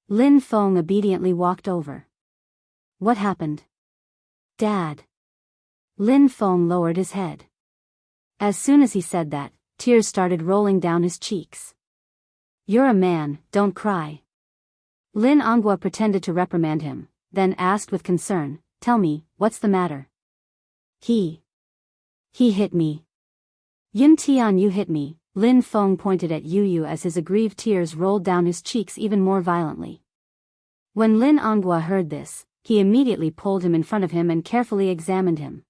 Lin Feng obediently walked over. "What happened? Dad?" Lin Feng lowered his head. As soon as he said that, tears started rolling down his cheeks. "You're a man, don't cry." Lin Onghua pretended to reprimand him, then asked with concern, "Tell me, what's the matter?" He hit me." "Yun Tian, you hit me." Lin Feng pointed at Yu as his aggrieved tears rolled down his cheeks even more violently. When Lin Onghua heard this, he immediately pulled him in front of him and carefully examined him.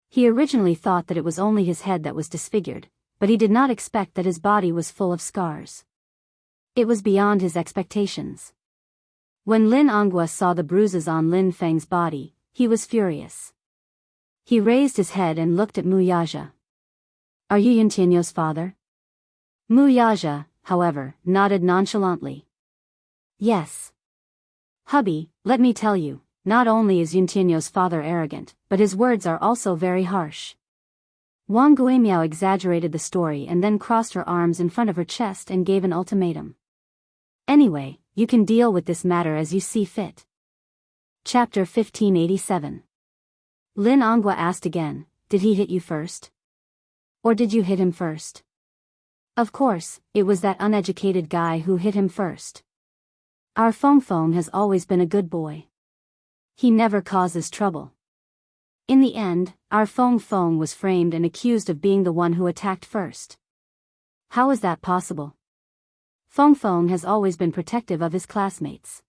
He originally thought that it was only his head that was disfigured, but he did not expect that his body was full of scars. It was beyond his expectations. When Lin Onghua saw the bruises on Lin Feng's body, he was furious. He raised his head and looked at Muyaja. "Are you Yuntianyo's father?" Muyaja, however, nodded nonchalantly. "Yes." "Hubby, let me tell you, not only is Yuntianyo's father arrogant, but his words are also very harsh." Wang Guimiao exaggerated the story and then crossed her arms in front of her chest and gave an ultimatum. "Anyway, you can deal with this matter as you see fit." Chapter 1587. Lin Onghua asked again, "Did he hit you first? Or did you hit him first?" "Of course, it was that uneducated guy who hit him first. Our Feng Feng has always been a good boy. He never causes trouble." In the end, our Feng Feng was framed and accused of being the one who attacked first. How is that possible? Feng Feng has always been protective of his classmates.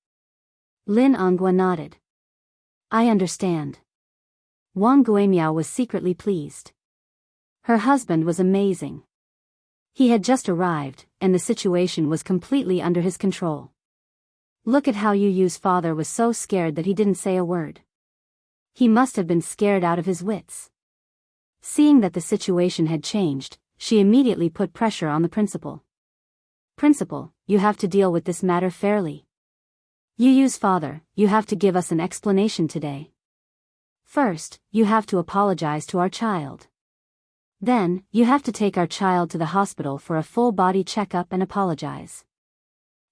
Lin Onghua nodded. "I understand." Wang Guimiao was secretly pleased. Her husband was amazing. He had just arrived, and the situation was completely under his control. Look at how Yu's father was so scared that he didn't say a word. He must have been scared out of his wits. Seeing that the situation had changed, she immediately put pressure on the principal. "Principal, you have to deal with this matter fairly. Yu's father, you have to give us an explanation today. First, you have to apologize to our child. Then, you have to take our child to the hospital for a full body checkup and apologize.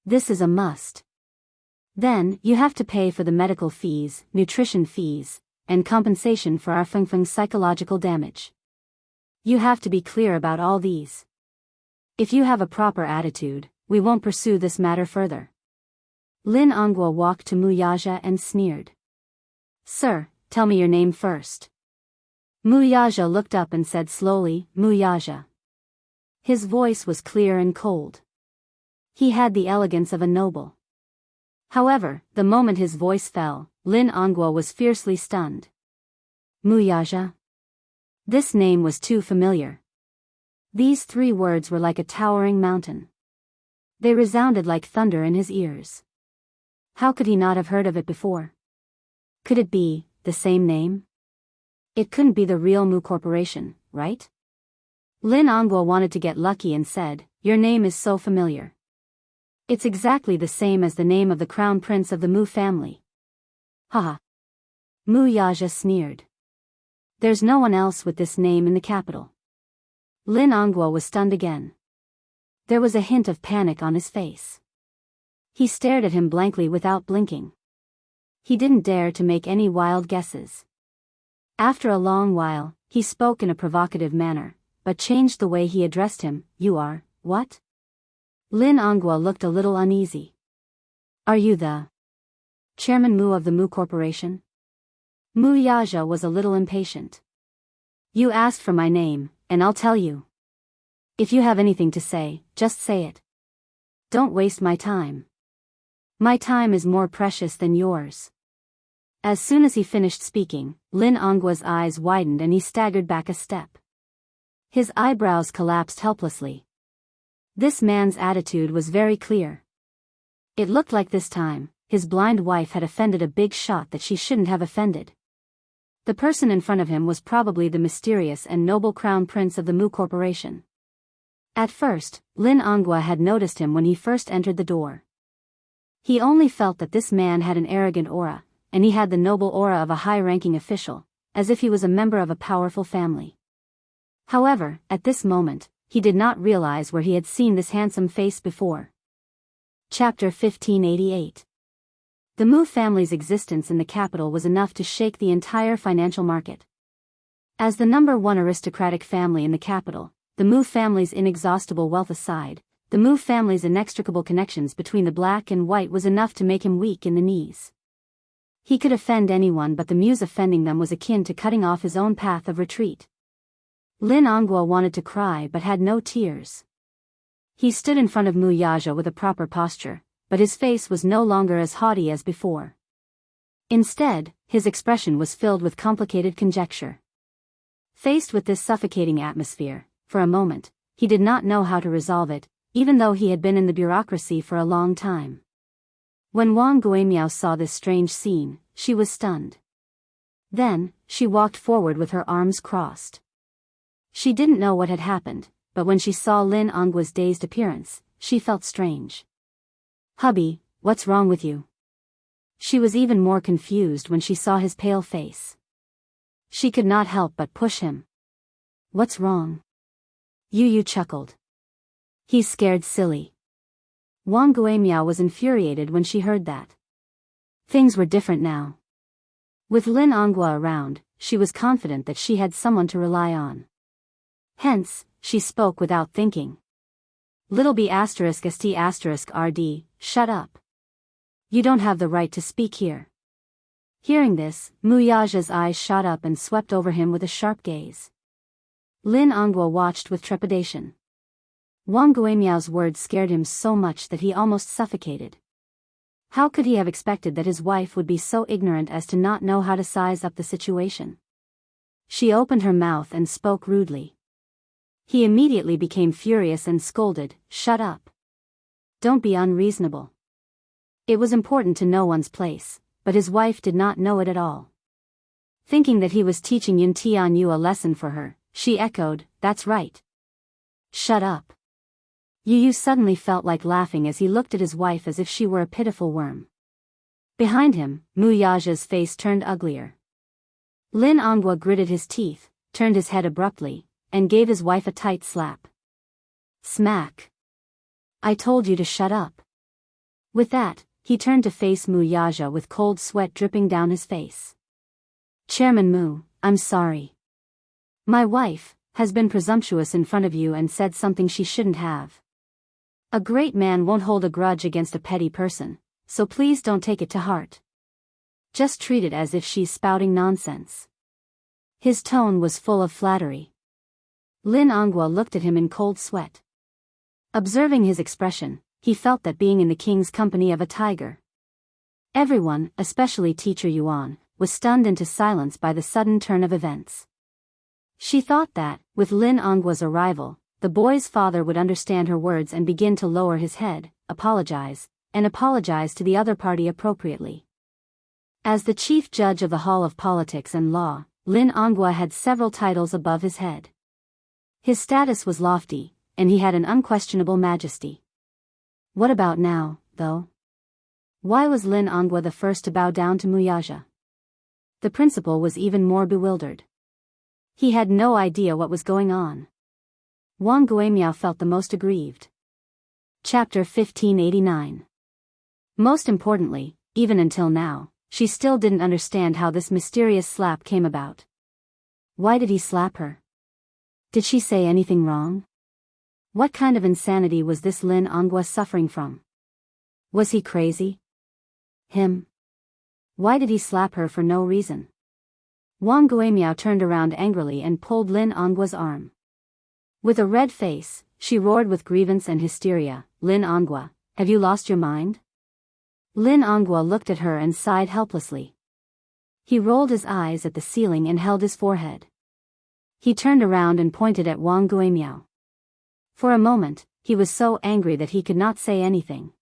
This is a must. Then, you have to pay for the medical fees, nutrition fees, and compensation for our Fengfeng's psychological damage. You have to be clear about all these. If you have a proper attitude, we won't pursue this matter further. Lin Onguo walked to Mu Yaja and sneered. Sir, tell me your name first. Mu Yaja looked up and said slowly, Mu Yaja. His voice was clear and cold. He had the elegance of a noble. However, the moment his voice fell, Lin Onguo was fiercely stunned. Mu Yaja? This name was too familiar. These 3 words were like a towering mountain. They resounded like thunder in his ears. How could he not have heard of it before? Could it be the same name? It couldn't be the real Mu Corporation, right? Lin Onguo wanted to get lucky and said, your name is so familiar. It's exactly the same as the name of the crown prince of the Mu family. Haha. Mu Yaja sneered. There's no one else with this name in the capital. Lin Onguo was stunned again. There was a hint of panic on his face. He stared at him blankly without blinking. He didn't dare to make any wild guesses. After a long while, he spoke in a provocative manner, but changed the way he addressed him. You are, what? Lin Onguo looked a little uneasy. Are you the Chairman Mu of the Mu Corporation? Mu Yaja was a little impatient. You asked for my name, and I'll tell you. If you have anything to say, just say it. Don't waste my time. My time is more precious than yours. As soon as he finished speaking, Lin Onguo's eyes widened and he staggered back a step. His eyebrows collapsed helplessly. This man's attitude was very clear. It looked like this time, his blind wife had offended a big shot that she shouldn't have offended. The person in front of him was probably the mysterious and noble crown prince of the Mu Corporation. At first, Lin Onguo had noticed him when he first entered the door. He only felt that this man had an arrogant aura, and he had the noble aura of a high-ranking official, as if he was a member of a powerful family. However, at this moment, he did not realize where he had seen this handsome face before. Chapter 1588. The Mu family's existence in the capital was enough to shake the entire financial market. As the #1 aristocratic family in the capital, the Mu family's inexhaustible wealth aside, the Mu family's inextricable connections between the black and white was enough to make him weak in the knees. He could offend anyone, but the Mu's offending them was akin to cutting off his own path of retreat. Lin Onguo wanted to cry but had no tears. He stood in front of Mu Yaja with a proper posture, but his face was no longer as haughty as before. Instead, his expression was filled with complicated conjecture. Faced with this suffocating atmosphere, for a moment, he did not know how to resolve it, even though he had been in the bureaucracy for a long time. When Wang Guimiao saw this strange scene, she was stunned. Then, she walked forward with her arms crossed. She didn't know what had happened, but when she saw Lin Onguo's dazed appearance, she felt strange. Hubby, what's wrong with you? She was even more confused when she saw his pale face. She could not help but push him. What's wrong? Yu chuckled. He's scared silly. Wang Guimiao was infuriated when she heard that. Things were different now. With Lin Onguo around, she was confident that she had someone to rely on. Hence, she spoke without thinking. Little b *st *rd, shut up. You don't have the right to speak here. Hearing this, Mu Yaja's eyes shot up and swept over him with a sharp gaze. Lin Onguo watched with trepidation. Wang Guimiao's words scared him so much that he almost suffocated. How could he have expected that his wife would be so ignorant as to not know how to size up the situation? She opened her mouth and spoke rudely. He immediately became furious and scolded, "Shut up. Don't be unreasonable." It was important to know one's place, but his wife did not know it at all. Thinking that he was teaching Yun Tianyu a lesson for her, she echoed, "That's right. Shut up." Yu suddenly felt like laughing as he looked at his wife as if she were a pitiful worm. Behind him, Mu Yaja's face turned uglier. Lin Onghua gritted his teeth, turned his head abruptly, and gave his wife a tight slap. Smack. I told you to shut up. With that, he turned to face Mu Yaja with cold sweat dripping down his face. Chairman Mu, I'm sorry. My wife has been presumptuous in front of you and said something she shouldn't have. A great man won't hold a grudge against a petty person, so please don't take it to heart. Just treat it as if she's spouting nonsense. His tone was full of flattery. Lin Onghua looked at him in cold sweat. Observing his expression, he felt that being in the king's company of a tiger. Everyone, especially Teacher Yuan, was stunned into silence by the sudden turn of events. She thought that, with Lin Onghua's arrival, the boy's father would understand her words and begin to lower his head, apologize to the other party appropriately. As the chief judge of the Hall of Politics and Law, Lin Onghua had several titles above his head. His status was lofty, and he had an unquestionable majesty. What about now, though? Why was Lin Onghua the first to bow down to Mu Yaja? The principal was even more bewildered. He had no idea what was going on. Wang Guimiao felt the most aggrieved. Chapter 1589. Most importantly, even until now, she still didn't understand how this mysterious slap came about. Why did he slap her? Did she say anything wrong? What kind of insanity was this Lin Onghua suffering from? Was he crazy? Him? Why did he slap her for no reason? Wang Guimiao turned around angrily and pulled Lin Onghua's arm. With a red face, she roared with grievance and hysteria, Lin Onghua, have you lost your mind? Lin Onghua looked at her and sighed helplessly. He rolled his eyes at the ceiling and held his forehead. He turned around and pointed at Wang Guimiao. For a moment, he was so angry that he could not say anything.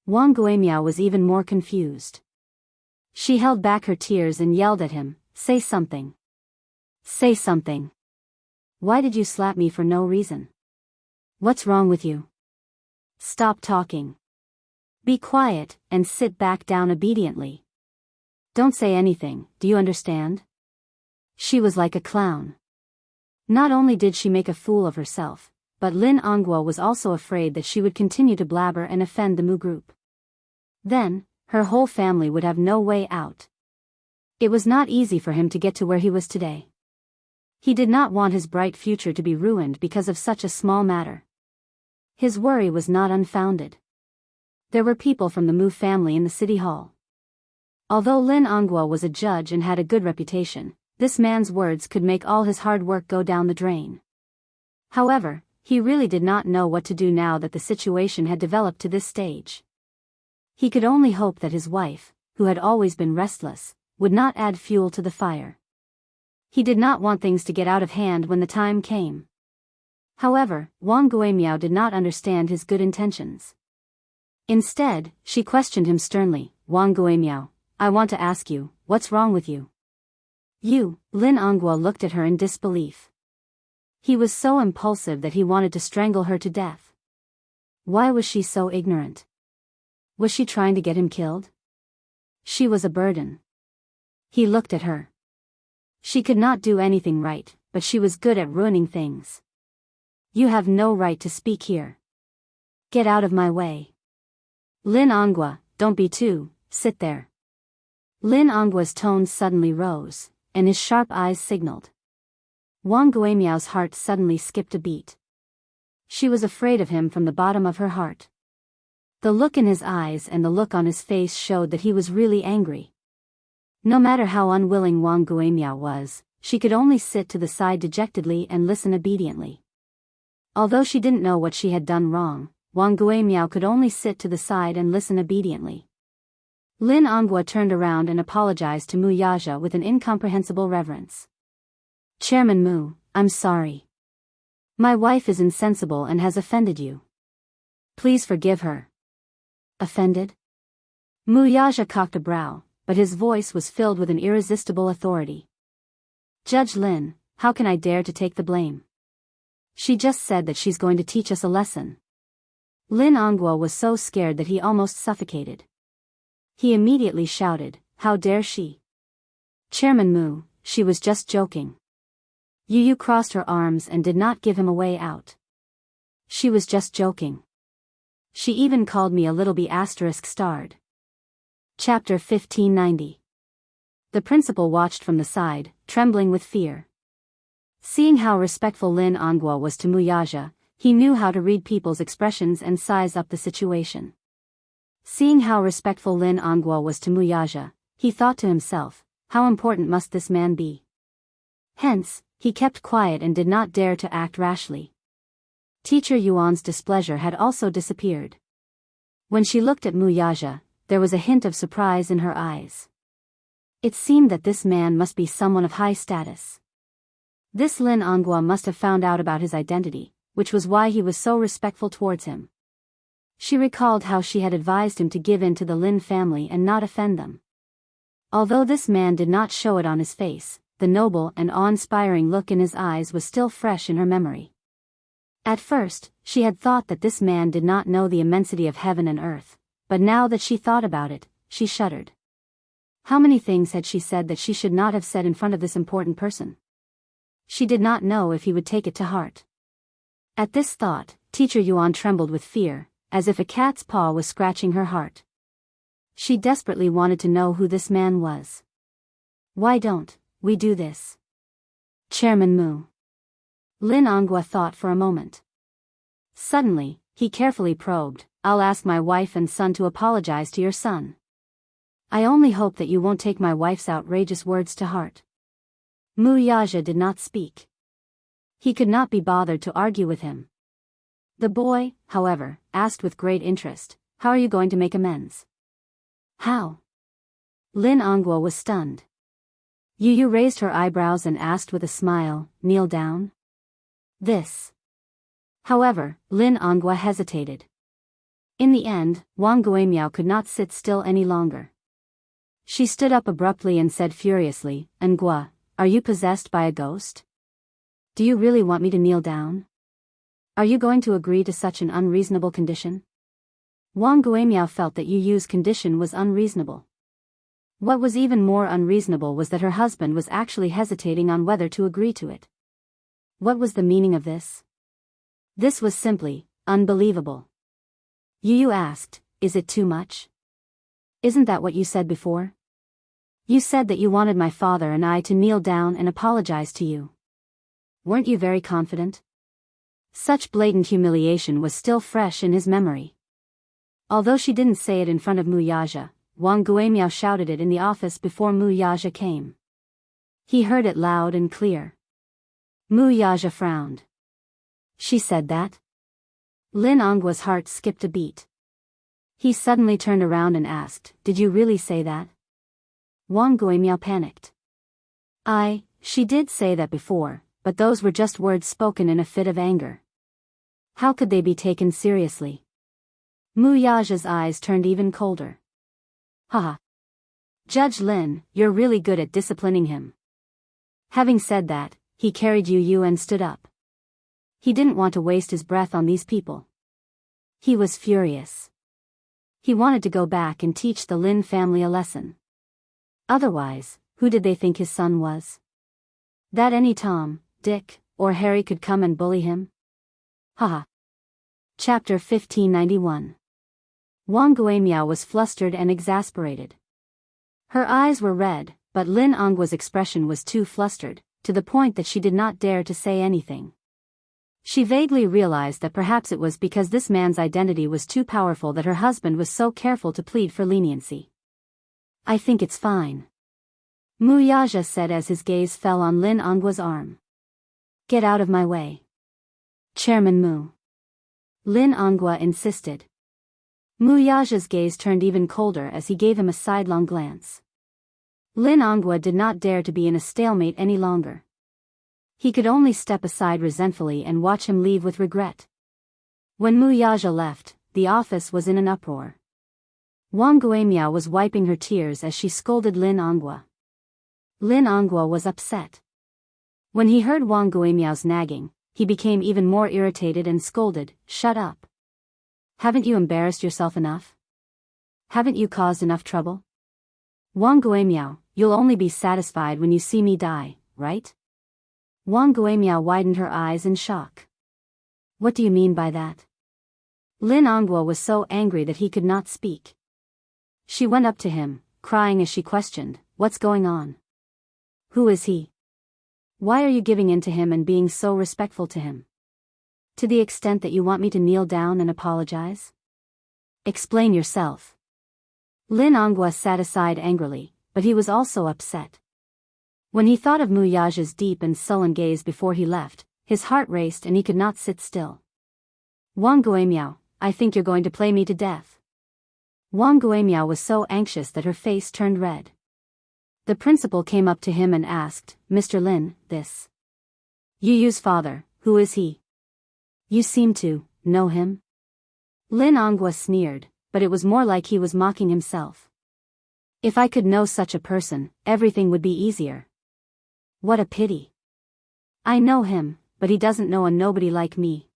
Wang Guimiao was even more confused. She held back her tears and yelled at him, say something. Say something. Why did you slap me for no reason? What's wrong with you? Stop talking. Be quiet, and sit back down obediently. Don't say anything, do you understand? She was like a clown. Not only did she make a fool of herself, but Lin Onghua was also afraid that she would continue to blabber and offend the Mu group. Then, her whole family would have no way out. It was not easy for him to get to where he was today. He did not want his bright future to be ruined because of such a small matter. His worry was not unfounded. There were people from the Mu family in the city hall. Although Lin Onghua was a judge and had a good reputation, this man's words could make all his hard work go down the drain. However, he really did not know what to do now that the situation had developed to this stage. He could only hope that his wife, who had always been restless, would not add fuel to the fire. He did not want things to get out of hand when the time came. However, Wang Guimiao did not understand his good intentions. Instead, she questioned him sternly, Wang Guimiao, I want to ask you, what's wrong with you? You, Lin Onghua looked at her in disbelief. He was so impulsive that he wanted to strangle her to death. Why was she so ignorant? Was she trying to get him killed? She was a burden. He looked at her. She could not do anything right, but she was good at ruining things. You have no right to speak here. Get out of my way. Lin Onghua, don't be too, sit there. Lin Onghua's tone suddenly rose, and his sharp eyes signaled. Wang Guimiao's heart suddenly skipped a beat. She was afraid of him from the bottom of her heart. The look in his eyes and the look on his face showed that he was really angry. No matter how unwilling Wang Guimiao was, she could only sit to the side dejectedly and listen obediently. Although she didn't know what she had done wrong, Wang Guimiao could only sit to the side and listen obediently. Lin Onghua turned around and apologized to Mu Yaja with an incomprehensible reverence. Chairman Mu, I'm sorry. My wife is insensible and has offended you. Please forgive her. Offended? Mu Yaja cocked a brow, but his voice was filled with an irresistible authority. Judge Lin, how can I dare to take the blame? She just said that she's going to teach us a lesson. Lin Onghua was so scared that he almost suffocated. He immediately shouted, "How dare she?" Chairman Mu, she was just joking. Yu Yu crossed her arms and did not give him a way out. She was just joking. She even called me a little bee ****. Chapter 1590. The principal watched from the side, trembling with fear. Seeing how respectful Lin Anguo was to Muyaja, he knew how to read people's expressions and size up the situation. Seeing how respectful Lin Anguo was to Muyaja, he thought to himself, how important must this man be? Hence, he kept quiet and did not dare to act rashly. Teacher Yuan's displeasure had also disappeared. When she looked at Muyaja, there was a hint of surprise in her eyes. It seemed that this man must be someone of high status. This Lin Anguo must have found out about his identity, which was why he was so respectful towards him. She recalled how she had advised him to give in to the Lin family and not offend them. Although this man did not show it on his face, the noble and awe-inspiring look in his eyes was still fresh in her memory. At first, she had thought that this man did not know the immensity of heaven and earth, but now that she thought about it, she shuddered. How many things had she said that she should not have said in front of this important person? She did not know if he would take it to heart. At this thought, Teacher Yuan trembled with fear, as if a cat's paw was scratching her heart. She desperately wanted to know who this man was. Why don't we do this? Chairman Mu. Lin Anguo thought for a moment. Suddenly, he carefully probed, I'll ask my wife and son to apologize to your son. I only hope that you won't take my wife's outrageous words to heart. Muyaja did not speak. He could not be bothered to argue with him. The boy, however, asked with great interest, how are you going to make amends? How? Lin Anguo was stunned. Yu Yu raised her eyebrows and asked with a smile, kneel down? This. However, Lin Anguo hesitated. In the end, Wang Guimiao could not sit still any longer. She stood up abruptly and said furiously, Anguo, are you possessed by a ghost? Do you really want me to kneel down? Are you going to agree to such an unreasonable condition? Wang Guimiao felt that Yu Yu's condition was unreasonable. What was even more unreasonable was that her husband was actually hesitating on whether to agree to it. What was the meaning of this? This was simply unbelievable. Yu Yu asked, is it too much? Isn't that what you said before? You said that you wanted my father and I to kneel down and apologize to you. Weren't you very confident? Such blatant humiliation was still fresh in his memory. Although she didn't say it in front of Muyaja, Wang Guimiao shouted it in the office before Muyaja came. He heard it loud and clear. Muyaja frowned. She said that? Lin Anguo's heart skipped a beat. He suddenly turned around and asked, did you really say that? Wang Guimiao panicked. She did say that before, but those were just words spoken in a fit of anger. How could they be taken seriously? Muyaja's eyes turned even colder. Haha. Judge Lin, you're really good at disciplining him. Having said that, he carried Yu Yu and stood up. He didn't want to waste his breath on these people. He was furious. He wanted to go back and teach the Lin family a lesson. Otherwise, who did they think his son was? That any Tom, Dick, or Harry could come and bully him? Haha. Chapter 1591. Wang Guimiao was flustered and exasperated. Her eyes were red, but Lin Anguo's expression was too flustered, to the point that she did not dare to say anything. She vaguely realized that perhaps it was because this man's identity was too powerful that her husband was so careful to plead for leniency. I think it's fine. Muyaja said as his gaze fell on Lin Anguo's arm. Get out of my way. Chairman Mu. Lin Anguo insisted. Muyaja's gaze turned even colder as he gave him a sidelong glance. Lin Anguo did not dare to be in a stalemate any longer. He could only step aside resentfully and watch him leave with regret. When Muyaja left, the office was in an uproar. Wang Guimiao was wiping her tears as she scolded Lin Anguo. Lin Anguo was upset. When he heard Wang Guimiao's nagging, he became even more irritated and scolded, shut up. Haven't you embarrassed yourself enough? Haven't you caused enough trouble? Wang Guimiao, you'll only be satisfied when you see me die, right? Wang Guimiao widened her eyes in shock. What do you mean by that? Lin Onguo was so angry that he could not speak. She went up to him, crying as she questioned, what's going on? Who is he? Why are you giving in to him and being so respectful to him? To the extent that you want me to kneel down and apologize? Explain yourself. Lin Onguo sat aside angrily, but he was also upset. When he thought of Mu Yaja's deep and sullen gaze before he left, his heart raced and he could not sit still. Wang Guimiao, I think you're going to play me to death. Wang Guimiao was so anxious that her face turned red. The principal came up to him and asked, Mr. Lin, this Yu Yu's father, who is he? You seem to know him? Lin Onguo sneered, but it was more like he was mocking himself. If I could know such a person, everything would be easier. What a pity. I know him, but he doesn't know a nobody like me.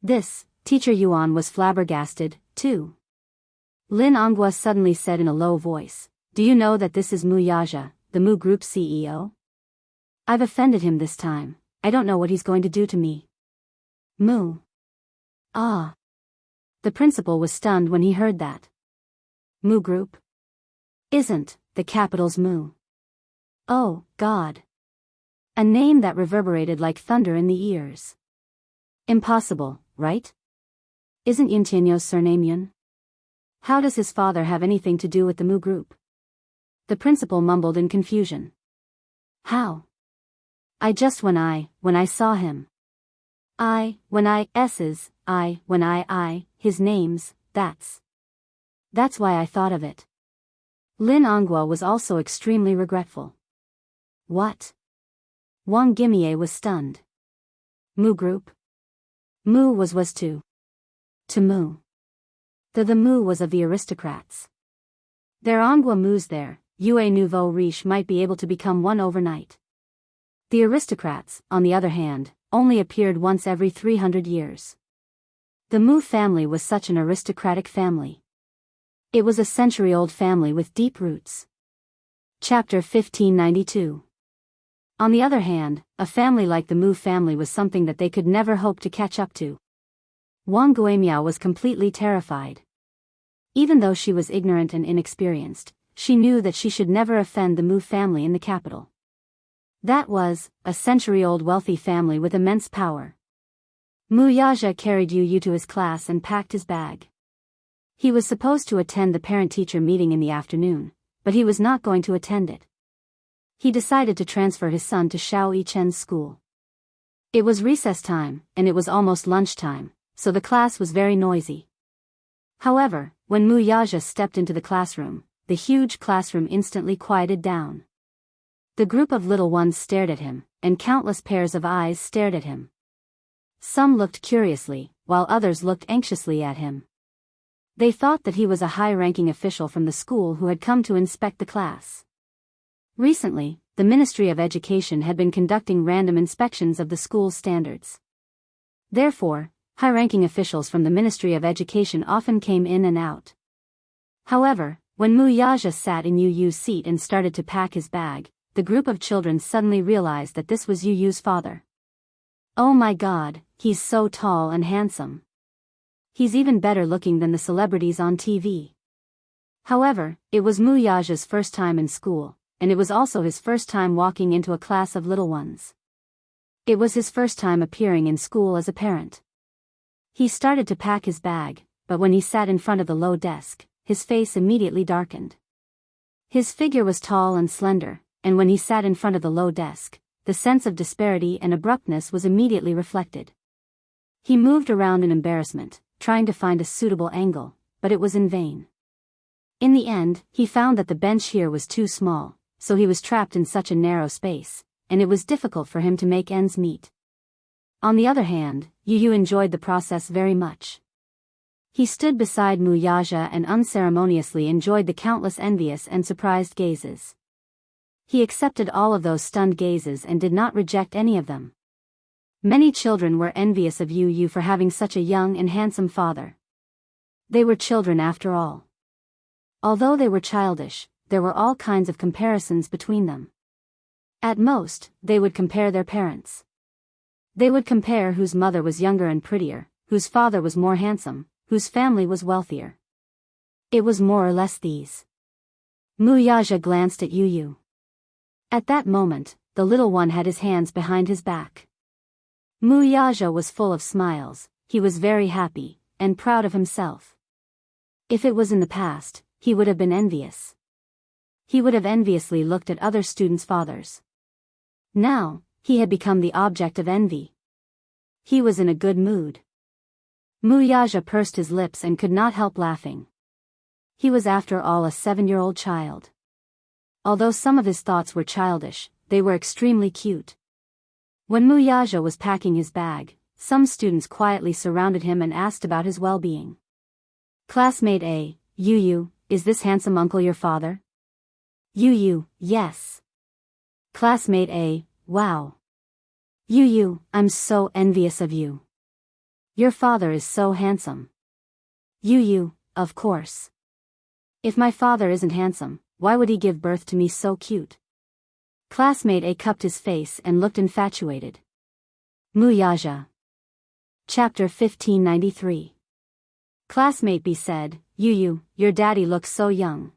This, Teacher Yuan was flabbergasted, too. Lin Onguo suddenly said in a low voice, do you know that this is Mu Yaja, the Mu Group CEO? I've offended him this time, I don't know what he's going to do to me. Mu. Ah. The principal was stunned when he heard that. Mu Group? Isn't the capital's Mu? Oh, God. A name that reverberated like thunder in the ears. Impossible, right? Isn't Yintianyo's surname Yun? How does his father have anything to do with the Mu Group? The principal mumbled in confusion. How? When I saw him. His name's, that's why I thought of it. Lin Onguo was also extremely regretful. What? Wang Guimiao was stunned. Mu Group? Mu was to Mu. The Mu was of the aristocrats. There Onguo Mu's there, Yue Nouveau Riche might be able to become one overnight. The aristocrats, on the other hand, only appeared once every 300 years. The Mu family was such an aristocratic family. It was a century-old family with deep roots. Chapter 1592. On the other hand, a family like the Mu family was something that they could never hope to catch up to. Wang Guimiao was completely terrified. Even though she was ignorant and inexperienced, she knew that she should never offend the Mu family in the capital. That was, a century-old wealthy family with immense power. Mu Yaja carried Yu Yu to his class and packed his bag. He was supposed to attend the parent-teacher meeting in the afternoon, but he was not going to attend it. He decided to transfer his son to Shao Yichen's school. It was recess time, and it was almost lunchtime, so the class was very noisy. However, when Mu Yaja stepped into the classroom, the huge classroom instantly quieted down. The group of little ones stared at him, and countless pairs of eyes stared at him. Some looked curiously, while others looked anxiously at him. They thought that he was a high-ranking official from the school who had come to inspect the class. Recently, the Ministry of Education had been conducting random inspections of the school's standards. Therefore, high-ranking officials from the Ministry of Education often came in and out. However, when Mu Yaja sat in Yu Yu's seat and started to pack his bag, the group of children suddenly realized that this was Yu Yu's father. Oh my God, he's so tall and handsome. He's even better looking than the celebrities on TV. However, it was Mu Yaja's first time in school, and it was also his first time walking into a class of little ones. It was his first time appearing in school as a parent. He started to pack his bag, but when he sat in front of the low desk, his face immediately darkened. His figure was tall and slender, and when he sat in front of the low desk, the sense of disparity and abruptness was immediately reflected. He moved around in embarrassment, trying to find a suitable angle, but it was in vain. In the end, he found that the bench here was too small, so he was trapped in such a narrow space, and it was difficult for him to make ends meet. On the other hand, Yu Yu enjoyed the process very much. He stood beside Mu Yaja and unceremoniously enjoyed the countless envious and surprised gazes. He accepted all of those stunned gazes and did not reject any of them. Many children were envious of Yu Yu for having such a young and handsome father. They were children after all. Although they were childish, there were all kinds of comparisons between them. At most, they would compare their parents. They would compare whose mother was younger and prettier, whose father was more handsome, whose family was wealthier. It was more or less these. Wuxia glanced at Yu. At that moment, the little one had his hands behind his back. Wuxia was full of smiles, he was very happy, and proud of himself. If it was in the past, he would have been envious. He would have enviously looked at other students' fathers. Now, he had become the object of envy. He was in a good mood. Wuxia pursed his lips and could not help laughing. He was after all a 7-year-old child. Although some of his thoughts were childish, they were extremely cute. When Wuxia was packing his bag, some students quietly surrounded him and asked about his well-being. Classmate A, Yu, is this handsome uncle your father? Yu, yes. Classmate A, wow. Yu, I'm so envious of you. Your father is so handsome. Yu, of course. If my father isn't handsome, why would he give birth to me so cute? Classmate A cupped his face and looked infatuated. Wuxia. Chapter 1593. Classmate B said, Yu, your daddy looks so young.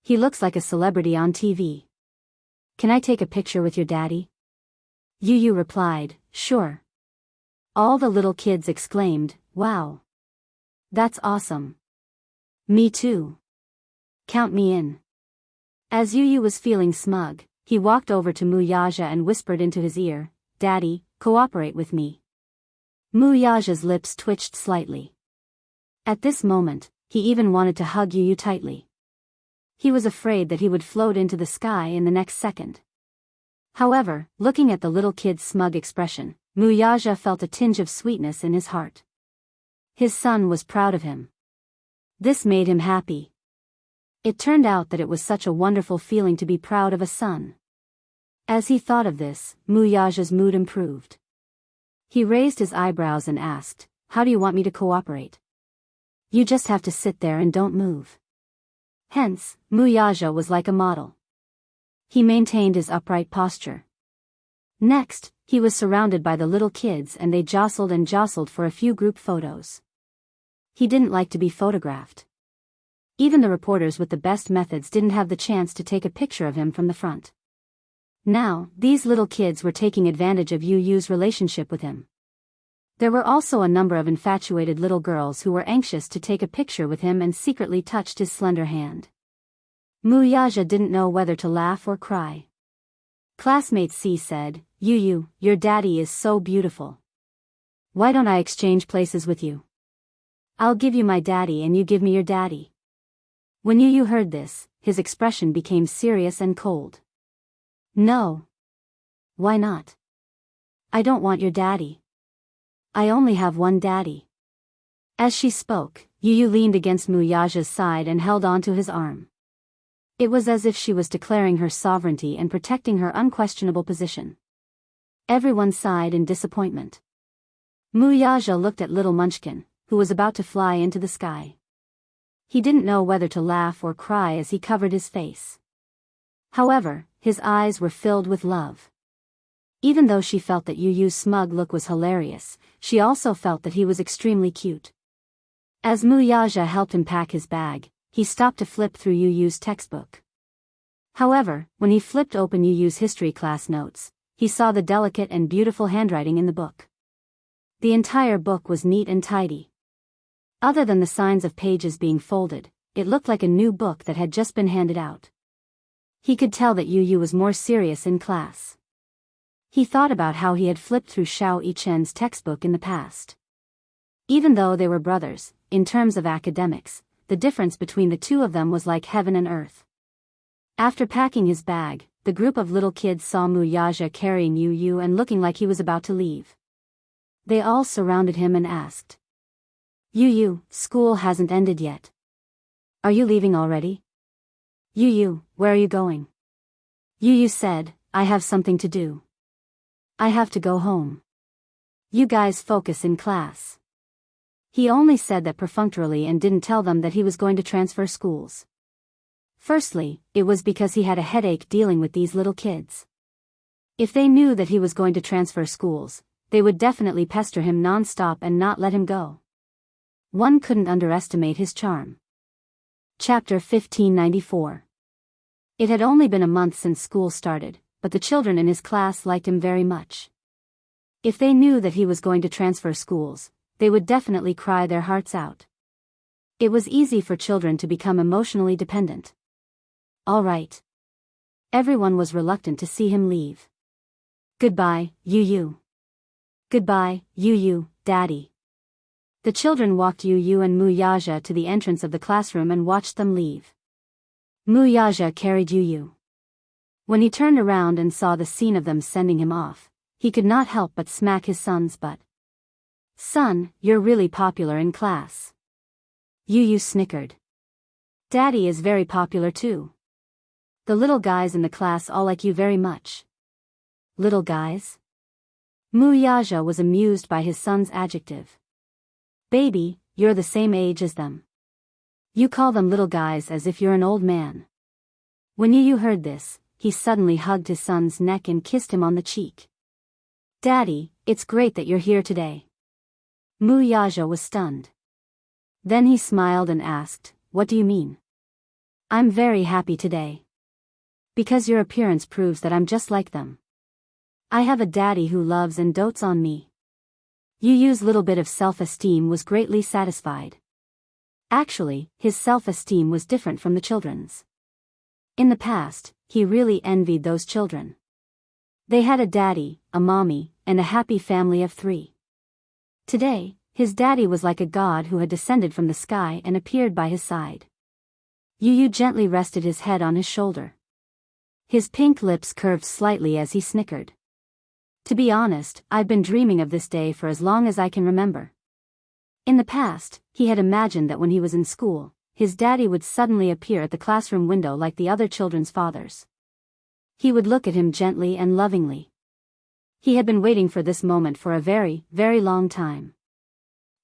He looks like a celebrity on TV. Can I take a picture with your daddy? Yu replied, sure. All the little kids exclaimed, wow. That's awesome. Me too. Count me in. As Yu was feeling smug, he walked over to Wuxia and whispered into his ear, Daddy, cooperate with me. Wuxia's lips twitched slightly. At this moment, he even wanted to hug Yu tightly. He was afraid that he would float into the sky in the next second. However, looking at the little kid's smug expression, Wuxia felt a tinge of sweetness in his heart. His son was proud of him. This made him happy. It turned out that it was such a wonderful feeling to be proud of a son. As he thought of this, Wuxia's mood improved. He raised his eyebrows and asked, how do you want me to cooperate? You just have to sit there and don't move. Hence, Wuxia was like a model. He maintained his upright posture. Next, he was surrounded by the little kids and they jostled and jostled for a few group photos. He didn't like to be photographed. Even the reporters with the best methods didn't have the chance to take a picture of him from the front. Now, these little kids were taking advantage of Yu's relationship with him. There were also a number of infatuated little girls who were anxious to take a picture with him and secretly touched his slender hand. Wuxia didn't know whether to laugh or cry. Classmate C said, Yu, your daddy is so beautiful. Why don't I exchange places with you? I'll give you my daddy and you give me your daddy. When Yu heard this, his expression became serious and cold. No. Why not? I don't want your daddy. I only have one daddy. As she spoke, Yu leaned against Wuxia's side and held onto his arm. It was as if she was declaring her sovereignty and protecting her unquestionable position. Everyone sighed in disappointment. Wuxia looked at little Munchkin, who was about to fly into the sky. He didn't know whether to laugh or cry as he covered his face. However, his eyes were filled with love. Even though she felt that Yu's smug look was hilarious, she also felt that he was extremely cute. As Wuxia helped him pack his bag, he stopped to flip through Yu's textbook. However, when he flipped open Yu's history class notes, he saw the delicate and beautiful handwriting in the book. The entire book was neat and tidy. Other than the signs of pages being folded, it looked like a new book that had just been handed out. He could tell that Yu was more serious in class. He thought about how he had flipped through Xiao Yichen's textbook in the past. Even though they were brothers, in terms of academics, the difference between the two of them was like heaven and earth. After packing his bag, the group of little kids saw Wuxia carrying Yu and looking like he was about to leave. They all surrounded him and asked, Yu, school hasn't ended yet. Are you leaving already? Yu, where are you going? Yu said, I have something to do. I have to go home. You guys focus in class. He only said that perfunctorily and didn't tell them that he was going to transfer schools. Firstly, it was because he had a headache dealing with these little kids. If they knew that he was going to transfer schools, they would definitely pester him non-stop and not let him go. One couldn't underestimate his charm. Chapter 1594. It had only been a month since school started, but the children in his class liked him very much. If they knew that he was going to transfer schools, they would definitely cry their hearts out. It was easy for children to become emotionally dependent. All right. Everyone was reluctant to see him leave. Goodbye, Yu. Goodbye, Yu, Daddy. The children walked Yu and Wuxia to the entrance of the classroom and watched them leave. Wuxia carried Yu. When he turned around and saw the scene of them sending him off, he could not help but smack his son's butt. Son, you're really popular in class. Yu snickered. Daddy is very popular too. The little guys in the class all like you very much. Little guys? Wuxia was amused by his son's adjective. Baby, you're the same age as them. You call them little guys as if you're an old man. When Yu heard this, he suddenly hugged his son's neck and kissed him on the cheek. Daddy, it's great that you're here today. Wuxia was stunned. Then he smiled and asked, what do you mean? I'm very happy today. Because your appearance proves that I'm just like them. I have a daddy who loves and dotes on me. Yu's little bit of self-esteem was greatly satisfied. Actually, his self-esteem was different from the children's. In the past, he really envied those children. They had a daddy, a mommy, and a happy family of 3. Today, his daddy was like a god who had descended from the sky and appeared by his side. Yu gently rested his head on his shoulder. His pink lips curved slightly as he snickered. To be honest, I've been dreaming of this day for as long as I can remember. In the past, he had imagined that when he was in school, his daddy would suddenly appear at the classroom window like the other children's fathers. He would look at him gently and lovingly. He had been waiting for this moment for a very, very long time.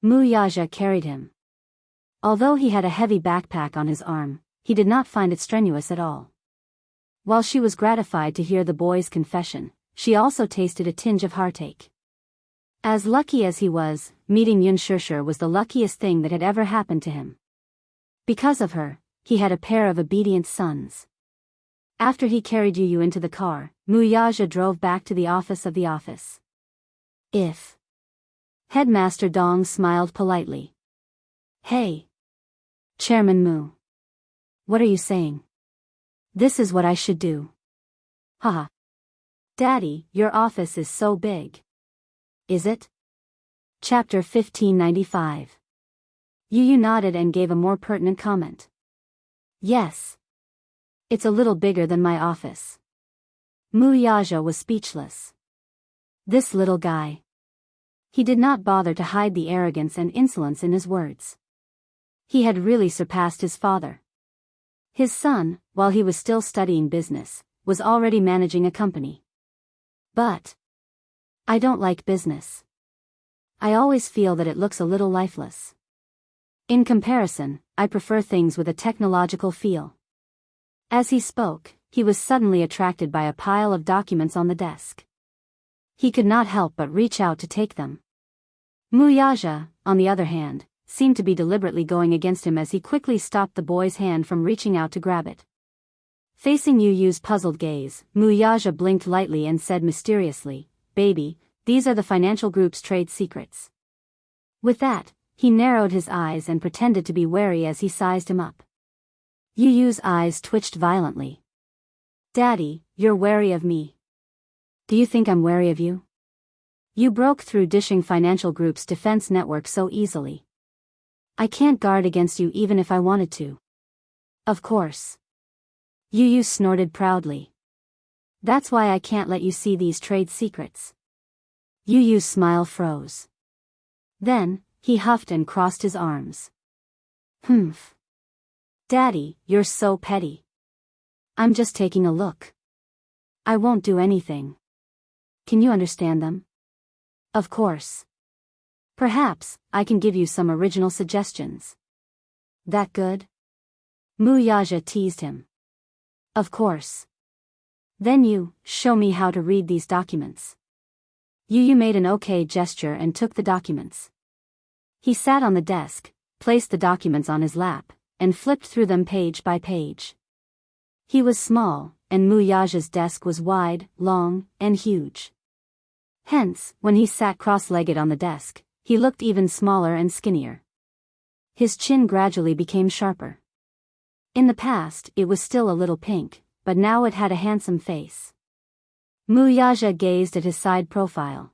Wuxia carried him. Although he had a heavy backpack on his arm, he did not find it strenuous at all. While she was gratified to hear the boy's confession, she also tasted a tinge of heartache. As lucky as he was, meeting Yun Shishir was the luckiest thing that had ever happened to him. Because of her, he had a pair of obedient sons. After he carried Yu into the car, Wuxia drove back to the office of the office. If Headmaster Dong smiled politely. Hey! Chairman Mu. What are you saying? This is what I should do. Haha. Daddy, your office is so big. Is it? Chapter 1595. Yu nodded and gave a more pertinent comment. Yes. It's a little bigger than my office. Wuxia was speechless. This little guy. He did not bother to hide the arrogance and insolence in his words. He had really surpassed his father. His son, while he was still studying business, was already managing a company. But I don't like business. I always feel that it looks a little lifeless. In comparison, I prefer things with a technological feel. As he spoke, he was suddenly attracted by a pile of documents on the desk. He could not help but reach out to take them. Wuxia, on the other hand, seemed to be deliberately going against him as he quickly stopped the boy's hand from reaching out to grab it. Facing Yu's puzzled gaze, Wuxia blinked lightly and said mysteriously, Baby, these are the financial group's trade secrets. With that, he narrowed his eyes and pretended to be wary as he sized him up. Yu's eyes twitched violently. Daddy, you're wary of me. Do you think I'm wary of you? You broke through Dishing Financial Group's defense network so easily. I can't guard against you even if I wanted to. Of course. Yu snorted proudly. That's why I can't let you see these trade secrets. Yu's smile froze. Then, he huffed and crossed his arms. Humph. Daddy, you're so petty. I'm just taking a look. I won't do anything. Can you understand them? Of course. Perhaps, I can give you some original suggestions. That good? Mu Yaja teased him. Of course. Then you, show me how to read these documents. Yu made an okay gesture and took the documents. He sat on the desk, placed the documents on his lap, and flipped through them page by page. He was small, and Mu Yaja's desk was wide, long, and huge. Hence, when he sat cross-legged on the desk, he looked even smaller and skinnier. His chin gradually became sharper. In the past, it was still a little pink, but now it had a handsome face. Mu Yaja gazed at his side profile.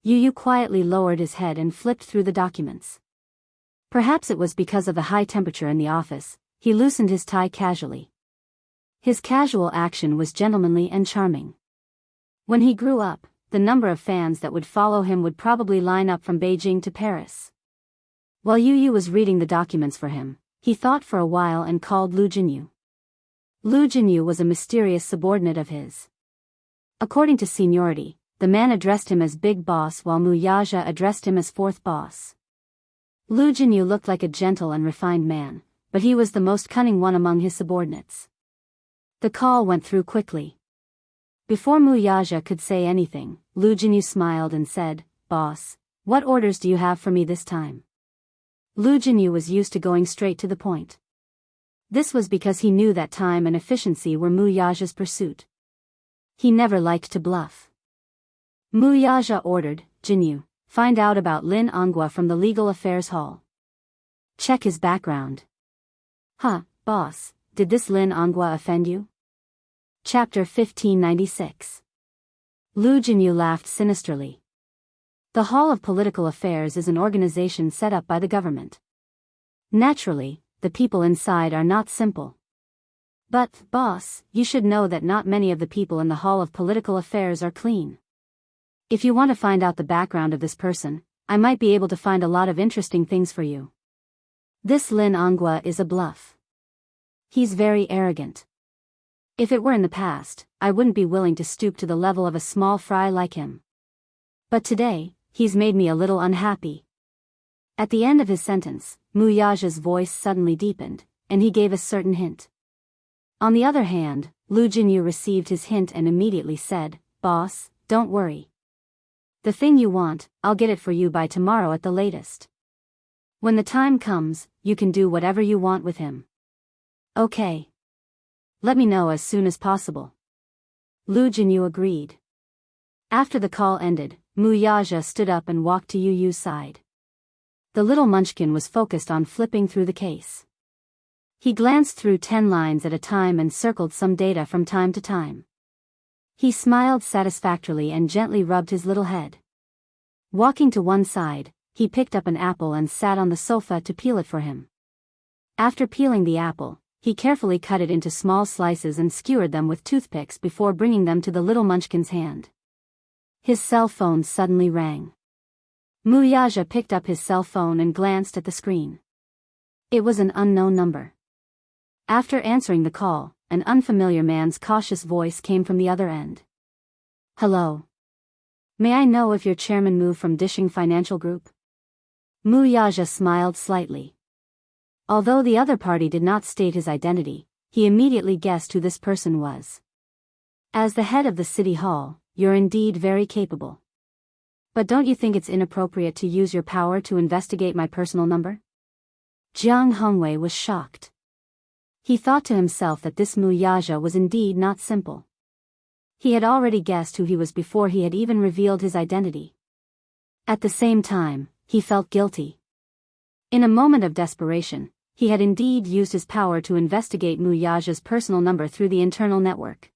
Yu quietly lowered his head and flipped through the documents. Perhaps it was because of the high temperature in the office, he loosened his tie casually. His casual action was gentlemanly and charming. When he grew up, the number of fans that would follow him would probably line up from Beijing to Paris. While Yu was reading the documents for him, he thought for a while and called Lu Jinyu. Lu Jinyu was a mysterious subordinate of his. According to seniority, the man addressed him as Big Boss while Mu Yaja addressed him as Fourth Boss. Lu Jinyu looked like a gentle and refined man, but he was the most cunning one among his subordinates. The call went through quickly. Before Mu Yaja could say anything, Lu Jinyu smiled and said, "Boss, what orders do you have for me this time?" Lu Jinyu was used to going straight to the point. This was because he knew that time and efficiency were Mu Yaja's pursuit. He never liked to bluff. Mu Yaja ordered, "Jinyu, find out about Lin Ongua from the Legal Affairs Hall. Check his background." "Huh, boss, did this Lin Ongua offend you?" Chapter 1596. Lu Jinyu laughed sinisterly. The Hall of Political Affairs is an organization set up by the government. Naturally, the people inside are not simple. But, boss, you should know that not many of the people in the Hall of Political Affairs are clean. If you want to find out the background of this person, I might be able to find a lot of interesting things for you. This Lin Ongua is a bluff. He's very arrogant. If it were in the past, I wouldn't be willing to stoop to the level of a small fry like him. But today, he's made me a little unhappy. At the end of his sentence, Mu Yaja's voice suddenly deepened, and he gave a certain hint. On the other hand, Lu Jinyu received his hint and immediately said, "Boss, don't worry. The thing you want, I'll get it for you by tomorrow at the latest. When the time comes, you can do whatever you want with him." "Okay. Let me know as soon as possible." Lu Jinyu agreed. After the call ended, Mu Yaja stood up and walked to Yu's side. The little munchkin was focused on flipping through the case. He glanced through 10 lines at a time and circled some data from time to time. He smiled satisfactorily and gently rubbed his little head. Walking to one side, he picked up an apple and sat on the sofa to peel it for him. After peeling the apple, he carefully cut it into small slices and skewered them with toothpicks before bringing them to the little munchkin's hand. His cell phone suddenly rang. Mu Yaja picked up his cell phone and glanced at the screen. It was an unknown number. After answering the call, an unfamiliar man's cautious voice came from the other end. "Hello. May I know if you're Chairman Mu from Dishing Financial Group?" Mu Yaja smiled slightly. Although the other party did not state his identity, he immediately guessed who this person was. "As the head of the city hall, you're indeed very capable. But don't you think it's inappropriate to use your power to investigate my personal number?" Jianghu was shocked. He thought to himself that this Mu Yaja was indeed not simple. He had already guessed who he was before he had even revealed his identity. At the same time, he felt guilty. In a moment of desperation, he had indeed used his power to investigate Mu Yaja's personal number through the internal network.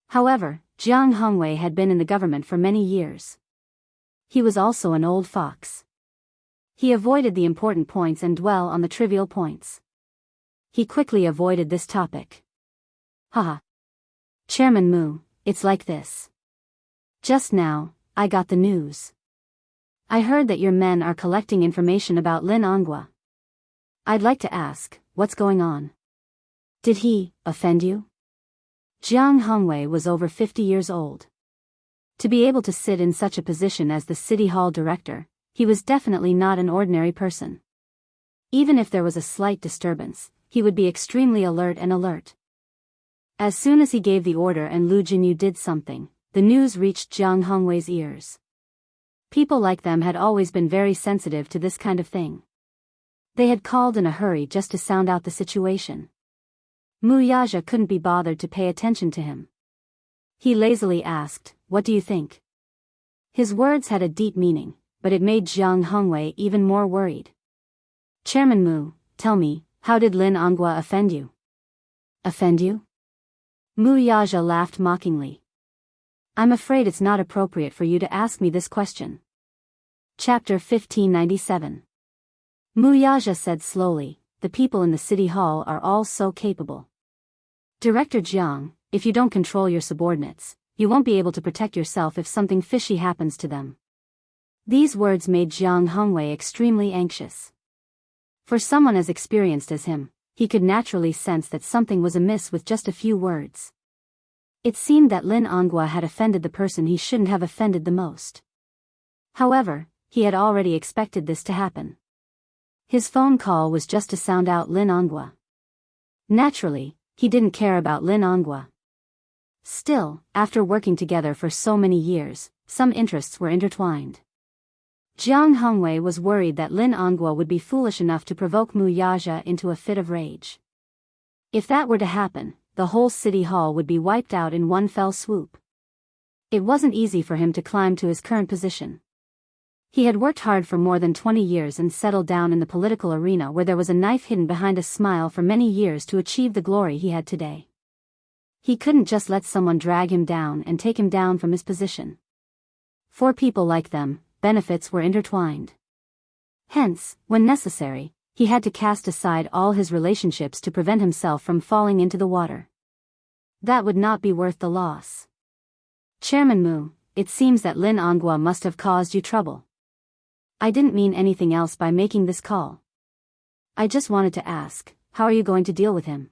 However, Jianghu had been in the government for many years. He was also an old fox. He avoided the important points and dwell on the trivial points. He quickly avoided this topic. "Haha. Chairman Mu, it's like this. Just now, I got the news. I heard that your men are collecting information about Lin Ongua. I'd like to ask, what's going on? Did he offend you?" Jianghu was over 50 years old. To be able to sit in such a position as the city hall director, he was definitely not an ordinary person. Even if there was a slight disturbance, he would be extremely alert. As soon as he gave the order and Lu Jinyu did something, the news reached Jiang Hongwei's ears. People like them had always been very sensitive to this kind of thing. They had called in a hurry just to sound out the situation. Mu Yaja couldn't be bothered to pay attention to him. He lazily asked, "What do you think?" His words had a deep meaning, but it made Jiang Hongwei even more worried. "Chairman Mu, tell me, how did Lin Anghua offend you?" "Offend you?" Mu Yaja laughed mockingly. "I'm afraid it's not appropriate for you to ask me this question." Chapter 1597. Mu Yaja said slowly, "The people in the city hall are all so capable. Director Jiang, if you don't control your subordinates, you won't be able to protect yourself if something fishy happens to them." These words made Jiang Hongwei extremely anxious. For someone as experienced as him, he could naturally sense that something was amiss with just a few words. It seemed that Lin Anghua had offended the person he shouldn't have offended the most. However, he had already expected this to happen. His phone call was just to sound out Lin Anghua. Naturally, he didn't care about Lin Anghua. Still, after working together for so many years, some interests were intertwined. Jiang Hongwei was worried that Lin Anghua would be foolish enough to provoke Mu Yaja into a fit of rage. If that were to happen, the whole city hall would be wiped out in one fell swoop. It wasn't easy for him to climb to his current position. He had worked hard for more than 20 years and settled down in the political arena where there was a knife hidden behind a smile for many years to achieve the glory he had today. He couldn't just let someone drag him down and take him down from his position. For people like them, benefits were intertwined. Hence, when necessary, he had to cast aside all his relationships to prevent himself from falling into the water. That would not be worth the loss. "Chairman Mu, it seems that Lin Anghua must have caused you trouble." "I didn't mean anything else by making this call. I just wanted to ask, how are you going to deal with him?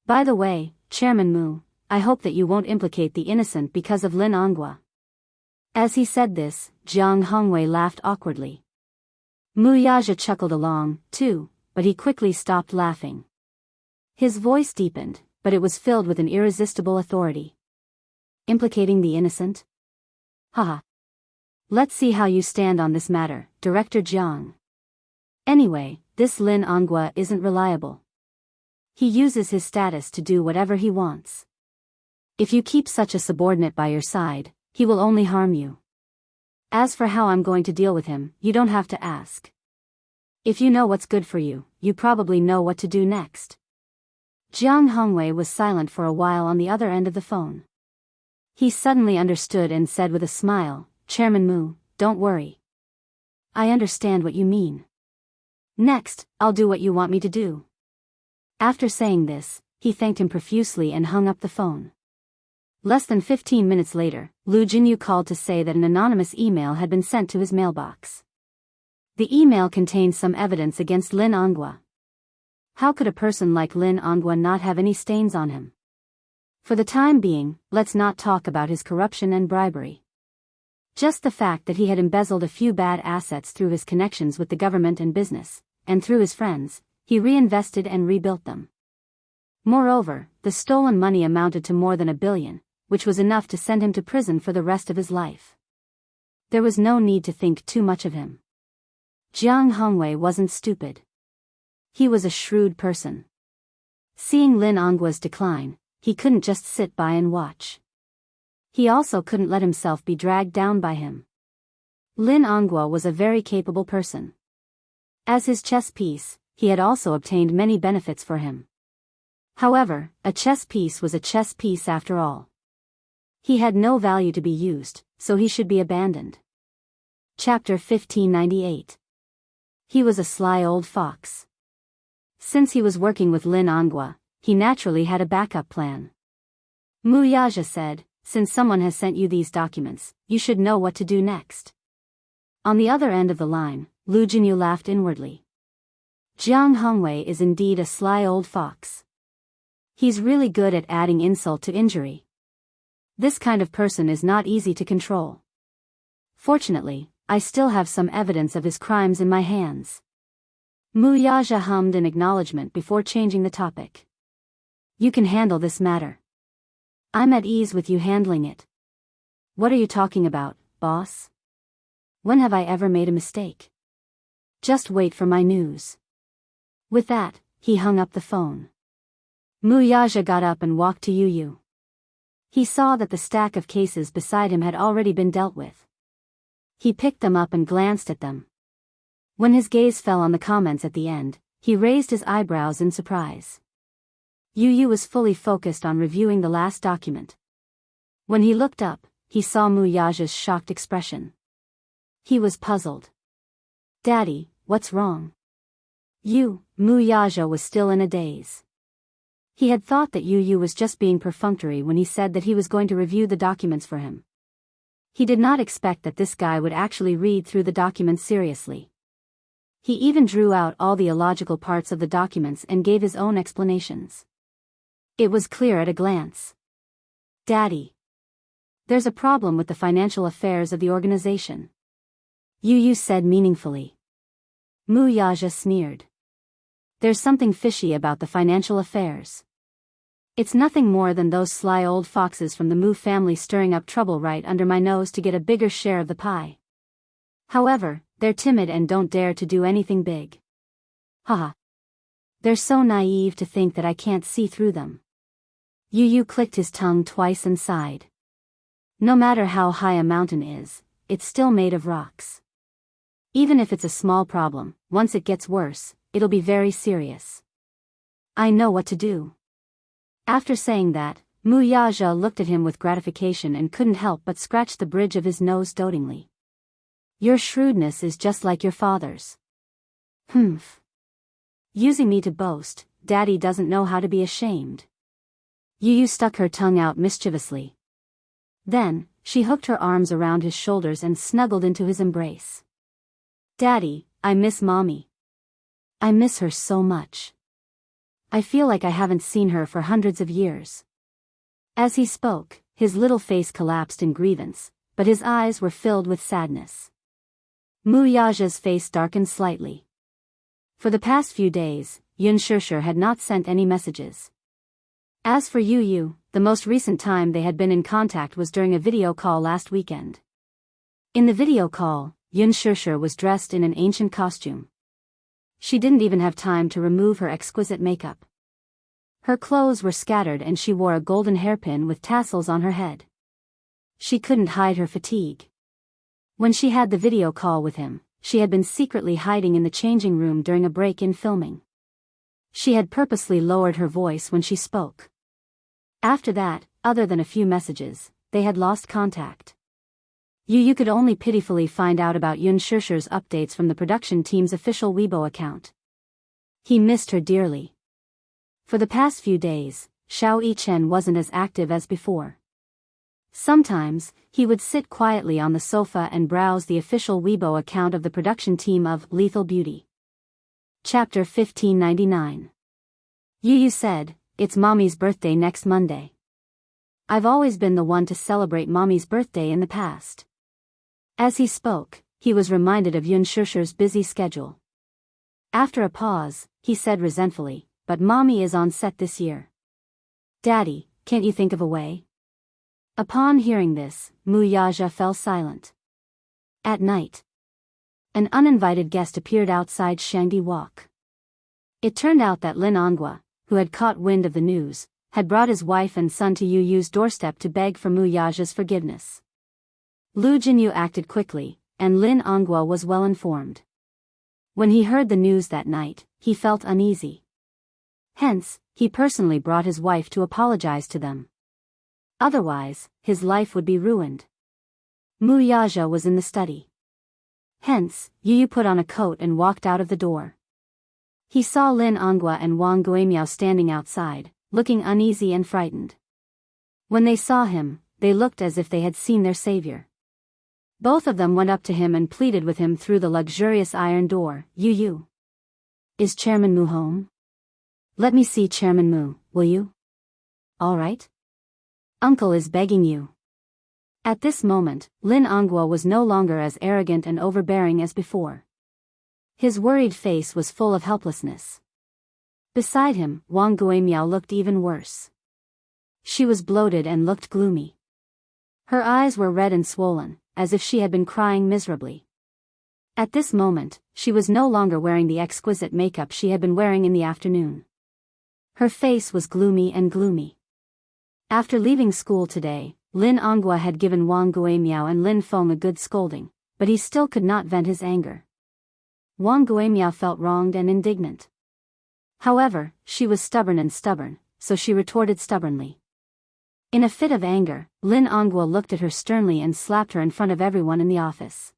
By the way, Chairman Mu, I hope that you won't implicate the innocent because of Lin Anghua." As he said this, Jiang Hongwei laughed awkwardly. Mu Yaja chuckled along, too, but he quickly stopped laughing. His voice deepened, but it was filled with an irresistible authority. "Implicating the innocent? Haha. Let's see how you stand on this matter, Director Jiang. Anyway, this Lin Anghua isn't reliable. He uses his status to do whatever he wants. If you keep such a subordinate by your side, he will only harm you. As for how I'm going to deal with him, you don't have to ask. If you know what's good for you, you probably know what to do next." Jiang Hongwei was silent for a while on the other end of the phone. He suddenly understood and said with a smile, "Chairman Mu, don't worry. I understand what you mean. Next, I'll do what you want me to do." After saying this, he thanked him profusely and hung up the phone. Less than 15 minutes later, Lu Jinyu called to say that an anonymous email had been sent to his mailbox. The email contained some evidence against Lin Anghua. How could a person like Lin Anghua not have any stains on him? For the time being, let's not talk about his corruption and bribery. Just the fact that he had embezzled a few bad assets through his connections with the government and business, and through his friends, he reinvested and rebuilt them. Moreover, the stolen money amounted to more than $1 billion, which was enough to send him to prison for the rest of his life. There was no need to think too much of him. Jiang Hongwei wasn't stupid. He was a shrewd person. Seeing Lin Anghua's decline, he couldn't just sit by and watch. He also couldn't let himself be dragged down by him. Lin Anghua was a very capable person. As his chess piece, he had also obtained many benefits for him. However, a chess piece was a chess piece after all. He had no value to be used, so he should be abandoned. Chapter 1598. He was a sly old fox. Since he was working with Lin Anghua, he naturally had a backup plan. Mu Yaja said, "Since someone has sent you these documents, you should know what to do next." On the other end of the line, Lu Jinyu laughed inwardly. Jiang Hongwei is indeed a sly old fox. He's really good at adding insult to injury. This kind of person is not easy to control. Fortunately, I still have some evidence of his crimes in my hands. Wuxia hummed in acknowledgement before changing the topic. You can handle this matter. I'm at ease with you handling it. What are you talking about, boss? When have I ever made a mistake? Just wait for my news. With that, he hung up the phone. Wuxia got up and walked to Yu. He saw that the stack of cases beside him had already been dealt with. He picked them up and glanced at them. When his gaze fell on the comments at the end, he raised his eyebrows in surprise. Yu was fully focused on reviewing the last document. When he looked up, he saw Wuxia's shocked expression. He was puzzled. Daddy, what's wrong? Wuxia was still in a daze. He had thought that Yu was just being perfunctory when he said that he was going to review the documents for him. He did not expect that this guy would actually read through the documents seriously. He even drew out all the illogical parts of the documents and gave his own explanations. It was clear at a glance. Daddy. There's a problem with the financial affairs of the organization. Yu said meaningfully. Wuxia sneered. There's something fishy about the financial affairs. It's nothing more than those sly old foxes from the Mu family stirring up trouble right under my nose to get a bigger share of the pie. However, they're timid and don't dare to do anything big. Haha. They're so naive to think that I can't see through them. Yu clicked his tongue twice and sighed. No matter how high a mountain is, it's still made of rocks. Even if it's a small problem, once it gets worse, it'll be very serious. I know what to do. After saying that, Wuxia looked at him with gratification and couldn't help but scratch the bridge of his nose dotingly. Your shrewdness is just like your father's. Humph. Using me to boast, Daddy doesn't know how to be ashamed. Yu stuck her tongue out mischievously. Then, she hooked her arms around his shoulders and snuggled into his embrace. Daddy, I miss Mommy. I miss her so much. I feel like I haven't seen her for hundreds of years. As he spoke, his little face collapsed in grievance, but his eyes were filled with sadness. Wuxia's face darkened slightly. For the past few days, Xianxia had not sent any messages. As for Yu, the most recent time they had been in contact was during a video call last weekend. In the video call, Xianxia was dressed in an ancient costume. She didn't even have time to remove her exquisite makeup. Her clothes were scattered and she wore a golden hairpin with tassels on her head. She couldn't hide her fatigue. When she had the video call with him, she had been secretly hiding in the changing room during a break in filming. She had purposely lowered her voice when she spoke. After that, other than a few messages, they had lost contact. Yu could only pitifully find out about Xianxia's updates from the production team's official Weibo account. He missed her dearly. For the past few days, Xiao Yichen wasn't as active as before. Sometimes, he would sit quietly on the sofa and browse the official Weibo account of the production team of Lethal Beauty. Chapter 1599. Yu said, "It's Mommy's birthday next Monday. I've always been the one to celebrate Mommy's birthday in the past." As he spoke, he was reminded of Xianxia's busy schedule. After a pause, he said resentfully, "But Mommy is on set this year. Daddy, can't you think of a way?" Upon hearing this, Wuxia fell silent. At night, an uninvited guest appeared outside Shangdi Walk. It turned out that Lin Anghua, who had caught wind of the news, had brought his wife and son to Yu's doorstep to beg for Wuxia's forgiveness. Lu Jinyu acted quickly, and Lin Anghua was well informed. When he heard the news that night, he felt uneasy. Hence, he personally brought his wife to apologize to them. Otherwise, his life would be ruined. Wuxia was in the study. Hence, Yu put on a coat and walked out of the door. He saw Lin Anghua and Wang Guimiao standing outside, looking uneasy and frightened. When they saw him, they looked as if they had seen their savior. Both of them went up to him and pleaded with him through the luxurious iron door. Yu. Is Chairman Mu home? Let me see Chairman Mu, will you? All right. Uncle is begging you. At this moment, Lin Anghua was no longer as arrogant and overbearing as before. His worried face was full of helplessness. Beside him, Wang Guimiao looked even worse. She was bloated and looked gloomy. Her eyes were red and swollen, as if she had been crying miserably. At this moment, she was no longer wearing the exquisite makeup she had been wearing in the afternoon. Her face was gloomy and gloomy. After leaving school today, Lin Onghua had given Wang Guimiao and Lin Feng a good scolding, but he still could not vent his anger. Wang Guimiao felt wronged and indignant. However, she was stubborn, so she retorted stubbornly. In a fit of anger, Lin Onghua looked at her sternly and slapped her in front of everyone in the office.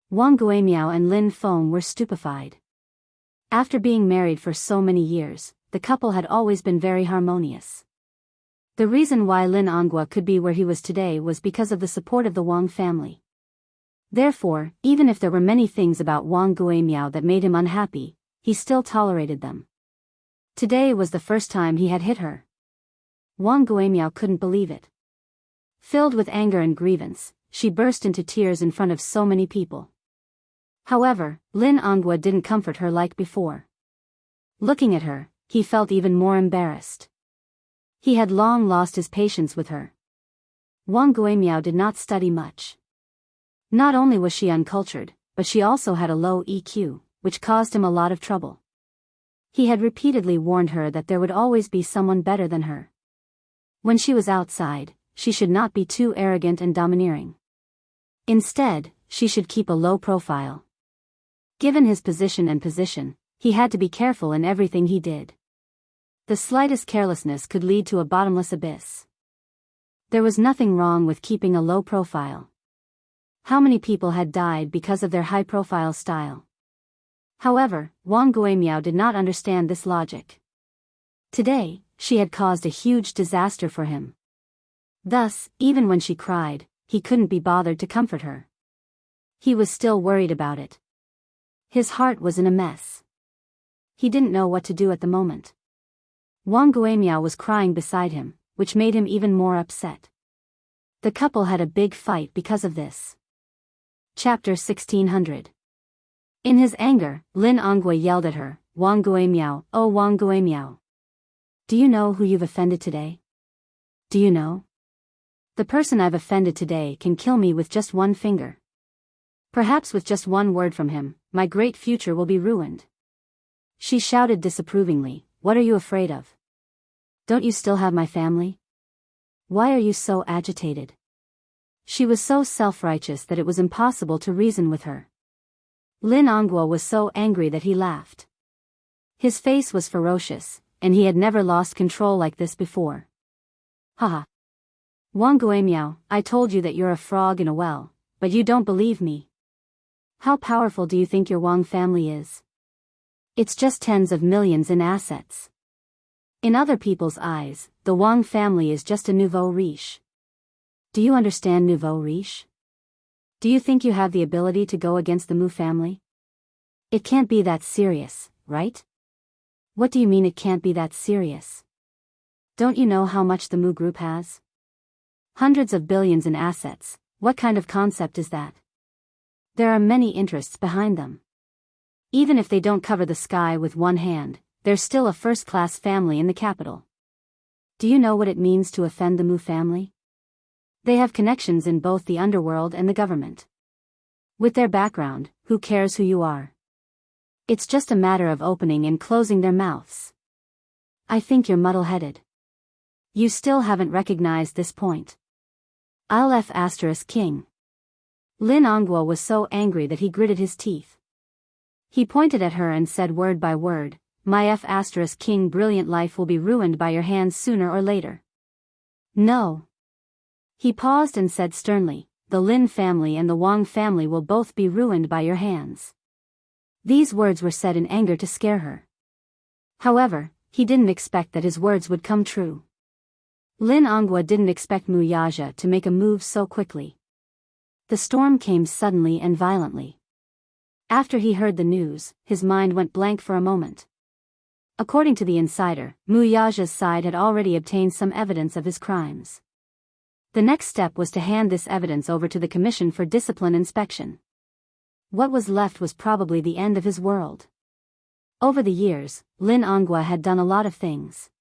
Wang Guimiao and Lin Feng were stupefied. After being married for so many years, the couple had always been very harmonious. The reason why Lin Onghua could be where he was today was because of the support of the Wang family. Therefore, even if there were many things about Wang Guimiao that made him unhappy, he still tolerated them. Today was the first time he had hit her. Wang Guimiao couldn't believe it. Filled with anger and grievance, she burst into tears in front of so many people. However, Lin Onghua didn't comfort her like before. Looking at her, he felt even more embarrassed. He had long lost his patience with her. Wang Guimiao did not study much. Not only was she uncultured, but she also had a low EQ, which caused him a lot of trouble. He had repeatedly warned her that there would always be someone better than her. When she was outside, she should not be too arrogant and domineering. Instead, she should keep a low profile. Given his position, he had to be careful in everything he did. The slightest carelessness could lead to a bottomless abyss. There was nothing wrong with keeping a low profile. How many people had died because of their high-profile style? However, Wang Guimiao did not understand this logic. Today, she had caused a huge disaster for him. Thus, even when she cried, he couldn't be bothered to comfort her. He was still worried about it. His heart was in a mess. He didn't know what to do at the moment. Wang Guimiao was crying beside him, which made him even more upset. The couple had a big fight because of this. Chapter 1600. In his anger, Lin Onghua yelled at her, "Wang Guimiao, oh Wang Guimiao. Do you know who you've offended today? Do you know? The person I've offended today can kill me with just one finger. Perhaps with just one word from him, my great future will be ruined." She shouted disapprovingly, "What are you afraid of? Don't you still have my family? Why are you so agitated?" She was so self-righteous that it was impossible to reason with her. Lin Onghua was so angry that he laughed. His face was ferocious, and he had never lost control like this before. "Haha. Wang Guimiao, I told you that you're a frog in a well, but you don't believe me. How powerful do you think your Wang family is? It's just tens of millions in assets. In other people's eyes, the Wang family is just a nouveau riche. Do you understand nouveau riche? Do you think you have the ability to go against the Mu family? It can't be that serious, right? What do you mean it can't be that serious? Don't you know how much the Mu group has? Hundreds of billions in assets. What kind of concept is that? There are many interests behind them. Even if they don't cover the sky with one hand, they're still a first-class family in the capital. Do you know what it means to offend the Mu family? They have connections in both the underworld and the government. With their background, who cares who you are? It's just a matter of opening and closing their mouths. I think you're muddle-headed. You still haven't recognized this point. I'll F***king. Lin Onghua was so angry that he gritted his teeth. He pointed at her and said word by word, "My F***king brilliant life will be ruined by your hands sooner or later." No. He paused and said sternly, "The Lin family and the Wang family will both be ruined by your hands." These words were said in anger to scare her. However, he didn't expect that his words would come true. Lin Onghua didn't expect Wuxia to make a move so quickly. The storm came suddenly and violently. After he heard the news, his mind went blank for a moment. According to the insider, Wuxia's side had already obtained some evidence of his crimes. The next step was to hand this evidence over to the Commission for Discipline Inspection. What was left was probably the end of his world. Over the years, Lin Ongwa had done a lot of things.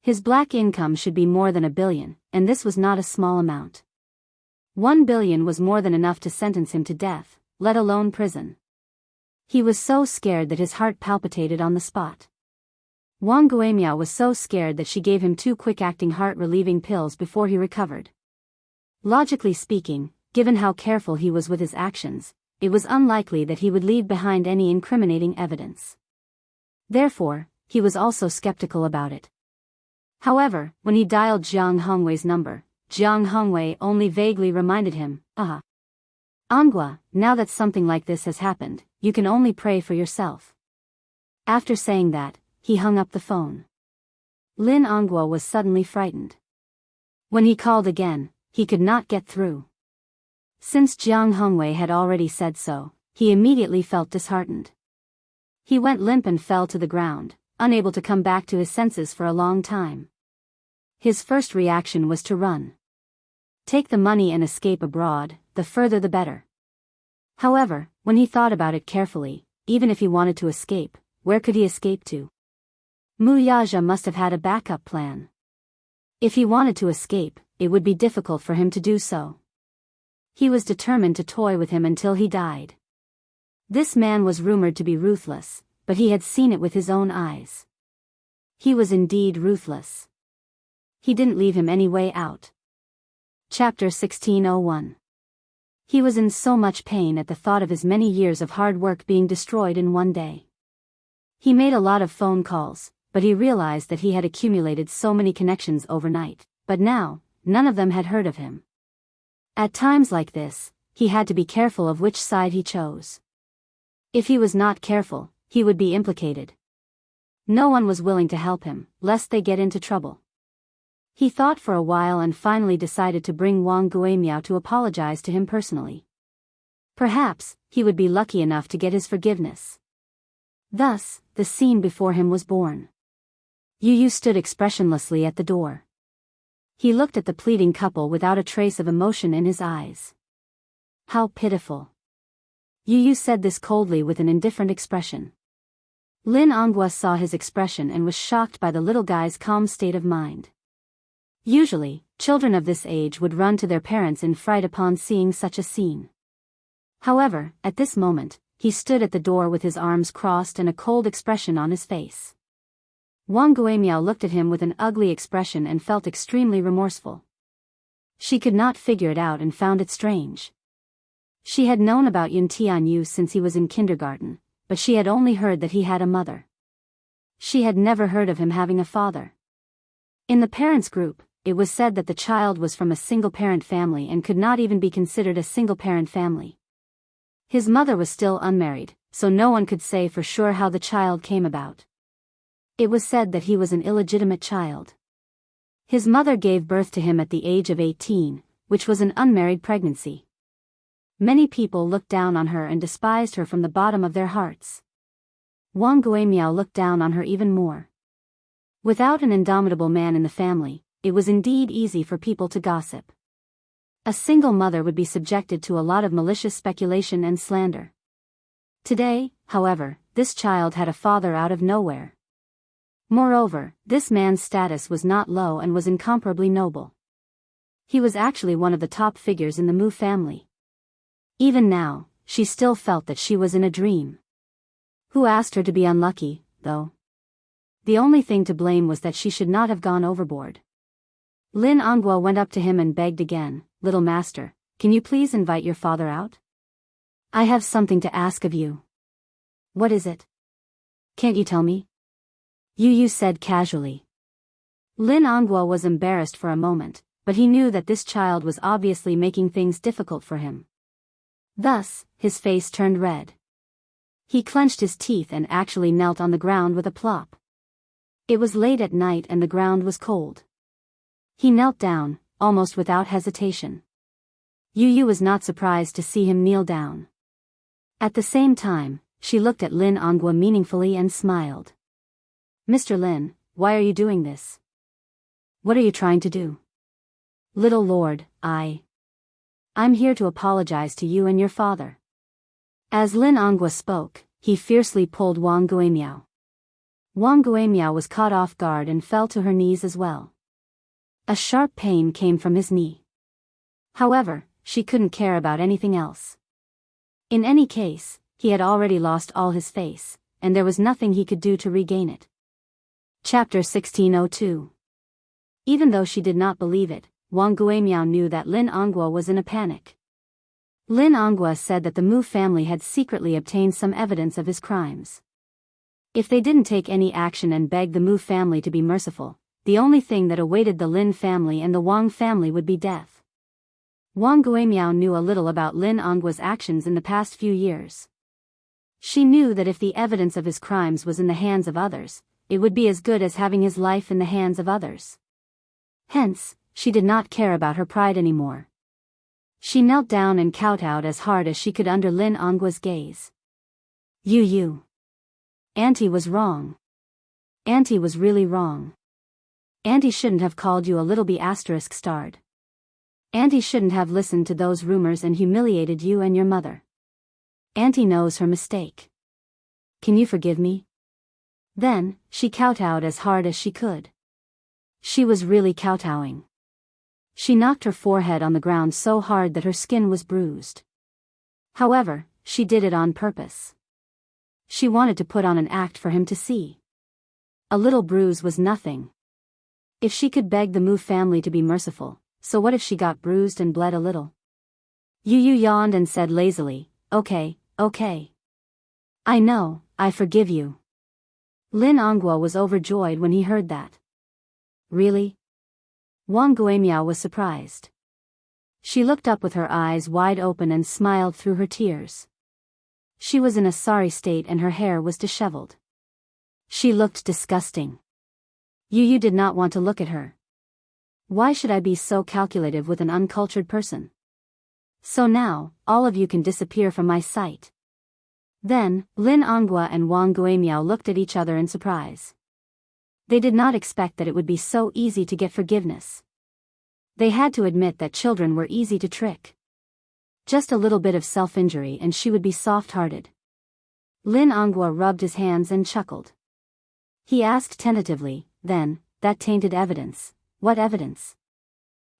His black income should be more than 1 billion, and this was not a small amount. 1 billion was more than enough to sentence him to death, let alone prison. He was so scared that his heart palpitated on the spot. Wang Guimiao was so scared that she gave him 2 quick-acting heart-relieving pills before he recovered. Logically speaking, given how careful he was with his actions, it was unlikely that he would leave behind any incriminating evidence. Therefore, he was also skeptical about it. However, when he dialed Jiang Hongwei's number, Jiang Hongwei only vaguely reminded him, Ongwa, now that something like this has happened, you can only pray for yourself. After saying that, he hung up the phone. Lin Ongwa was suddenly frightened. When he called again, he could not get through. Since Jiang Hongwei had already said so, he immediately felt disheartened. He went limp and fell to the ground, unable to come back to his senses for a long time. His first reaction was to run. Take the money and escape abroad, the further the better. However, when he thought about it carefully, even if he wanted to escape, where could he escape to? Mu Yaja must have had a backup plan. If he wanted to escape, it would be difficult for him to do so. He was determined to toy with him until he died. This man was rumored to be ruthless, but he had seen it with his own eyes. He was indeed ruthless. He didn't leave him any way out. Chapter 1601. He was in so much pain at the thought of his many years of hard work being destroyed in one day. He made a lot of phone calls, but he realized that he had accumulated so many connections overnight, but now, none of them had heard of him. At times like this, he had to be careful of which side he chose. If he was not careful, he would be implicated. No one was willing to help him, lest they get into trouble. He thought for a while and finally decided to bring Wang Guimiao to apologize to him personally. Perhaps, he would be lucky enough to get his forgiveness. Thus, the scene before him was born. Yu Yu stood expressionlessly at the door. He looked at the pleading couple without a trace of emotion in his eyes. How pitiful. Yu Yu said this coldly with an indifferent expression. Lin Ongwa saw his expression and was shocked by the little guy's calm state of mind. Usually, children of this age would run to their parents in fright upon seeing such a scene. However, at this moment, he stood at the door with his arms crossed and a cold expression on his face. Wang Guimiao looked at him with an ugly expression and felt extremely remorseful. She could not figure it out and found it strange. She had known about Yun Tianyu since he was in kindergarten, but she had only heard that he had a mother. She had never heard of him having a father. In the parents' group, it was said that the child was from a single-parent family and could not even be considered a single-parent family. His mother was still unmarried, so no one could say for sure how the child came about. It was said that he was an illegitimate child. His mother gave birth to him at the age of 18, which was an unmarried pregnancy. Many people looked down on her and despised her from the bottom of their hearts. Wang Guimiao looked down on her even more. Without an indomitable man in the family, it was indeed easy for people to gossip. A single mother would be subjected to a lot of malicious speculation and slander. Today, however, this child had a father out of nowhere. Moreover, this man's status was not low and was incomparably noble. He was actually one of the top figures in the Mu family. Even now, she still felt that she was in a dream. Who asked her to be unlucky, though? The only thing to blame was that she should not have gone overboard. Lin Ongwa went up to him and begged again, "Little master, can you please invite your father out? I have something to ask of you." "What is it? Can't you tell me?" Yu Yu said casually. Lin Ongwa was embarrassed for a moment, but he knew that this child was obviously making things difficult for him. Thus, his face turned red. He clenched his teeth and actually knelt on the ground with a plop. It was late at night and the ground was cold. He knelt down, almost without hesitation. Yu Yu was not surprised to see him kneel down. At the same time, she looked at Lin Ongwa meaningfully and smiled. "Mr. Lin, why are you doing this? What are you trying to do?" "Little lord, I'm here to apologize to you and your father." As Lin Angua spoke, he fiercely pulled Wang Guimiao. Wang Guimiao was caught off guard and fell to her knees as well. A sharp pain came from his knee. However, she couldn't care about anything else. In any case, he had already lost all his face, and there was nothing he could do to regain it. Chapter 1602. Even though she did not believe it, Wang Guimiao knew that Lin Angua was in a panic. Lin Angua said that the Mu family had secretly obtained some evidence of his crimes. If they didn't take any action and beg the Mu family to be merciful, the only thing that awaited the Lin family and the Wang family would be death. Wang Guimiao knew a little about Lin Angua's actions in the past few years. She knew that if the evidence of his crimes was in the hands of others, it would be as good as having his life in the hands of others. Hence, she did not care about her pride anymore. She knelt down and kowtowed as hard as she could under Lin Angua's gaze. You. Auntie was wrong. Auntie was really wrong. Auntie shouldn't have called you a little b*****. Auntie shouldn't have listened to those rumors and humiliated you and your mother. Auntie knows her mistake. Can you forgive me? Then, she kowtowed as hard as she could. She was really kowtowing. She knocked her forehead on the ground so hard that her skin was bruised. However, she did it on purpose. She wanted to put on an act for him to see. A little bruise was nothing. If she could beg the Mu family to be merciful, so what if she got bruised and bled a little? Yu yawned and said lazily, Okay. I know, I forgive you. Lin Angua was overjoyed when he heard that. Really? Wang Guimiao was surprised. She looked up with her eyes wide open and smiled through her tears. She was in a sorry state and her hair was disheveled. She looked disgusting. Yu did not want to look at her. Why should I be so calculative with an uncultured person? So now, all of you can disappear from my sight. Then, Lin Angua and Wang Guimiao looked at each other in surprise. They did not expect that it would be so easy to get forgiveness. They had to admit that children were easy to trick. Just a little bit of self-injury and she would be soft-hearted. Lin Angua rubbed his hands and chuckled. He asked tentatively, then, that tainted evidence, what evidence?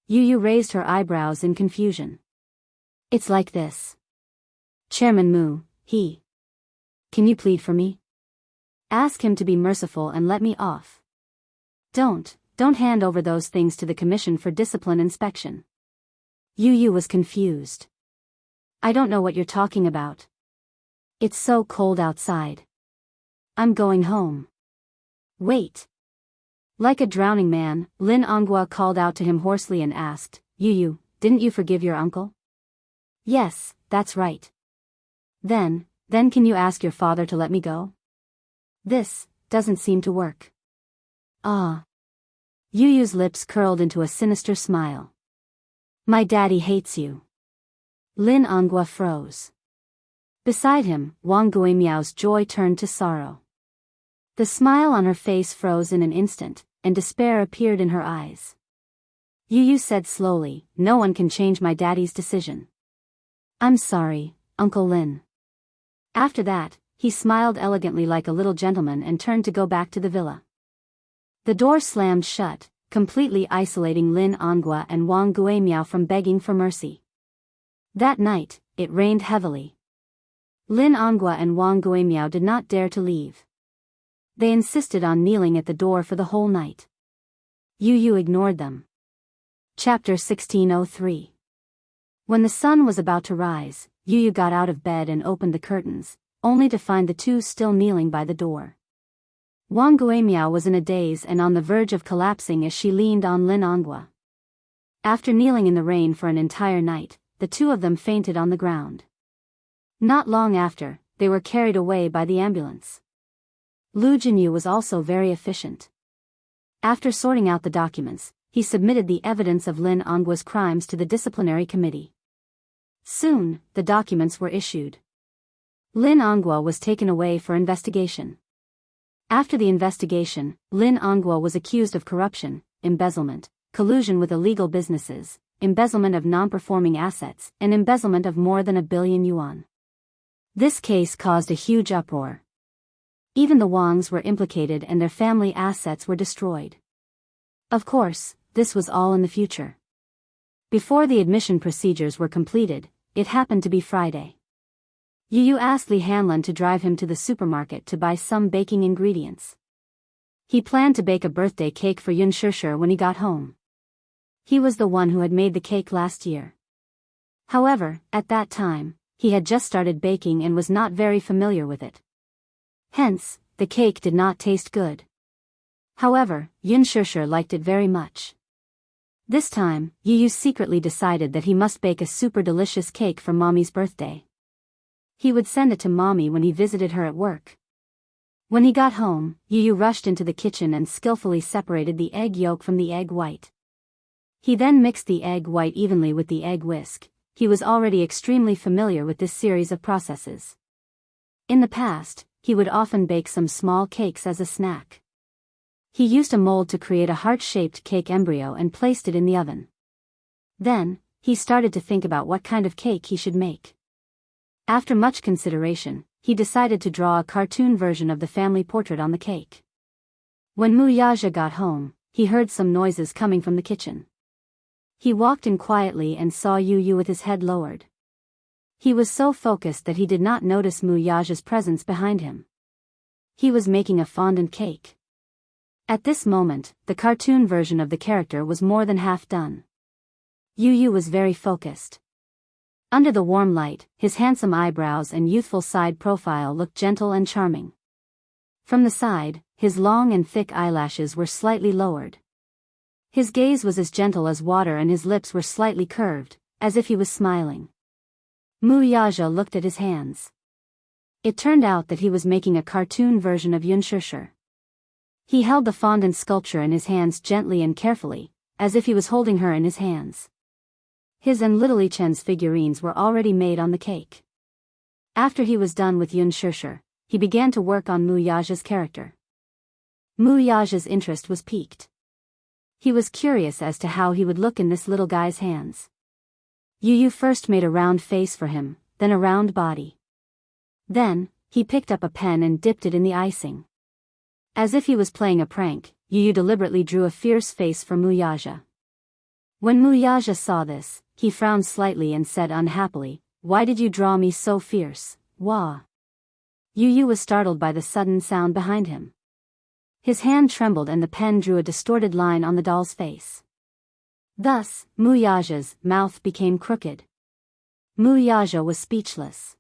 Yu raised her eyebrows in confusion. It's like this. Chairman Mu, Can you plead for me? Ask him to be merciful and let me off. Don't hand over those things to the Commission for Discipline Inspection. Yu was confused. I don't know what you're talking about. It's so cold outside. I'm going home. Wait. Like a drowning man, Lin Angua called out to him hoarsely and asked, Yu, didn't you forgive your uncle? Yes, that's right. Then can you ask your father to let me go? This doesn't seem to work. Yu's lips curled into a sinister smile. My daddy hates you. Lin Angua froze. Beside him, Wang Guimiao's joy turned to sorrow. The smile on her face froze in an instant, and despair appeared in her eyes. Yu said slowly, no one can change my daddy's decision. I'm sorry, Uncle Lin. After that, he smiled elegantly like a little gentleman and turned to go back to the villa. The door slammed shut, completely isolating Lin Angua and Wang Guimiao from begging for mercy. That night, it rained heavily. Lin Angua and Wang Guimiao did not dare to leave. They insisted on kneeling at the door for the whole night. Yu ignored them. Chapter 1603. When the sun was about to rise, Yu got out of bed and opened the curtains, only to find the two still kneeling by the door. Wang Guimiao was in a daze and on the verge of collapsing as she leaned on Lin Angua. After kneeling in the rain for an entire night, the two of them fainted on the ground. Not long after, they were carried away by the ambulance. Lu Jinyu was also very efficient. After sorting out the documents, he submitted the evidence of Lin Angua's crimes to the disciplinary committee. Soon, the documents were issued. Lin Angua was taken away for investigation. After the investigation, Lin Angua was accused of corruption, embezzlement, collusion with illegal businesses, embezzlement of non-performing assets, and embezzlement of more than 1 billion yuan. This case caused a huge uproar. Even the Wangs were implicated and their family assets were destroyed. Of course, this was all in the future. Before the admission procedures were completed, it happened to be Friday. Yu asked Li Hanlin to drive him to the supermarket to buy some baking ingredients. He planned to bake a birthday cake for Yun Shishir when he got home. He was the one who had made the cake last year. However, at that time, he had just started baking and was not very familiar with it. Hence, the cake did not taste good. However, Yun Shishir liked it very much. This time, Yu secretly decided that he must bake a super delicious cake for Mommy's birthday. He would send it to Mommy when he visited her at work. When he got home, Yu rushed into the kitchen and skillfully separated the egg yolk from the egg white. He then mixed the egg white evenly with the egg whisk. He was already extremely familiar with this series of processes. In the past, he would often bake some small cakes as a snack. He used a mold to create a heart-shaped cake embryo and placed it in the oven. Then, he started to think about what kind of cake he should make. After much consideration, he decided to draw a cartoon version of the family portrait on the cake. When Wuxia got home, he heard some noises coming from the kitchen. He walked in quietly and saw Yu with his head lowered. He was so focused that he did not notice Wuxia's presence behind him. He was making a fondant cake. At this moment, the cartoon version of the character was more than half done. Yu was very focused. Under the warm light, his handsome eyebrows and youthful side profile looked gentle and charming. From the side, his long and thick eyelashes were slightly lowered. His gaze was as gentle as water and his lips were slightly curved, as if he was smiling. Wuxia looked at his hands. It turned out that he was making a cartoon version of Yun Shishir. He held the fondant sculpture in his hands gently and carefully, as if he was holding her in his hands. His and Little Ichen's figurines were already made on the cake. After he was done with Yun Shishir, he began to work on Wuxia's character. Wuxia's interest was piqued. He was curious as to how he would look in this little guy's hands. Yu first made a round face for him, then a round body. Then, he picked up a pen and dipped it in the icing. As if he was playing a prank, Yu deliberately drew a fierce face for Wuxia. When Wuxia saw this, he frowned slightly and said unhappily, "Why did you draw me so fierce, Wah?" Yu was startled by the sudden sound behind him. His hand trembled and the pen drew a distorted line on the doll's face. Thus, Wuxia's mouth became crooked. Wuxia was speechless.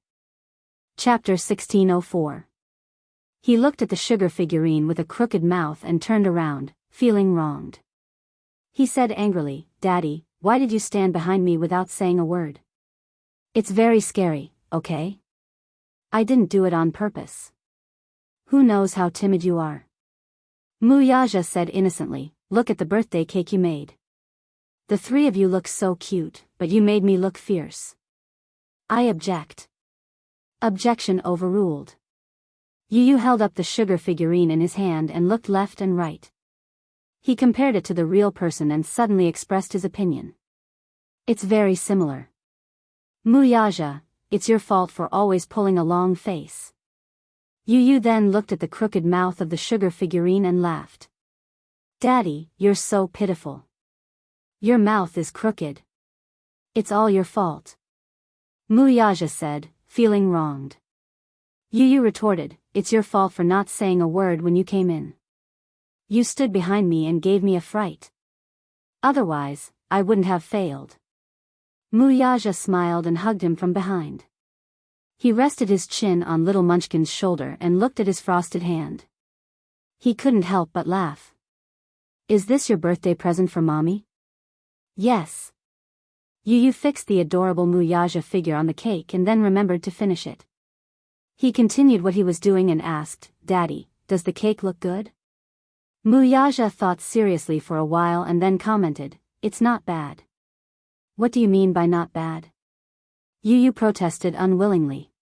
Chapter 1604. He looked at the sugar figurine with a crooked mouth and turned around, feeling wronged. He said angrily, "Daddy, why did you stand behind me without saying a word? It's very scary, okay? I didn't do it on purpose. Who knows how timid you are?" Wuxia said innocently, "Look at the birthday cake you made. The three of you look so cute, but you made me look fierce. I object." Objection overruled. Yu held up the sugar figurine in his hand and looked left and right. He compared it to the real person and suddenly expressed his opinion. "It's very similar. Wuxia, it's your fault for always pulling a long face." Yu then looked at the crooked mouth of the sugar figurine and laughed. "Daddy, you're so pitiful. Your mouth is crooked. It's all your fault." Wuxia said, feeling wronged. Yu retorted, "It's your fault for not saying a word when you came in. You stood behind me and gave me a fright. Otherwise, I wouldn't have failed." Wuxia smiled and hugged him from behind. He rested his chin on little Munchkin's shoulder and looked at his frosted hand. He couldn't help but laugh. "Is this your birthday present for Mommy?" "Yes." Yu fixed the adorable Wuxia figure on the cake and then remembered to finish it. He continued what he was doing and asked, "Daddy, does the cake look good?" Wuxia thought seriously for a while and then commented, "It's not bad." "What do you mean by not bad?" Yu protested unwillingly.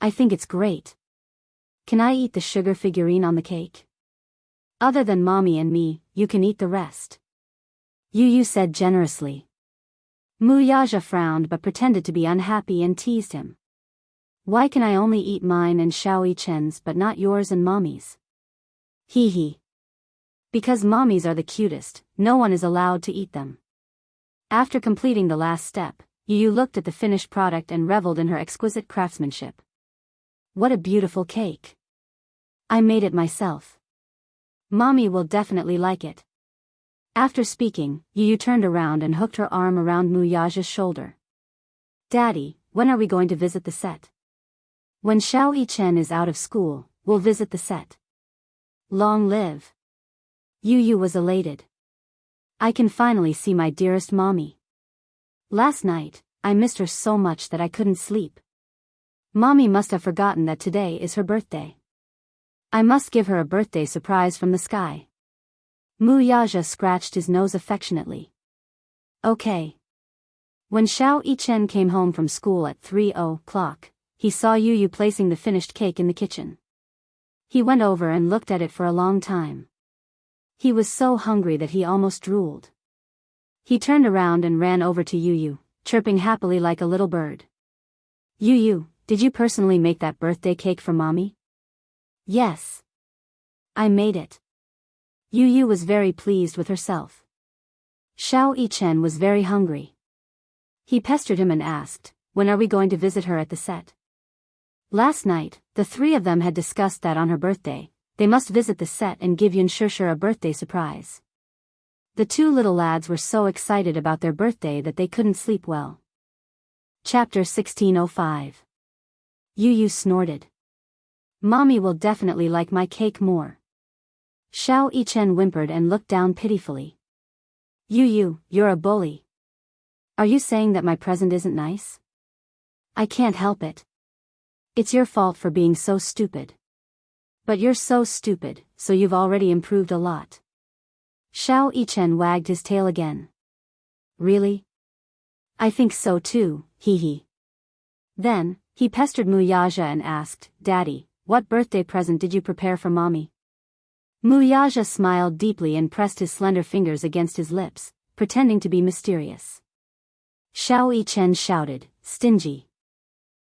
"I think it's great. Can I eat the sugar figurine on the cake? Other than Mommy and me, you can eat the rest." Yu said generously. Wuxia frowned but pretended to be unhappy and teased him. Why can I only eat mine and Xiao Yichen's but not yours and Mommy's? Hee hee. Because Mommy's are the cutest, no one is allowed to eat them. After completing the last step, Yu looked at the finished product and reveled in her exquisite craftsmanship. What a beautiful cake. I made it myself. Mommy will definitely like it. After speaking, Yu turned around and hooked her arm around Muyaja's shoulder. Daddy, when are we going to visit the set? When Xiao Yichen is out of school, we'll visit the set. Long live. Yu was elated. I can finally see my dearest mommy. Last night, I missed her so much that I couldn't sleep. Mommy must have forgotten that today is her birthday. I must give her a birthday surprise from the sky. Muyaja scratched his nose affectionately. Okay. When Xiao Yichen came home from school at 3:00, he saw Yu placing the finished cake in the kitchen. He went over and looked at it for a long time. He was so hungry that he almost drooled. He turned around and ran over to Yu, chirping happily like a little bird. Yu, did you personally make that birthday cake for Mommy? Yes. I made it. Yu was very pleased with herself. Xiao Yichen was very hungry. He pestered him and asked, when are we going to visit her at the set? Last night, the three of them had discussed that on her birthday, they must visit the set and give Yunshishir a birthday surprise. The two little lads were so excited about their birthday that they couldn't sleep well. Chapter 1605. Yu snorted. Mommy will definitely like my cake more. Xiao Yichen whimpered and looked down pitifully. Yu, you're a bully. Are you saying that my present isn't nice? I can't help it. It's your fault for being so stupid. But you're so stupid, so you've already improved a lot. Xiao Yichen wagged his tail again. Really? I think so too, hee hee. Then, he pestered Muyaja and asked, Daddy, what birthday present did you prepare for Mommy? Muyaja smiled deeply and pressed his slender fingers against his lips, pretending to be mysterious. Xiao Yichen shouted, Stingy.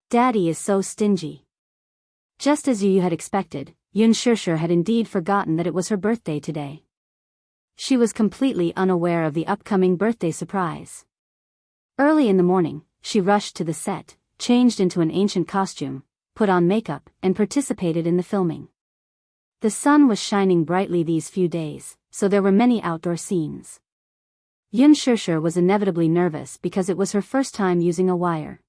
Daddy is so stingy. Just as Yu had expected, Yunshishir had indeed forgotten that it was her birthday today. She was completely unaware of the upcoming birthday surprise. Early in the morning, she rushed to the set, changed into an ancient costume, put on makeup, and participated in the filming. The sun was shining brightly these few days, so there were many outdoor scenes. Yunshishir was inevitably nervous because it was her first time using a wire.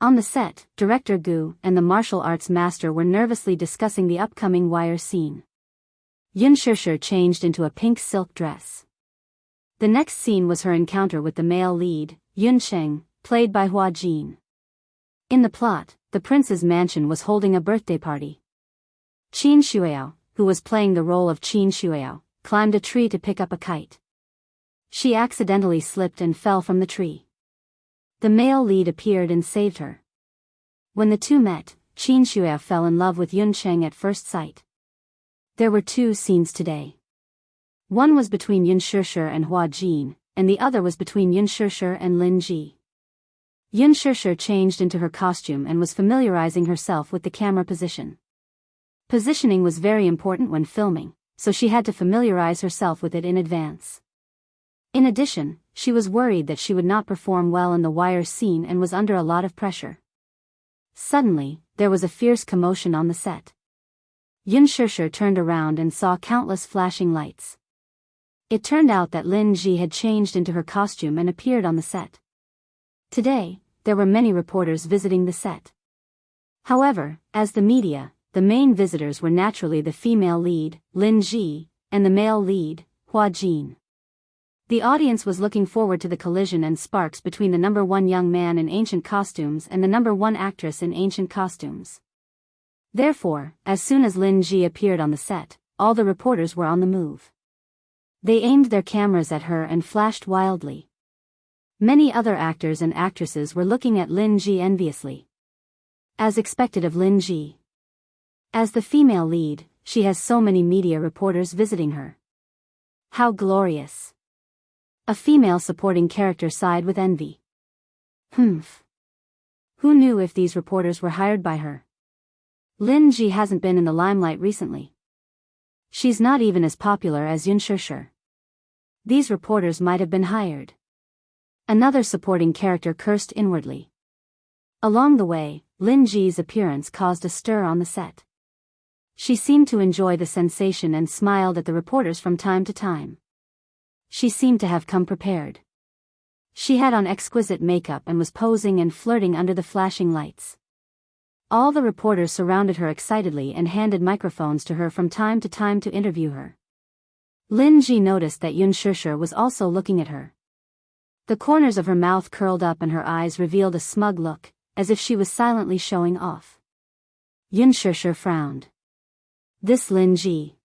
On the set, director Gu and the martial arts master were nervously discussing the upcoming wire scene. Yunshishir changed into a pink silk dress. The next scene was her encounter with the male lead, Yunsheng, played by Hua Jin. In the plot, the prince's mansion was holding a birthday party. Qin Shuiao, who was playing the role of Qin Shuiao, climbed a tree to pick up a kite. She accidentally slipped and fell from the tree. The male lead appeared and saved her. When the two met, Qin Shuiao fell in love with Yunsheng at first sight. There were two scenes today. One was between Yunshishir and Hua Jin, and the other was between Yunshishir and Lin Ji. Yunshishir changed into her costume and was familiarizing herself with the camera position. Positioning was very important when filming, so she had to familiarize herself with it in advance. In addition, she was worried that she would not perform well in the wire scene and was under a lot of pressure. Suddenly, there was a fierce commotion on the set. Yunshishir turned around and saw countless flashing lights. It turned out that Lin Ji had changed into her costume and appeared on the set. Today, there were many reporters visiting the set. However, as the media, the main visitors were naturally the female lead, Lin Ji, and the male lead, Hua Jin. The audience was looking forward to the collision and sparks between the number one young man in ancient costumes and the number one actress in ancient costumes. Therefore, as soon as Lin Ji appeared on the set, all the reporters were on the move. They aimed their cameras at her and flashed wildly. Many other actors and actresses were looking at Lin Ji enviously. As expected of Lin Ji. As the female lead, she has so many media reporters visiting her. How glorious. A female supporting character sighed with envy. Humph. Who knew if these reporters were hired by her? Lin Ji hasn't been in the limelight recently. She's not even as popular as Yun Shishir. These reporters might have been hired. Another supporting character cursed inwardly. Along the way, Lin Ji's appearance caused a stir on the set. She seemed to enjoy the sensation and smiled at the reporters from time to time. She seemed to have come prepared. She had on exquisite makeup and was posing and flirting under the flashing lights. All the reporters surrounded her excitedly and handed microphones to her from time to time to interview her. Lin Ji noticed that Yun Shishir was also looking at her. The corners of her mouth curled up and her eyes revealed a smug look, as if she was silently showing off. Yun Shishir frowned. This Lin Ji.